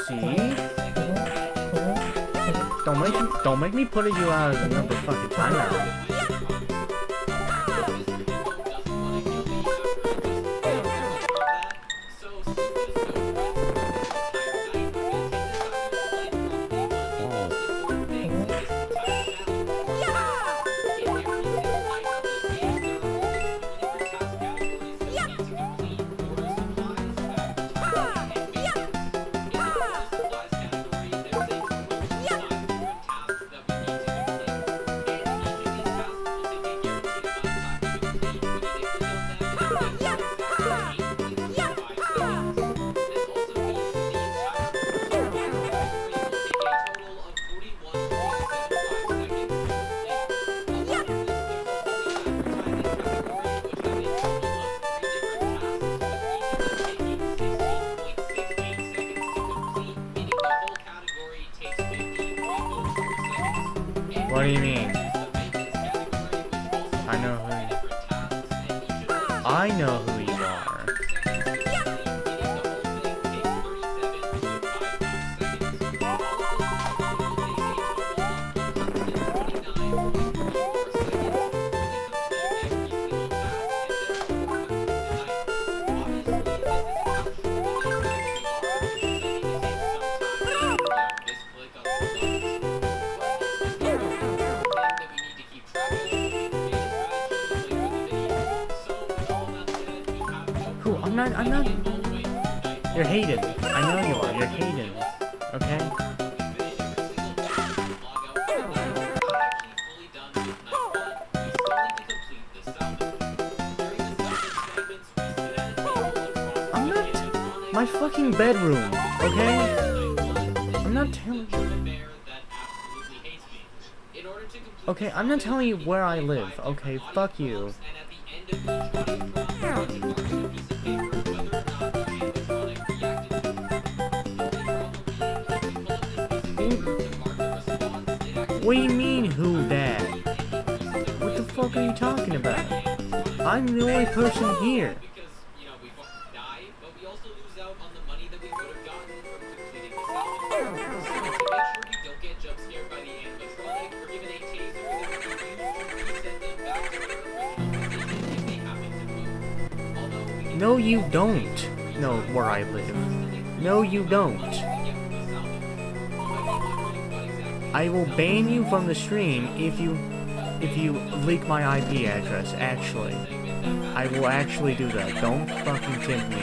Speaker 2: See? Don't make me put you out of another fucking timeout. What do you mean? I know who you are. I'm not. You're Hayden. I know you are. You're Hayden. Okay? I'm not. My fucking bedroom. Okay? I'm not telling you. Okay, I'm not telling you where I live. Okay, fuck you. What do you mean, who that? What the fuck are you talking about? I'm the only person here. No, you don't know where I live. No, you don't. I will ban you from the stream if you leak my IP address, actually. I will actually do that. Don't fucking tempt me.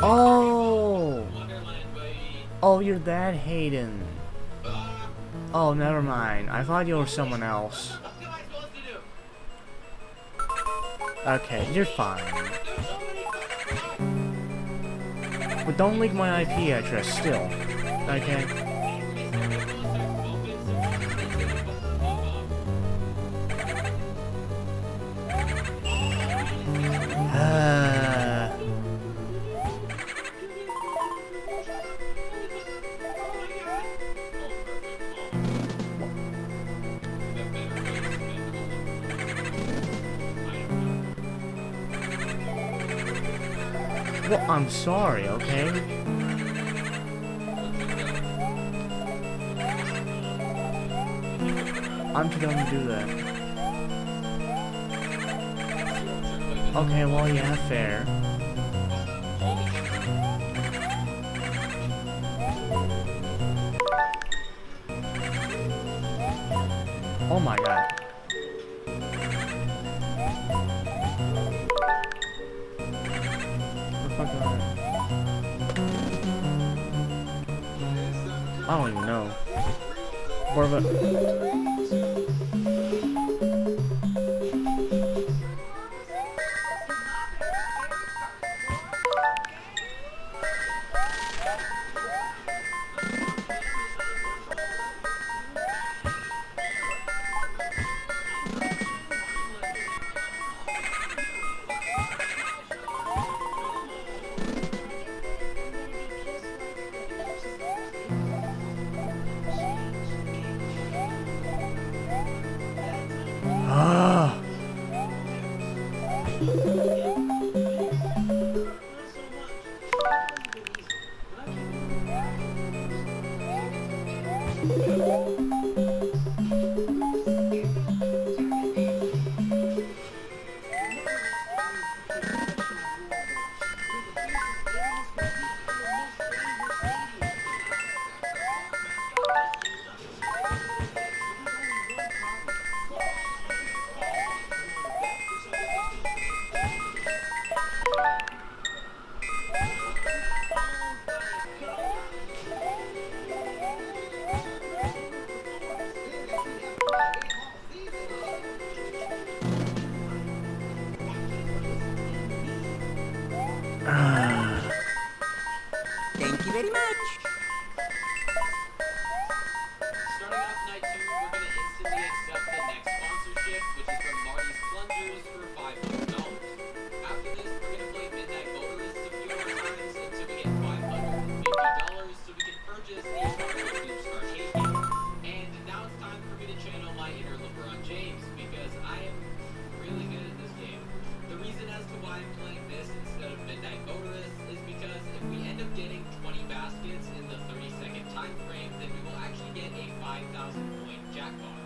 Speaker 2: Oh! Oh, you're that Hayden. Oh, never mind. I thought you were someone else. Okay, you're fine. But don't leak my IP address still. Okay? Well, I'm sorry, okay? I'm too dumb to do that. Okay, well, yeah, fair. Oh my god. Where the fuck am I don't even know. More of a... Ah!
Speaker 4: Thank you very much.
Speaker 3: Starting off night 2, we're going to instantly accept the next sponsorship, which is from Marty's Plungers for $500. After this, we're going to play Midnight Motorists a few more times until we get $550 so we can purchase the Carnival Loops arcade game. And now it's time for me to channel my inner LeBron James, because I am really good at this game. The reason as to why I'm playing this instead of Midnight Motorists is because if we end up getting 20 baskets in the 30-second time frame, then we will actually get a 5,000 point jackpot.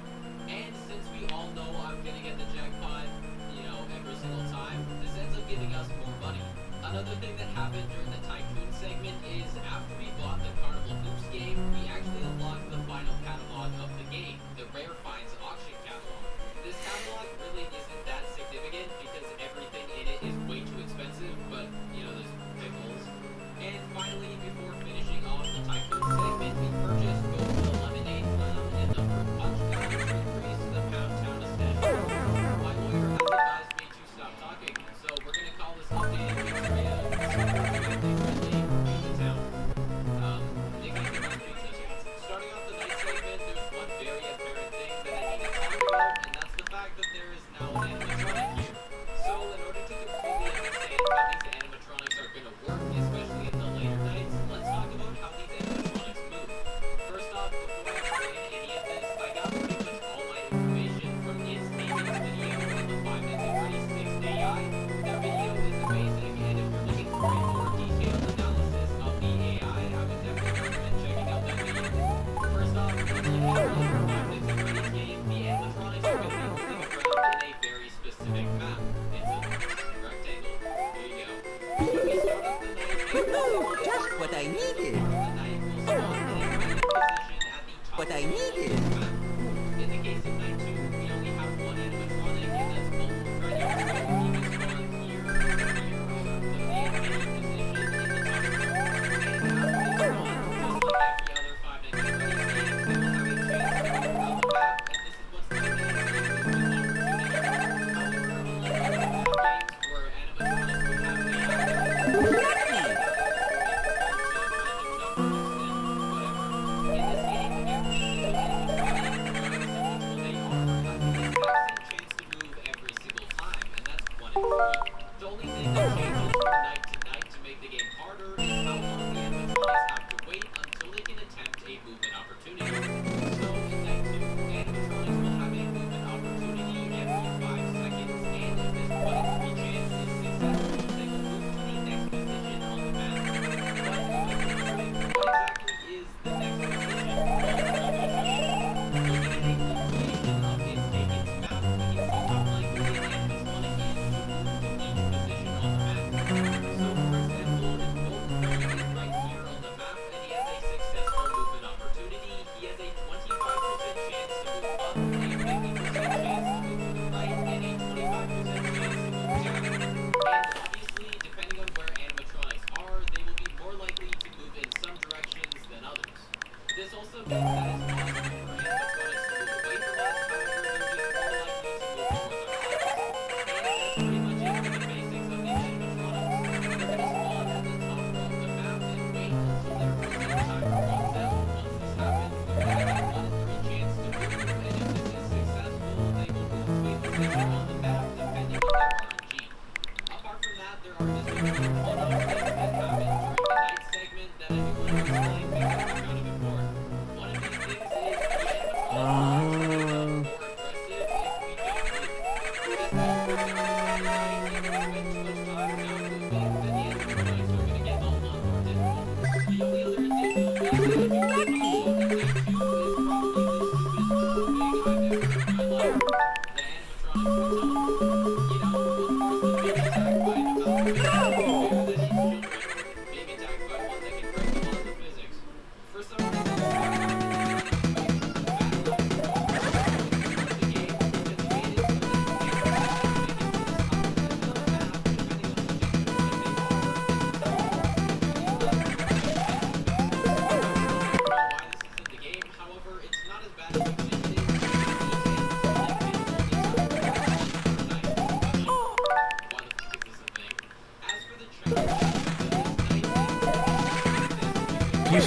Speaker 3: And since we all know I'm gonna get the jackpot, you know, every single time, this ends up giving us more money. Another thing that happened during the Tycoon segment is after we bought the Carnival Hoops game, we actually unlocked the final catalog of the game, the Rare Finds auction catalog. This catalog really isn't that significant because everything in it is way too expensive, but, you know, there's pickles. And finally, before finishing off the Tycoon segment, we purchased both the Lemonade Clown and the Fruit Punch Clown to increase the Pound Town aesthetic. My lawyer has advised me to stop talking, so we're going to call this updated pizzeria the town. Starting off the night segment, there's one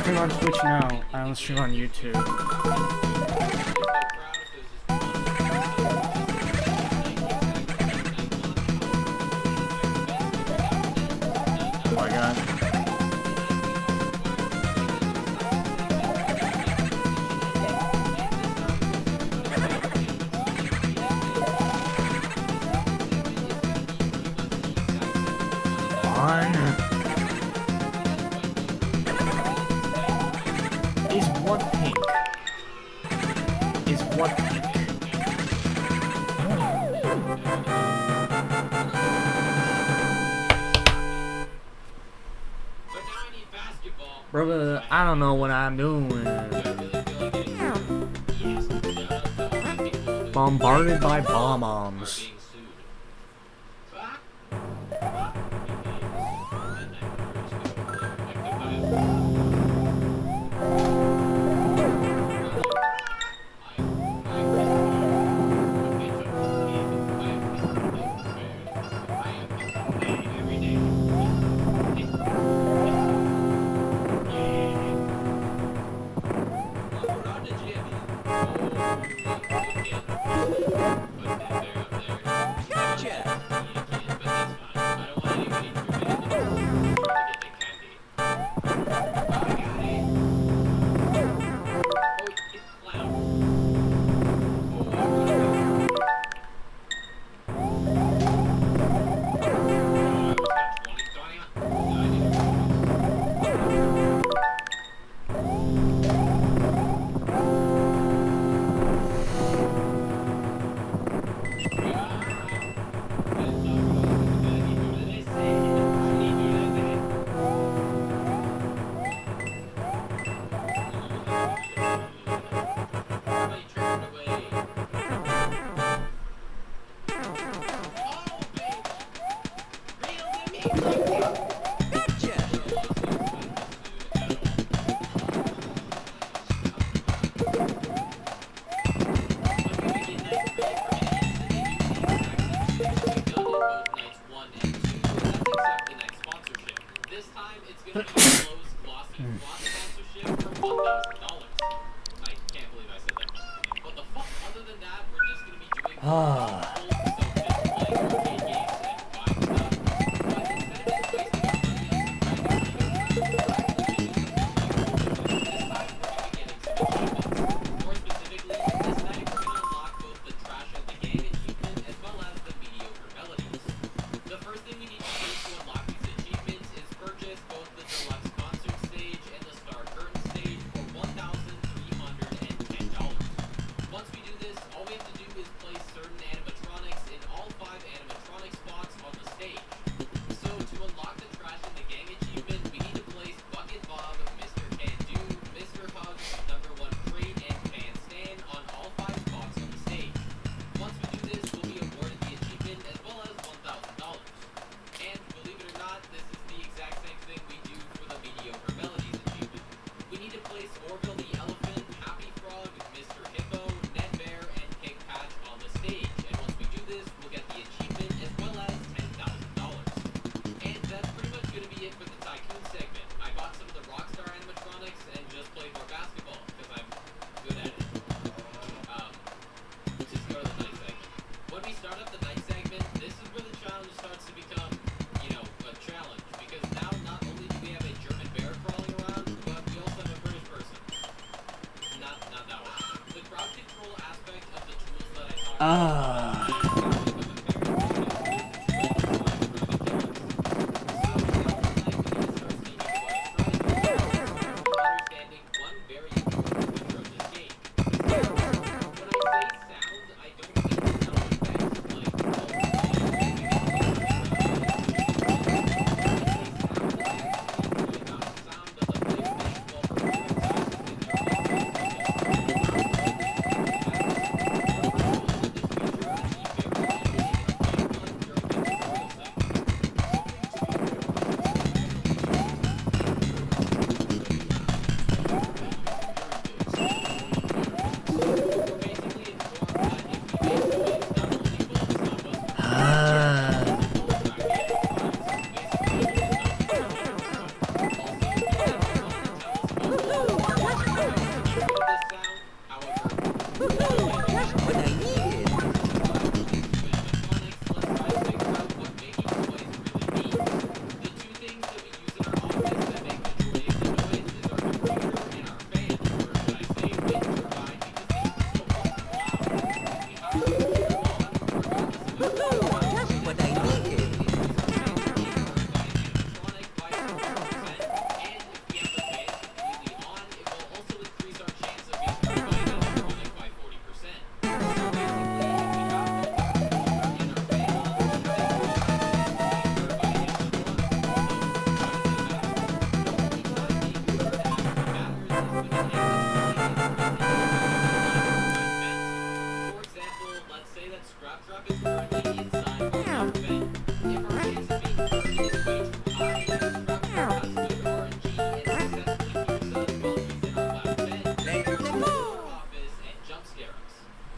Speaker 2: stream on Twitch now. I only stream on YouTube. Oh my god. Is what pink? Is what pink? Brother, I don't know what I'm doing. Bombarded by bomb-bombs.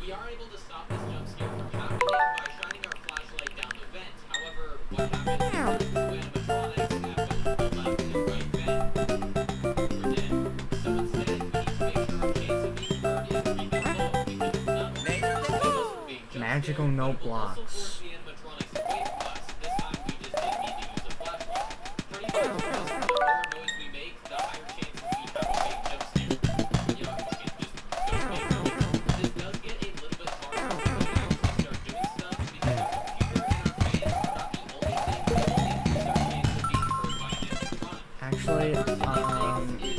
Speaker 3: We are able to stop this jump scare from happening by shining our flashlight down the vent. However, what happens is when animatronics at both the left and right vent, we're dead. So instead, we need to make sure our chance of being hurt is really low because it's not only force us from being jump
Speaker 2: Magical
Speaker 3: scared,
Speaker 2: no
Speaker 3: but it will also
Speaker 2: blocks.
Speaker 3: force the animatronics away from us. This time, we just didn't need to use a flashlight. Pretty much, just the more noise we make, the higher chance we have of being jump scared. You know, it just don't make noise. This does get a little bit harder when we actually start doing stuff because our computer and our fans are not the only things that will increase our chance of being hurt by an animatronic.
Speaker 2: Actually,
Speaker 3: The first thing is